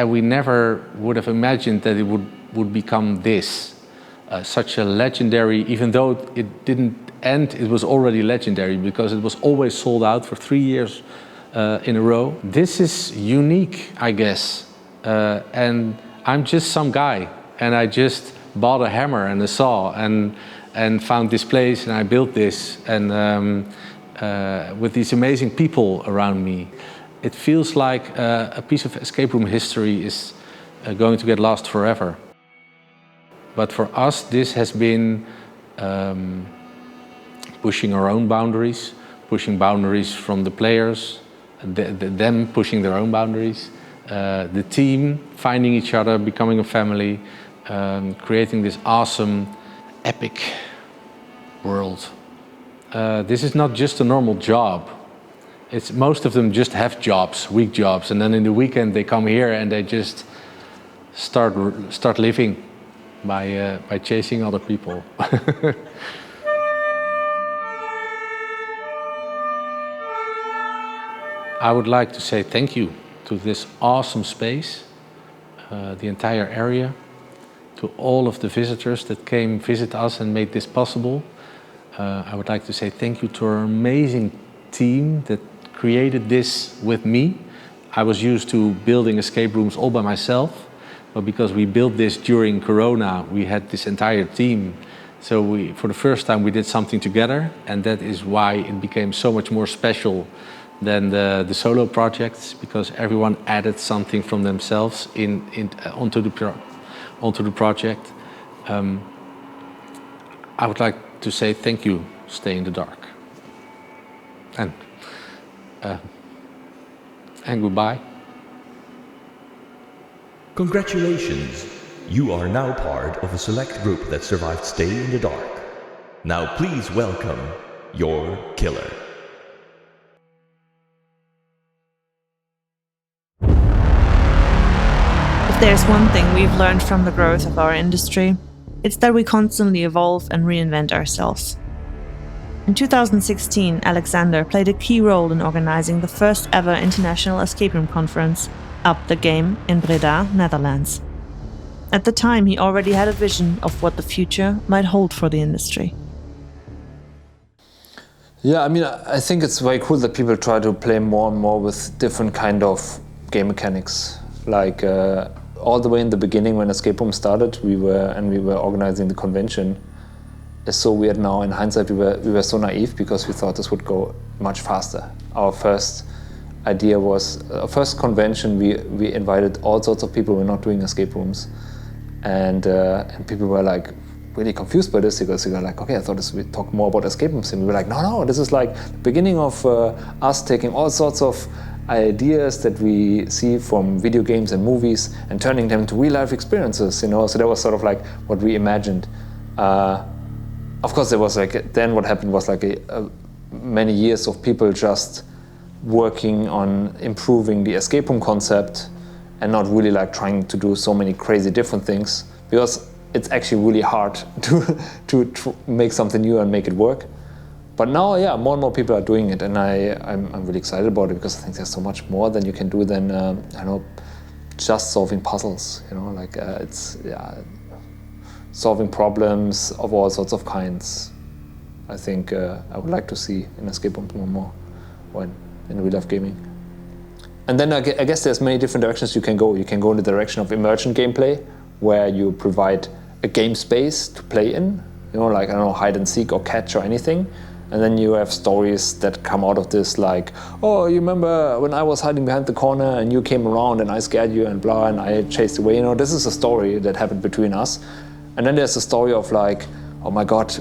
we never would have imagined that it would become this. Such a legendary, even though it didn't end, it was already legendary because it was always sold out for 3 years in a row. This is unique, I guess, and I'm just some guy, and I just bought a hammer and a saw and found this place, and I built this, and with these amazing people around me. It feels like a piece of escape room history is going to get lost forever. But for us, this has been pushing our own boundaries, pushing boundaries from the players, them pushing their own boundaries, the team finding each other, becoming a family, creating this awesome, epic world. This is not just a normal job. Most of them just have jobs, week jobs, and then in the weekend they come here and they just start living by chasing other people. I would like to say thank you to this awesome space, the entire area, to all of the visitors that came visit us and made this possible. I would like to say thank you to our amazing team that created this with me. I was used to building escape rooms all by myself. But because we built this during Corona, we had this entire team. So for the first time, we did something together, and that is why it became so much more special than the solo projects, because everyone added something from themselves onto the project. I would like to say thank you, Stay in the Dark, and goodbye. Congratulations! You are now part of a select group that survived Stay in the Dark. Now please welcome your killer. If there's one thing we've learned from the growth of our industry, it's that we constantly evolve and reinvent ourselves. In 2016, Alexander played a key role in organizing the first ever international escape room conference, Up the Game, in Breda, Netherlands. At the time, he already had a vision of what the future might hold for the industry. Yeah, I mean, I think it's very cool that people try to play more and more with different kind of game mechanics. Like all the way in the beginning when Escape Room started, we were organizing the convention. It's so weird now. In hindsight, we were so naive because we thought this would go much faster. Our first idea was, first convention, we invited all sorts of people who were not doing escape rooms. And people were like really confused by this because they were like, okay, I thought we talk more about escape rooms. And we were like, no, this is like the beginning of us taking all sorts of ideas that we see from video games and movies and turning them into real life experiences, you know. So that was sort of like what we imagined. Of course, there was like, then what happened was like many years of people just working on improving the escape room concept and not really like trying to do so many crazy different things, because it's actually really hard to make something new and make it work. But now, yeah, more and more people are doing it, and I'm really excited about it because I think there's so much more than you can do than I don't know, just solving puzzles. You know, like solving problems of all sorts of kinds. I think I would like to see in escape rooms more and more, or in real life gaming. And then I guess there's many different directions you can go. You can go in the direction of emergent gameplay, where you provide a game space to play in, you know, like, I don't know, hide and seek or catch or anything. And then you have stories that come out of this, like, oh, you remember when I was hiding behind the corner and you came around and I scared you and blah, and I chased away. You know, this is a story that happened between us. And then there's a story of like, oh my God,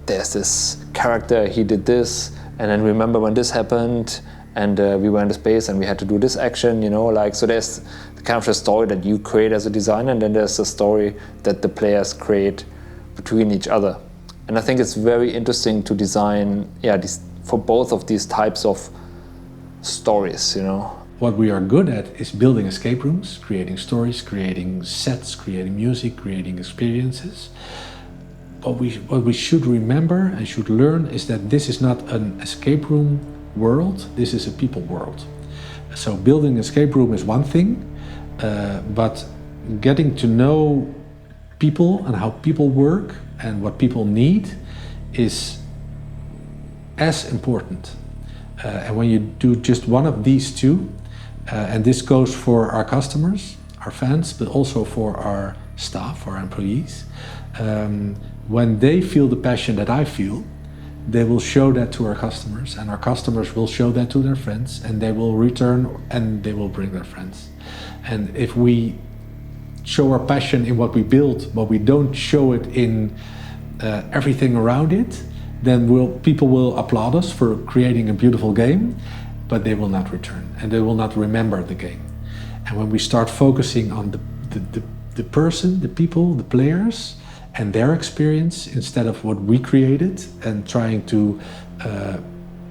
there's this character, he did this, and then remember when this happened, and we were in the space and we had to do this action, you know, like, so there's kind of the story that you create as a designer, and then there's the story that the players create between each other. And I think it's very interesting to design, for both of these types of stories, you know. What we are good at is building escape rooms, creating stories, creating sets, creating music, creating experiences. What we should remember and should learn is that this is not an escape room world, this is a people world. So building an escape room is one thing, but getting to know people and how people work and what people need is as important. And when you do just one of these two, and this goes for our customers, our fans, but also for our staff, our employees, when they feel the passion that I feel, they will show that to our customers, and our customers will show that to their friends, and they will return and they will bring their friends. And if we show our passion in what we build, but we don't show it in everything around it, then people will applaud us for creating a beautiful game, but they will not return and they will not remember the game. And when we start focusing on the person, the people, the players, and their experience instead of what we created, and trying to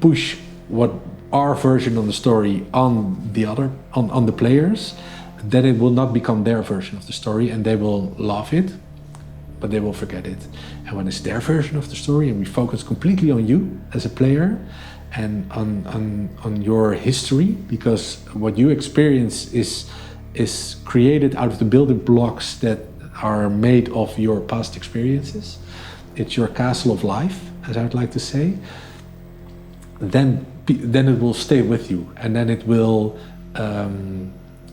push what our version of the story on the players, then it will not become their version of the story, and they will love it, but they will forget it. And when it's their version of the story and we focus completely on you as a player and on your history, because what you experience is created out of the building blocks that are made of your past experiences. It's your castle of life, as I would like to say. Then it will stay with you, and then it will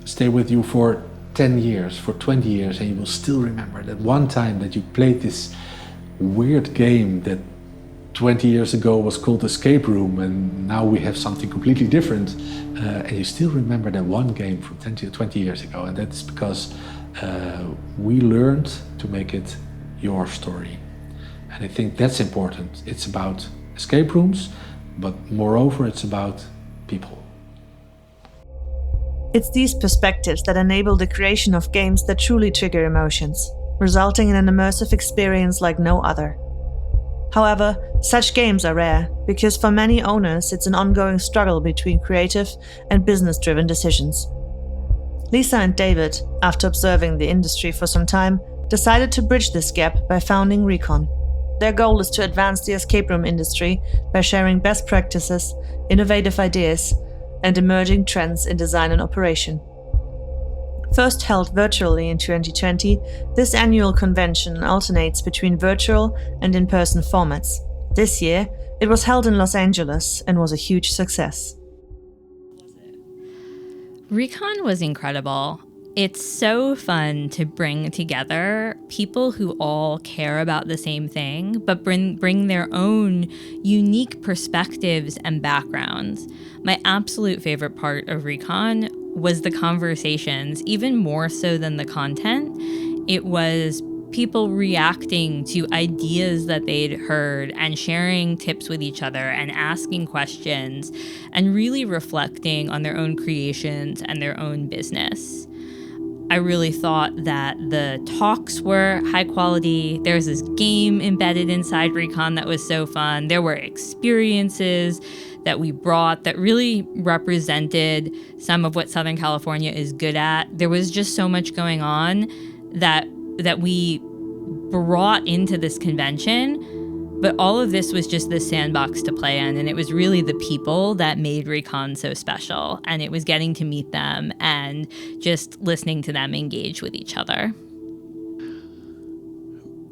stay with you for 10 years, for 20 years, and you will still remember that one time that you played this weird game that 20 years ago was called Escape Room, and now we have something completely different, and you still remember that one game from 20 years ago, and that's because we learned to make it your story. And I think that's important. It's about escape rooms, but moreover it's about people. It's these perspectives that enable the creation of games that truly trigger emotions, resulting in an immersive experience like no other. However, such games are rare, because for many owners it's an ongoing struggle between creative and business-driven decisions. Lisa and David, after observing the industry for some time, decided to bridge this gap by founding Recon. Their goal is to advance the escape room industry by sharing best practices, innovative ideas, and emerging trends in design and operation. First held virtually in 2020, this annual convention alternates between virtual and in-person formats. This year, it was held in Los Angeles and was a huge success. Recon was incredible. It's so fun to bring together people who all care about the same thing, but bring their own unique perspectives and backgrounds. My absolute favorite part of Recon was the conversations, even more so than the content. It was people reacting to ideas that they'd heard and sharing tips with each other and asking questions and really reflecting on their own creations and their own business. I really thought that the talks were high quality. There's this game embedded inside Recon that was so fun. There were experiences that we brought that really represented some of what Southern California is good at. There was just so much going on that we brought into this convention, but all of this was just this sandbox to play in, and it was really the people that made Recon so special, and it was getting to meet them and just listening to them engage with each other.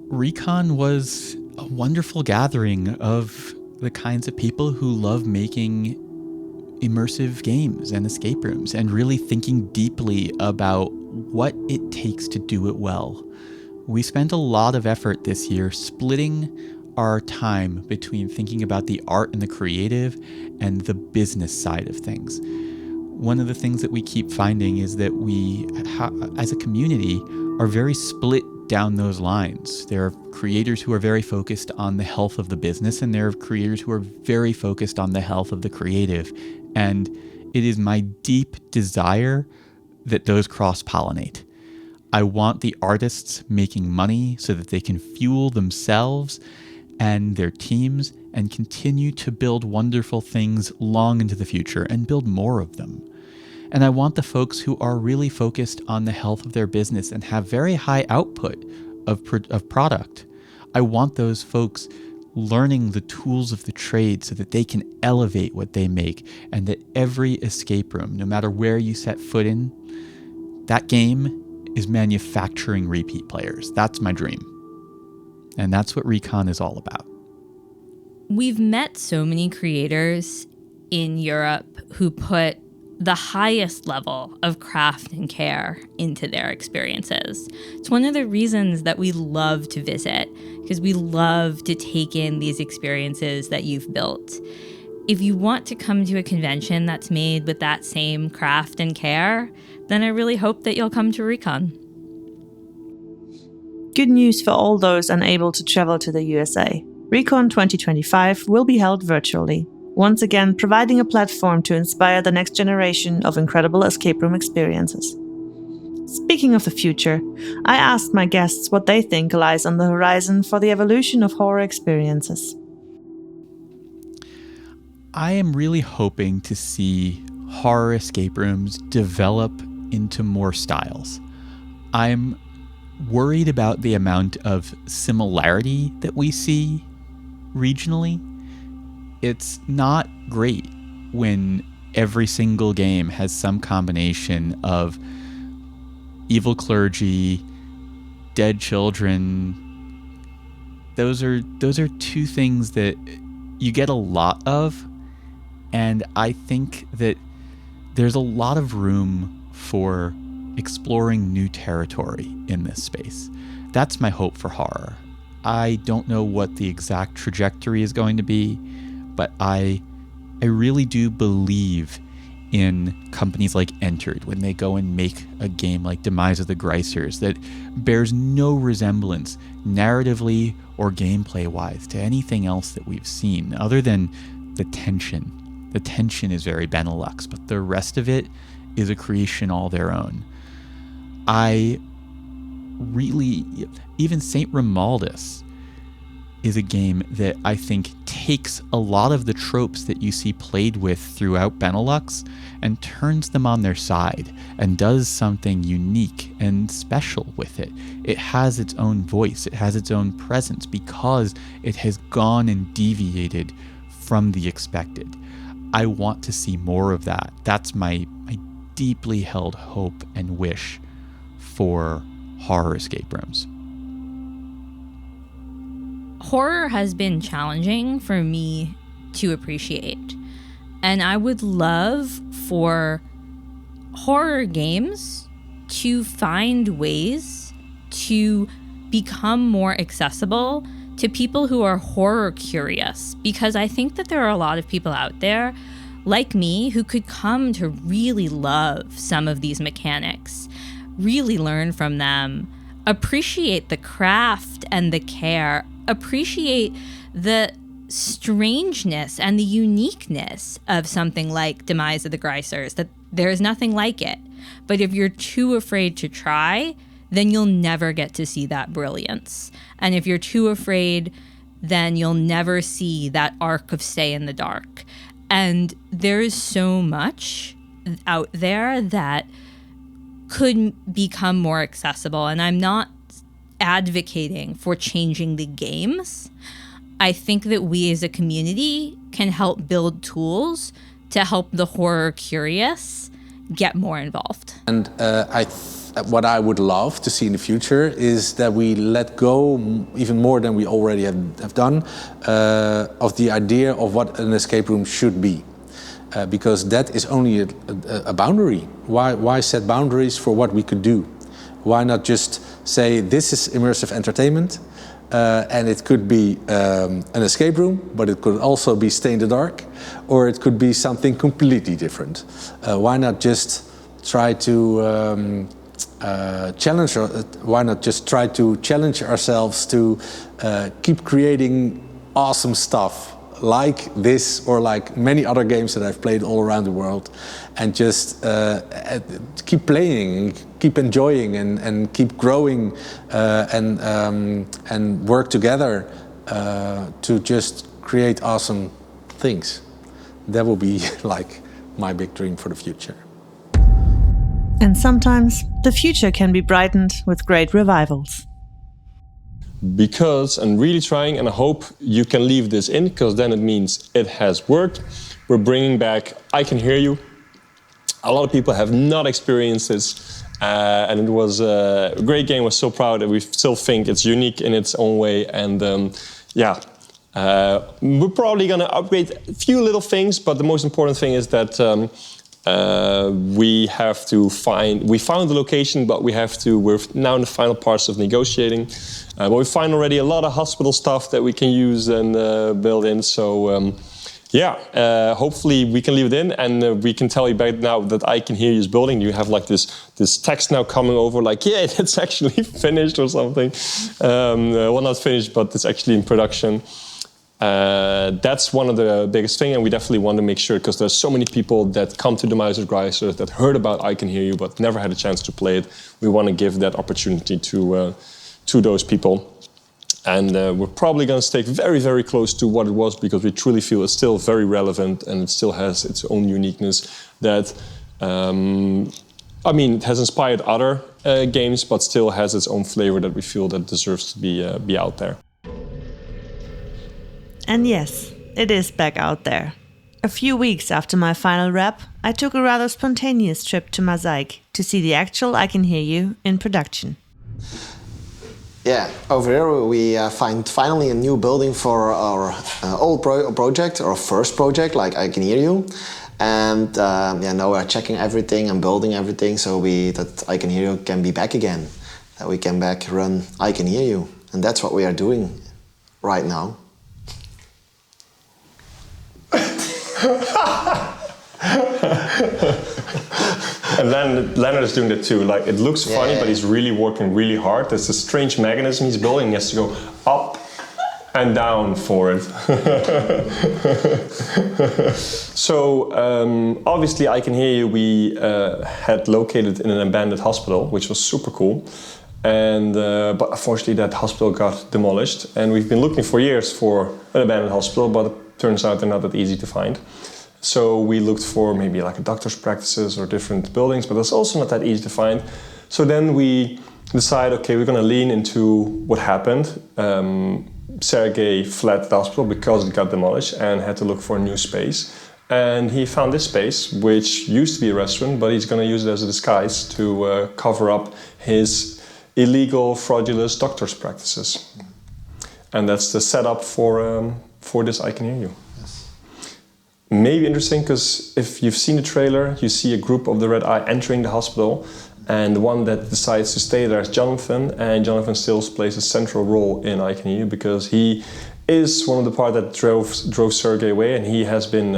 Recon was a wonderful gathering of the kinds of people who love making immersive games and escape rooms and really thinking deeply about what it takes to do it well. We spent a lot of effort this year splitting our time between thinking about the art and the creative and the business side of things. One of the things that we keep finding is that we, as a community, are very split down those lines. There are creators who are very focused on the health of the business, and there are creators who are very focused on the health of the creative. And it is my deep desire that those cross-pollinate. I want the artists making money so that they can fuel themselves and their teams and continue to build wonderful things long into the future and build more of them. And I want the folks who are really focused on the health of their business and have very high output of product. I want those folks learning the tools of the trade so that they can elevate what they make, and that every escape room, no matter where you set foot in, that game is manufacturing repeat players. That's my dream. And that's what Recon is all about. We've met so many creators in Europe who put the highest level of craft and care into their experiences. It's one of the reasons that we love to visit, because we love to take in these experiences that you've built. If you want to come to a convention that's made with that same craft and care, then I really hope that you'll come to Recon. Good news for all those unable to travel to the USA. Recon 2025 will be held virtually, once again providing a platform to inspire the next generation of incredible escape room experiences. Speaking of the future, I asked my guests what they think lies on the horizon for the evolution of horror experiences. I am really hoping to see horror escape rooms develop into more styles. I'm worried about the amount of similarity that we see regionally. It's not great when every single game has some combination of evil clergy, dead children. Those are two things that you get a lot of, and I think that there's a lot of room for exploring new territory in this space. That's my hope for horror. I don't know what the exact trajectory is going to be, but I really do believe in companies like Entered when they go and make a game like Demise of the Gricers that bears no resemblance narratively or gameplay-wise to anything else that we've seen, other than the tension. The tension is very BeNeLux, but the rest of it is a creation all their own. I really, even St. Romaldus is a game that I think takes a lot of the tropes that you see played with throughout BeNeLux and turns them on their side and does something unique and special with it. It has its own voice, it has its own presence because it has gone and deviated from the expected. I want to see more of that. That's my deeply held hope and wish for horror escape rooms. Horror has been challenging for me to appreciate. And I would love for horror games to find ways to become more accessible to people who are horror curious. Because I think that there are a lot of people out there like me who could come to really love some of these mechanics, really learn from them, appreciate the craft and the care, appreciate the strangeness and the uniqueness of something like Demise of the Gricers, that there's nothing like it. But if you're too afraid to try, then you'll never get to see that brilliance. And if you're too afraid, then you'll never see that arc of stay in the dark. And there is so much out there that could become more accessible. And I'm not advocating for changing the games. I think that we as a community can help build tools to help the horror curious get more involved. And what I would love to see in the future is that we let go, even more than we already have done, of the idea of what an escape room should be. Because that is only a boundary. Why set boundaries for what we could do? Why not just say this is immersive entertainment, and it could be an escape room, but it could also be Stay in the Dark, or it could be something completely different. Why not just try to challenge ourselves to keep creating awesome stuff like this or like many other games that I've played all around the world, and just keep playing, keep enjoying, and keep growing, and work together to just create awesome things. That will be like my big dream for the future. And sometimes the future can be brightened with great revivals. Because I'm really trying, and I hope you can leave this in, because then it means it has worked. We're bringing back I Can Hear You. A lot of people have not experienced this, and it was a great game. We're so proud that we still think it's unique in its own way. And we're probably going to upgrade a few little things, but the most important thing is that we found the location, but we're now in the final parts of negotiating. But we find already a lot of hospital stuff that we can use and build in. So hopefully we can leave it in, and we can tell you back now that I Can Hear You is building. You have like this text now coming over, like, yeah, it's actually finished or something. Well, not finished, but it's actually in production. That's one of the biggest things, and we definitely want to make sure, because there's so many people that come to Demise of Gricer that heard about I Can Hear You but never had a chance to play it. We want to give that opportunity to those people. And we're probably going to stay very, very close to what it was, because we truly feel it's still very relevant and it still has its own uniqueness that, it has inspired other games, but still has its own flavor that we feel that deserves to be out there. And yes, it is back out there. A few weeks after my final rep, I took a rather spontaneous trip to Mosaic to see the actual I Can Hear You in production. Yeah, over here we find finally a new building for our old project, our first project, like I Can Hear You. And now we're checking everything and building everything so that I Can Hear You can be back again. That we can back run I Can Hear You. And that's what we are doing right now. And Leonard is doing that too. Like, it looks funny, but he's really working really hard. There's a strange mechanism he's building. He has to go up and down for it. So obviously I Can Hear You we had located in an abandoned hospital, which was super cool. And but unfortunately that hospital got demolished, and we've been looking for years for an abandoned hospital, but it turns out they're not that easy to find. So we looked for maybe like a doctor's practices or different buildings, but that's also not that easy to find. So then we decided, okay, we're going to lean into what happened. Sergey fled the hospital because it got demolished and had to look for a new space. And he found this space, which used to be a restaurant, but he's going to use it as a disguise to cover up his illegal, fraudulent doctor's practices. And that's the setup for this I Can Hear You. Yes. Maybe interesting, because if you've seen the trailer, you see a group of the Red Eye entering the hospital, and the one that decides to stay there is Jonathan, and Jonathan still plays a central role in I Can Hear You, because he is one of the part that drove Sergey away, and he has been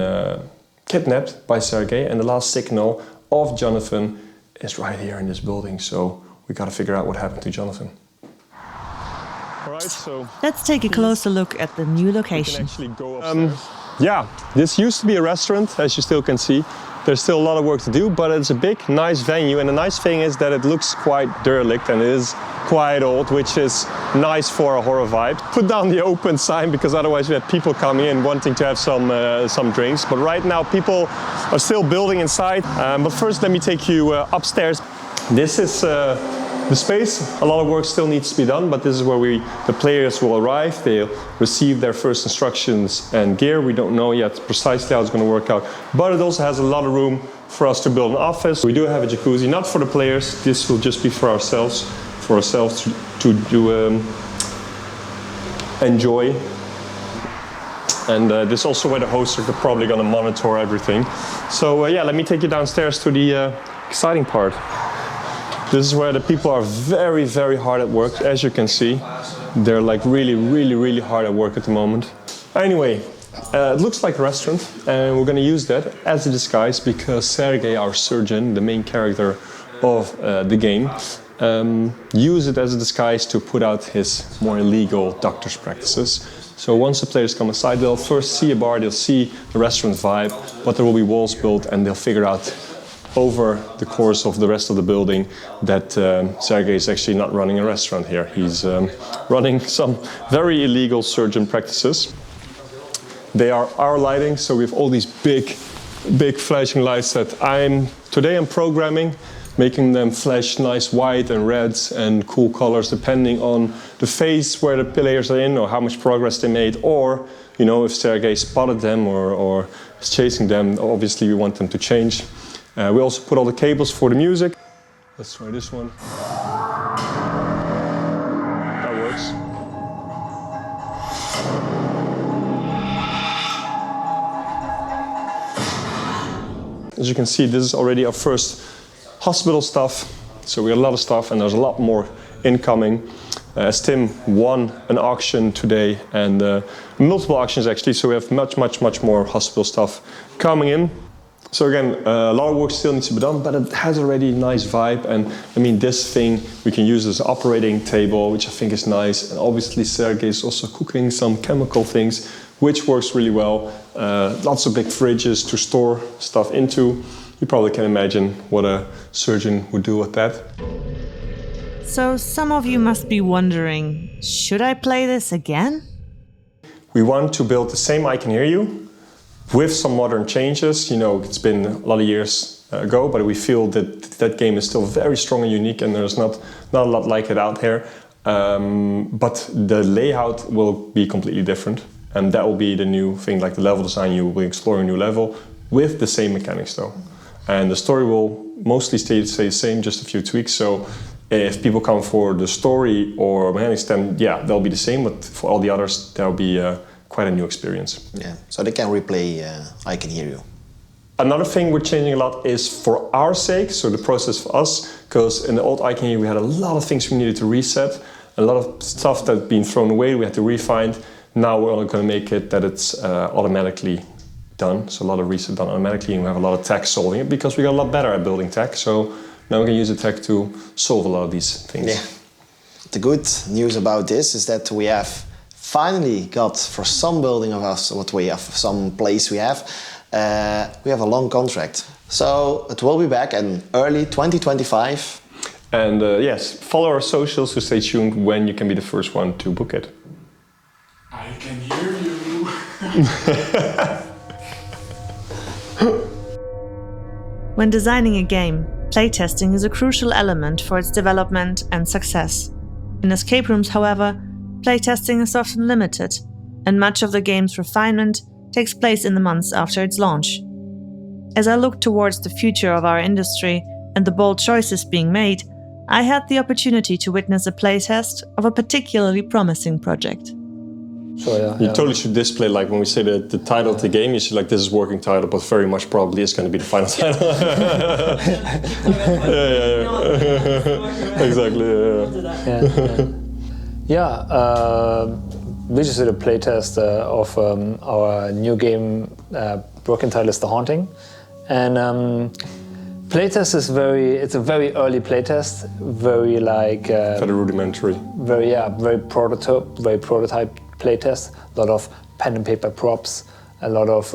kidnapped by Sergey, and the last signal of Jonathan is right here in this building, so we got to figure out what happened to Jonathan. All right, so let's take a closer look at the new location. Yeah, this used to be a restaurant, as you still can see. There's still a lot of work to do, but it's a big, nice venue, and the nice thing is that it looks quite derelict and it is quite old, which is nice for a horror vibe. Put down the open sign, because otherwise we have people coming in wanting to have some drinks. But right now people are still building inside. But first let me take you upstairs. This is the space. A lot of work still needs to be done, but this is where the players will arrive. They'll receive their first instructions and gear. We don't know yet precisely how it's going to work out, but it also has a lot of room for us to build an office. We do have a jacuzzi, not for the players. This will just be for ourselves to enjoy. And this is also where the hosts are probably going to monitor everything. So yeah, let me take you downstairs to the exciting part. This is where the people are very, very hard at work. As you can see, they're like really, really, really hard at work at the moment. Anyway, it looks like a restaurant, and we're going to use that as a disguise because Sergey, our surgeon, the main character of the game, use it as a disguise to put out his more illegal doctor's practices. So once the players come inside, they'll first see a bar, they'll see the restaurant vibe, but there will be walls built, and they'll figure out over the course of the rest of the building that Sergey is actually not running a restaurant here. He's running some very illegal surgeon practices. They are our lighting, so we have all these big flashing lights that today I'm programming, making them flash nice white and reds and cool colors depending on the phase where the players are in or how much progress they made, or if Sergey spotted them or is chasing them, obviously we want them to change. We also put all the cables for the music. Let's try this one. That works. As you can see, this is already our first hospital stuff. So we got a lot of stuff, and there's a lot more incoming. As Tim won an auction today, and multiple auctions actually, so we have much more hospital stuff coming in. So again, a lot of work still needs to be done, but it has already a nice vibe. And I mean, this thing we can use as an operating table, which I think is nice. And obviously Sergey is also cooking some chemical things, which works really well. Lots of big fridges to store stuff into. You probably can imagine what a surgeon would do with that. So some of you must be wondering, should I play this again? We want to build the same I Can Hear You, with some modern changes. It's been a lot of years ago, but we feel that game is still very strong and unique, and there's not a lot like it out there. But the layout will be completely different, and that will be the new thing. Like the level design, you will be exploring a new level with the same mechanics though. And the story will mostly stay the same, just a few tweaks. So if people come for the story or mechanics, then yeah, they'll be the same, but for all the others, there'll be quite a new experience. Yeah, so they can replay I Can Hear You. Another thing we're changing a lot is for our sake, so the process for us, because in the old I Can Hear You we had a lot of things we needed to reset, a lot of stuff that had been thrown away we had to refine. Now we're only going to make it that it's automatically done, so a lot of reset done automatically, and we have a lot of tech solving it because we got a lot better at building tech, so now we can use the tech to solve a lot of these things. Yeah. The good news about this is that we have finally got for some building of us, what we have, some place we have a long contract. So it will be back in early 2025. And yes, follow our socials to stay tuned when you can be the first one to book it. I can hear you. When designing a game, playtesting is a crucial element for its development and success. In escape rooms, however, playtesting is often limited, and much of the game's refinement takes place in the months after its launch. As I look towards the future of our industry and the bold choices being made, I had the opportunity to witness a playtest of a particularly promising project. So, you totally should display, like when we say the title of the game, you should like, this is working title, but very much probably is going to be the final title. Exactly. We just did a playtest of our new game. Working title is The Haunting, and playtest is it's a very early playtest, very like very rudimentary, very prototype playtest. A lot of pen and paper props, a lot of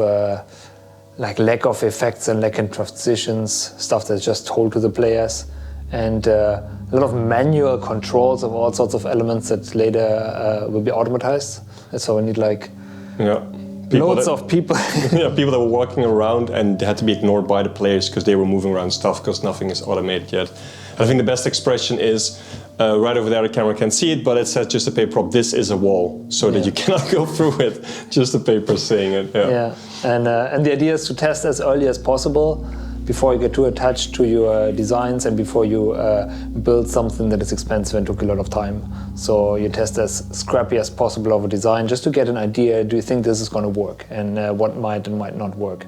like lack of effects and lack of transitions, stuff that's just told to the players, and a lot of manual controls of all sorts of elements that later will be automatized. And so we need like loads of people. People that were walking around and they had to be ignored by the players because they were moving around stuff because nothing is automated yet. I think the best expression is right over there, the camera can see it, but it says just a paper prop, this is a wall, so that you cannot go through it, just the paper saying it. And the idea is to test as early as possible before you get too attached to your designs and before you build something that is expensive and took a lot of time. So you test as scrappy as possible of a design just to get an idea, do you think this is going to work, and what might and might not work.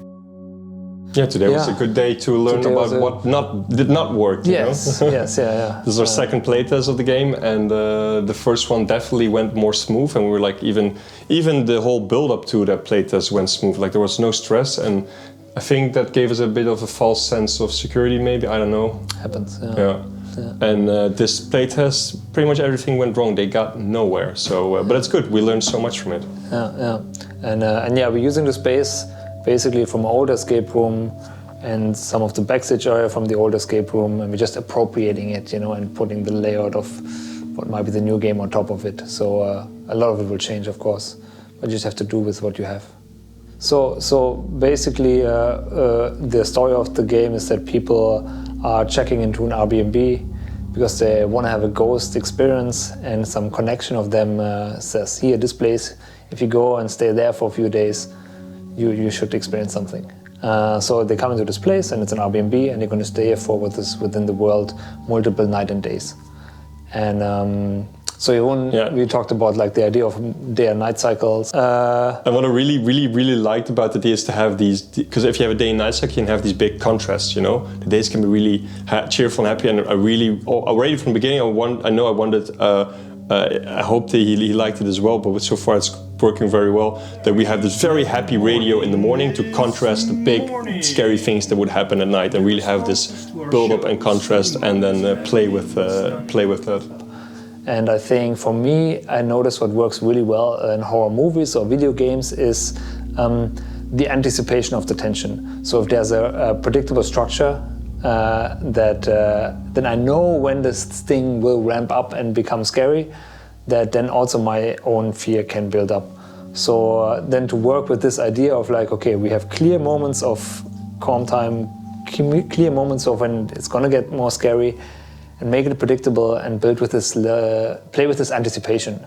Yeah, today was a good day to learn about what did not work. Yes. This is our second playtest of the game, and the first one definitely went more smooth, and we were like, even the whole build-up to that playtest went smooth. Like there was no stress, and I think that gave us a bit of a false sense of security, maybe, I don't know. Happens, And this playtest, pretty much everything went wrong. They got nowhere, so, but it's good. We learned so much from it. And we're using the space basically from an old escape room and some of the backstage area from the old escape room, and we're just appropriating it, and putting the layout of what might be the new game on top of it. So a lot of it will change, of course, but you just have to do with what you have. So basically, the story of the game is that people are checking into an Airbnb because they want to have a ghost experience, and some connection of them says, here, this place, if you go and stay there for a few days, you should experience something. So they come into this place, and it's an Airbnb, and they're going to stay here for within the world multiple night and days. And so Jeroen, we talked about like the idea of day and night cycles. And what I really liked about it is to have these, because if you have a day and night cycle, you can have these big contrasts. The days can be really cheerful and happy, and I really already from the beginning I wanted. I hope that he liked it as well, but so far it's working very well, that we have this very happy radio in the morning to contrast the big scary things that would happen at night, and really have this build up and contrast, and then play with that. And I think for me, I notice what works really well in horror movies or video games is the anticipation of the tension. So if there's a predictable structure, then I know when this thing will ramp up and become scary, that then also my own fear can build up. So then to work with this idea of like, okay, we have clear moments of calm time, clear moments of when it's gonna get more scary, and make it predictable and build with this, play with this anticipation.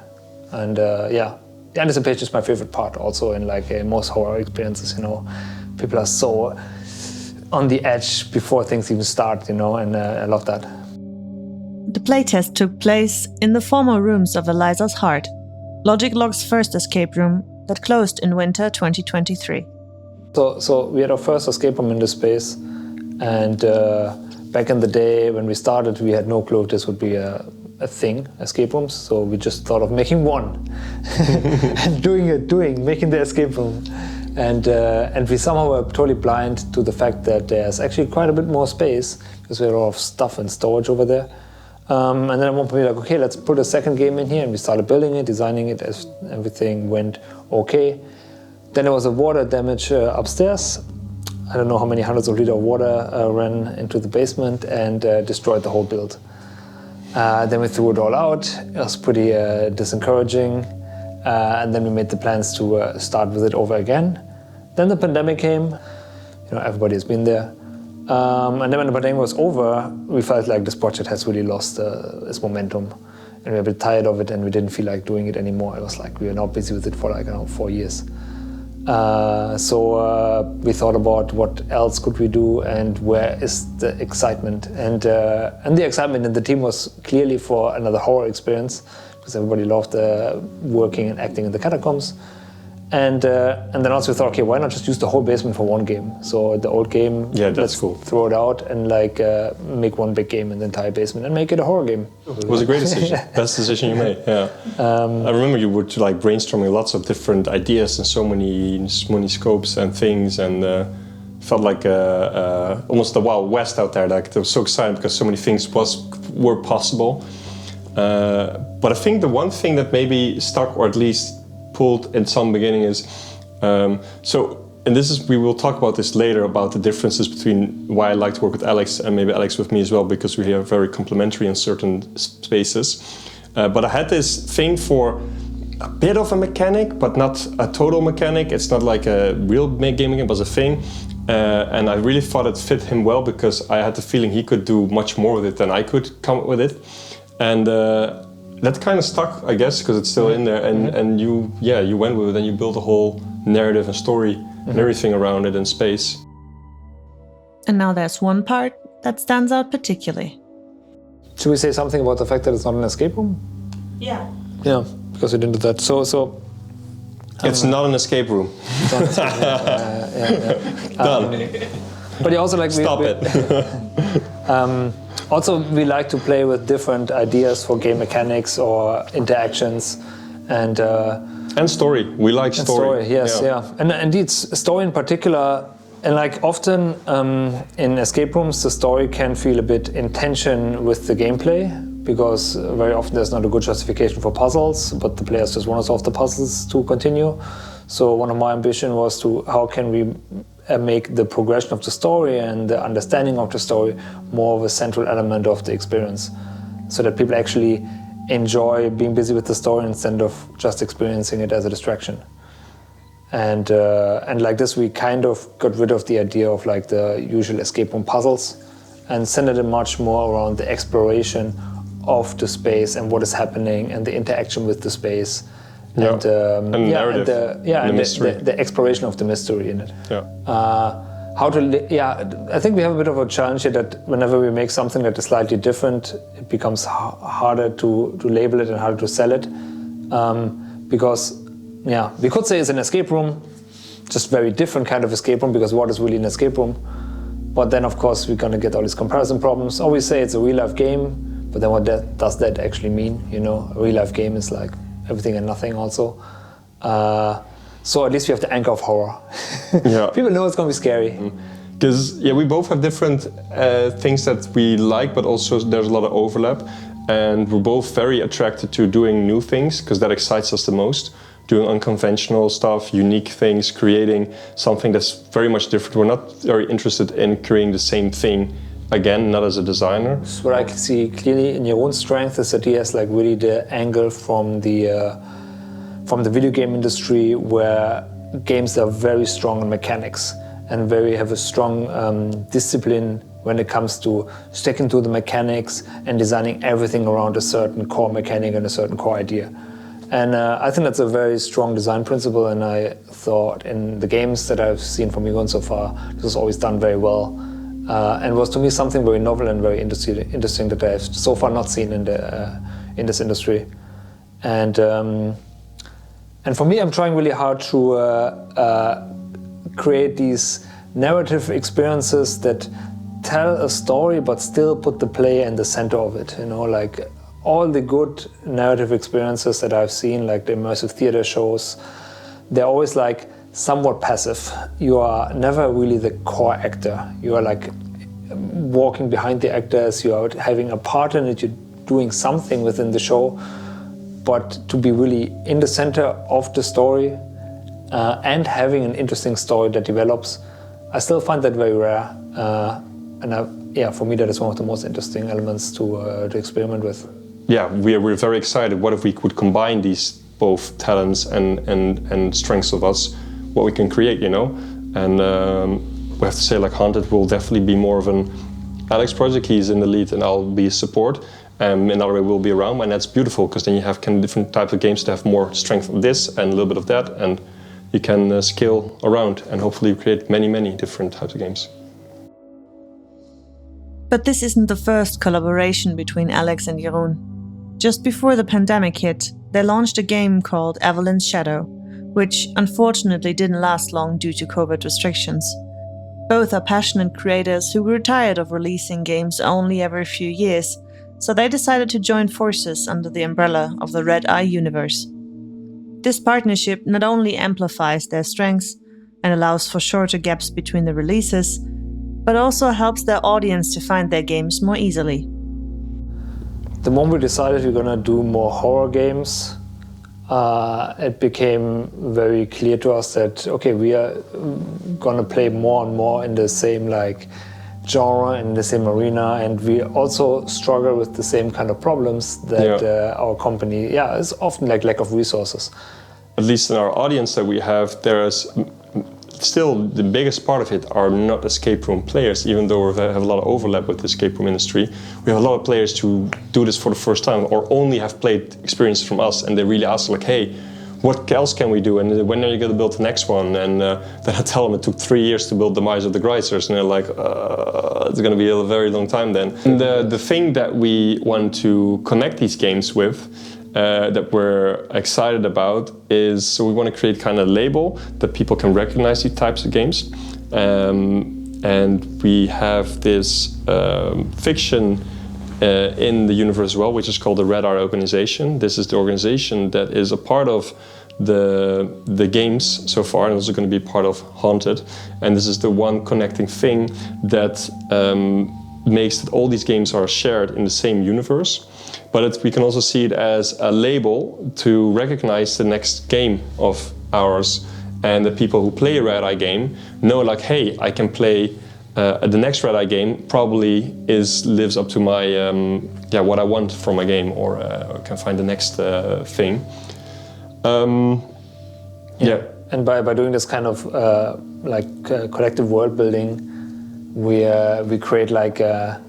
And the anticipation is my favorite part also in like most horror experiences, People are so on the edge before things even start, and I love that. The playtest took place in the former rooms of Eliza's Heart, Logic Log's first escape room that closed in winter 2023. So we had our first escape room in this space, and back in the day when we started, we had no clue this would be a thing, escape rooms. So we just thought of making one and making the escape room. And we somehow were totally blind to the fact that there's actually quite a bit more space because we have a lot of stuff and storage over there. And then at one point we were like, okay, let's put a second game in here, and we started building it, designing it, as everything went okay. Then there was a water damage upstairs. I don't know how many hundreds of liters of water ran into the basement and destroyed the whole build. Then we threw it all out. It was pretty disencouraging. And then we made the plans to start with it over again. Then the pandemic came. Everybody has been there. And then when the pandemic was over, we felt like this project has really lost its momentum. And we were a bit tired of it, and we didn't feel like doing it anymore. It was like we were now busy with it for 4 years. So we thought about what else could we do and where is the excitement. And the excitement in the team was clearly for another horror experience, because everybody loved working and acting in the catacombs. And then also we thought, okay, why not just use the whole basement for one game? So the old game, let's throw it out and make one big game in the entire basement and make it a horror game. It was a great decision. Best decision you made. Yeah. I remember you were brainstorming lots of different ideas and so many scopes and things, and felt like almost the Wild West out there. Like, I was so excited because so many things were possible. But I think the one thing that maybe stuck, or at least pulled in some beginning, is and this is, we will talk about this later, about the differences between why I like to work with Alex and maybe Alex with me as well, because we are very complementary in certain spaces. But I had this thing for a bit of a mechanic, but not a total mechanic. It's not like a real gaming, it was a thing. And I really thought it fit him well, because I had the feeling he could do much more with it than I could come up with it. And that kind of stuck, I guess, because it's still in there. And you went with it, and you built a whole narrative and story and everything around it in space. And now there's one part that stands out particularly. Should we say something about the fact that it's not an escape room? Yeah. Yeah, because we didn't do that. So it's not an escape room. It's not an escape room. Done. But you also Stop it. Also, we like to play with different ideas for game mechanics or interactions, and story. We like story. Yes, yeah. And indeed, story in particular. And often in escape rooms, the story can feel a bit in tension with the gameplay, because very often there's not a good justification for puzzles, but the players just want to solve the puzzles to continue. So one of my ambitions was how can we make the progression of the story and the understanding of the story more of a central element of the experience, so that people actually enjoy being busy with the story instead of just experiencing it as a distraction. And like this, we kind of got rid of the idea of the usual escape room puzzles and centered it much more around the exploration of the space and what is happening and the interaction with the space. And the exploration of the mystery in it. I think we have a bit of a challenge here, that whenever we make something that is slightly different, it becomes harder to label it and harder to sell it, because we could say it's an escape room, just very different kind of escape room, because what is really an escape room? But then of course we're going to get all these comparison problems. Or we say it's a real life game, but then what does that actually mean? A real life game is like everything and nothing also. So at least we have the anchor of horror. People know it's going to be scary. Because we both have different things that we like, but also there's a lot of overlap. And we're both very attracted to doing new things, because that excites us the most. Doing unconventional stuff, unique things, creating something that's very much different. We're not very interested in creating the same thing again, not as a designer. What I can see clearly in Jeroen's strength is that he has really the angle from the video game industry, where games are very strong in mechanics and have a strong discipline when it comes to sticking to the mechanics and designing everything around a certain core mechanic and a certain core idea. And I think that's a very strong design principle, and I thought in the games that I've seen from Jeroen so far, this was always done very well. And was to me something very novel and very interesting that I've so far not seen in this industry. And for me, I'm trying really hard to create these narrative experiences that tell a story but still put the player in the center of it. All the good narrative experiences that I've seen, like the immersive theater shows, they're always somewhat passive. You are never really the core actor. You are walking behind the actors, you are having a part in it, you doing something within the show, but to be really in the center of the story and having an interesting story that develops, I still find that very rare. For me, that is one of the most interesting elements to experiment with. Yeah, we're very excited. What if we could combine these both talents and strengths of us, what we can create, you know? And we have to say, like, Haunted will definitely be more of an Alex project. He's in the lead and I'll be support. Another way will be around, and that's beautiful because then you have kind of different types of games that have more strength of this and a little bit of that, and you can scale around and hopefully create many different types of games. But this isn't the first collaboration between Alex and Jeroen. Just before the pandemic hit, they launched a game called Evelyn's Shadow, which unfortunately didn't last long due to COVID restrictions. Both are passionate creators who grew tired of releasing games only every few years, so they decided to join forces under the umbrella of the Red Eye universe. This partnership not only amplifies their strengths and allows for shorter gaps between the releases, but also helps their audience to find their games more easily. The moment we decided we're gonna do more horror games, it became very clear to us that, okay, we are gonna play more and more in the same genre, in the same arena, and we also struggle with the same kind of problems that our company, is often like lack of resources. At least in our audience that we have, there is still the biggest part of it are not escape room players, even though we have a lot of overlap with the escape room industry. We have a lot of players who do this for the first time or only have played experiences from us, and they really ask, like, hey, what else can we do, and when are you going to build the next one? And then I tell them it took 3 years to build Demise of the Gricers, and they're like, it's going to be a very long time then. And the thing that we want to connect these games with, that we're excited about, is so we want to create kind of a label that people can recognize these types of games. And we have this fiction in the universe as well, which is called the Red Eye organization. This is the organization that is a part of the games so far, and also going to be part of Haunted. And this is the one connecting thing that makes that all these games are shared in the same universe. But we can also see it as a label to recognize the next game of ours, and the people who play a Red Eye game know, like, hey, I can play the next Red Eye game probably lives up to my what I want from a game, or can find the next thing. And by doing this kind of collective world building, we create like a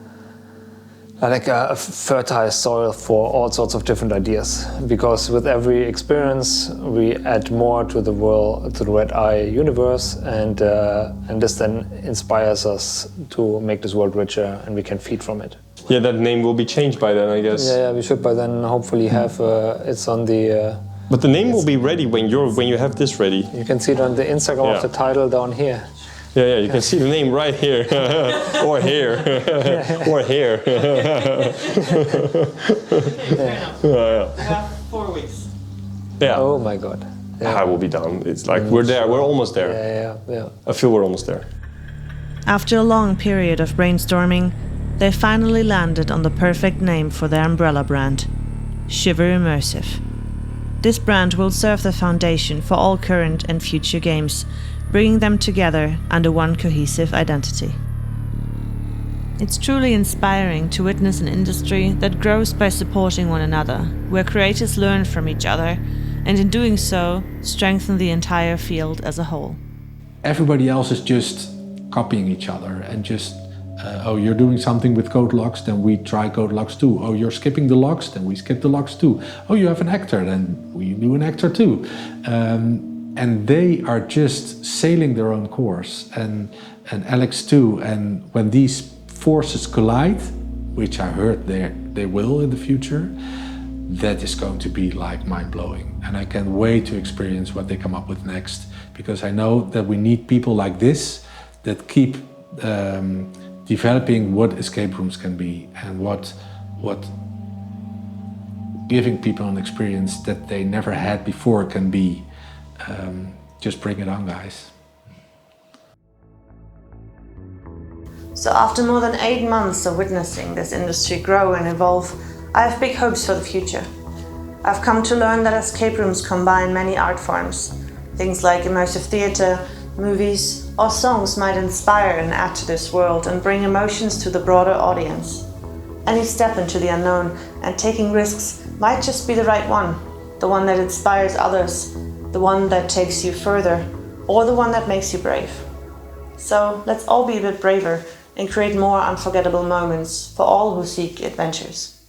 fertile soil for all sorts of different ideas. Because with every experience, we add more to the world, to the Red Eye universe, and this then inspires us to make this world richer, and we can feed from it. Yeah, that name will be changed by then, I guess. Yeah, we should by then hopefully have it's on the. But the name will be ready when you have this ready. You can see it on the Instagram of the title down here. Yeah, you can see the name right here, or here, or here. We have 4 weeks. Yeah. Oh my God. Yeah. I will be done. It's like we're there. We're almost there. Yeah. I feel we're almost there. After a long period of brainstorming, they finally landed on the perfect name for their umbrella brand, Shiver Immersive. This brand will serve the foundation for all current and future games, bringing them together under one cohesive identity. It's truly inspiring to witness an industry that grows by supporting one another, where creators learn from each other, and in doing so, strengthen the entire field as a whole. Everybody else is just copying each other and just, oh, you're doing something with code locks, then we try code locks too. Oh, you're skipping the locks, then we skip the locks too. Oh, you have an actor, then we do an actor too. And they are just sailing their own course, and Alex too. And when these forces collide, which I heard they will in the future, that is going to be like mind-blowing. And I can't wait to experience what they come up with next, because I know that we need people like this that keep developing what escape rooms can be, and what giving people an experience that they never had before can be. Just bring it on, guys. So after more than 8 months of witnessing this industry grow and evolve, I have big hopes for the future. I've come to learn that escape rooms combine many art forms. Things like immersive theatre, movies, or songs might inspire and add to this world and bring emotions to the broader audience. Any step into the unknown and taking risks might just be the right one, the one that inspires others, the one that takes you further, or the one that makes you brave. So let's all be a bit braver and create more unforgettable moments for all who seek adventures.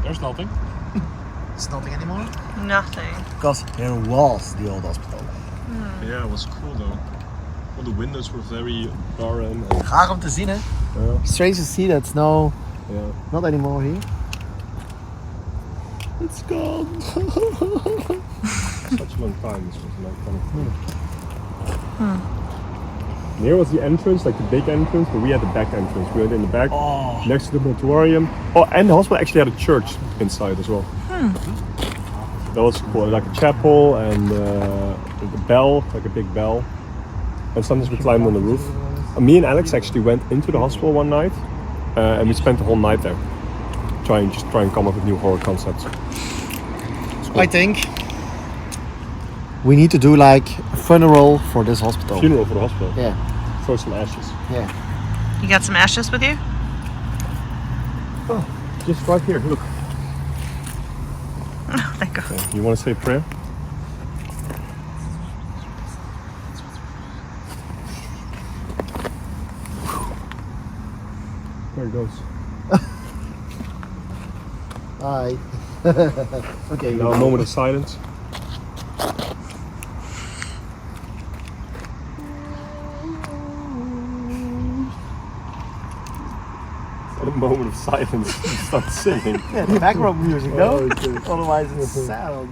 There's nothing. It's nothing anymore? Nothing. Because here was the old hospital. Yeah, it was cool though. All the windows were very barren. And, Graag om te zien, hè? Strange to see that snow. yeah. Not anymore here. It's gone. Such a long time. This was a long time. Here was the entrance, like the big entrance, but we had the back entrance. We went in the back, next to the mortuarium. Oh, and the hospital actually had a church inside as well. That was cool, like a chapel and a bell, like a big bell. And sometimes we climbed on the roof. Me and Alex actually went into the hospital one night, and we spent the whole night there, try and come up with new horror concepts. Cool. I think we need to do like a funeral for this hospital. Funeral for the hospital? Yeah. Throw some ashes. Yeah. You got some ashes with you? Oh, just right here, look. Oh, thank God. Okay. You want to say a prayer? There it goes. Hi. Okay. Now a moment of silence. A moment of silence. Start singing. Yeah, the background music, no? Oh, okay. Otherwise it's sad.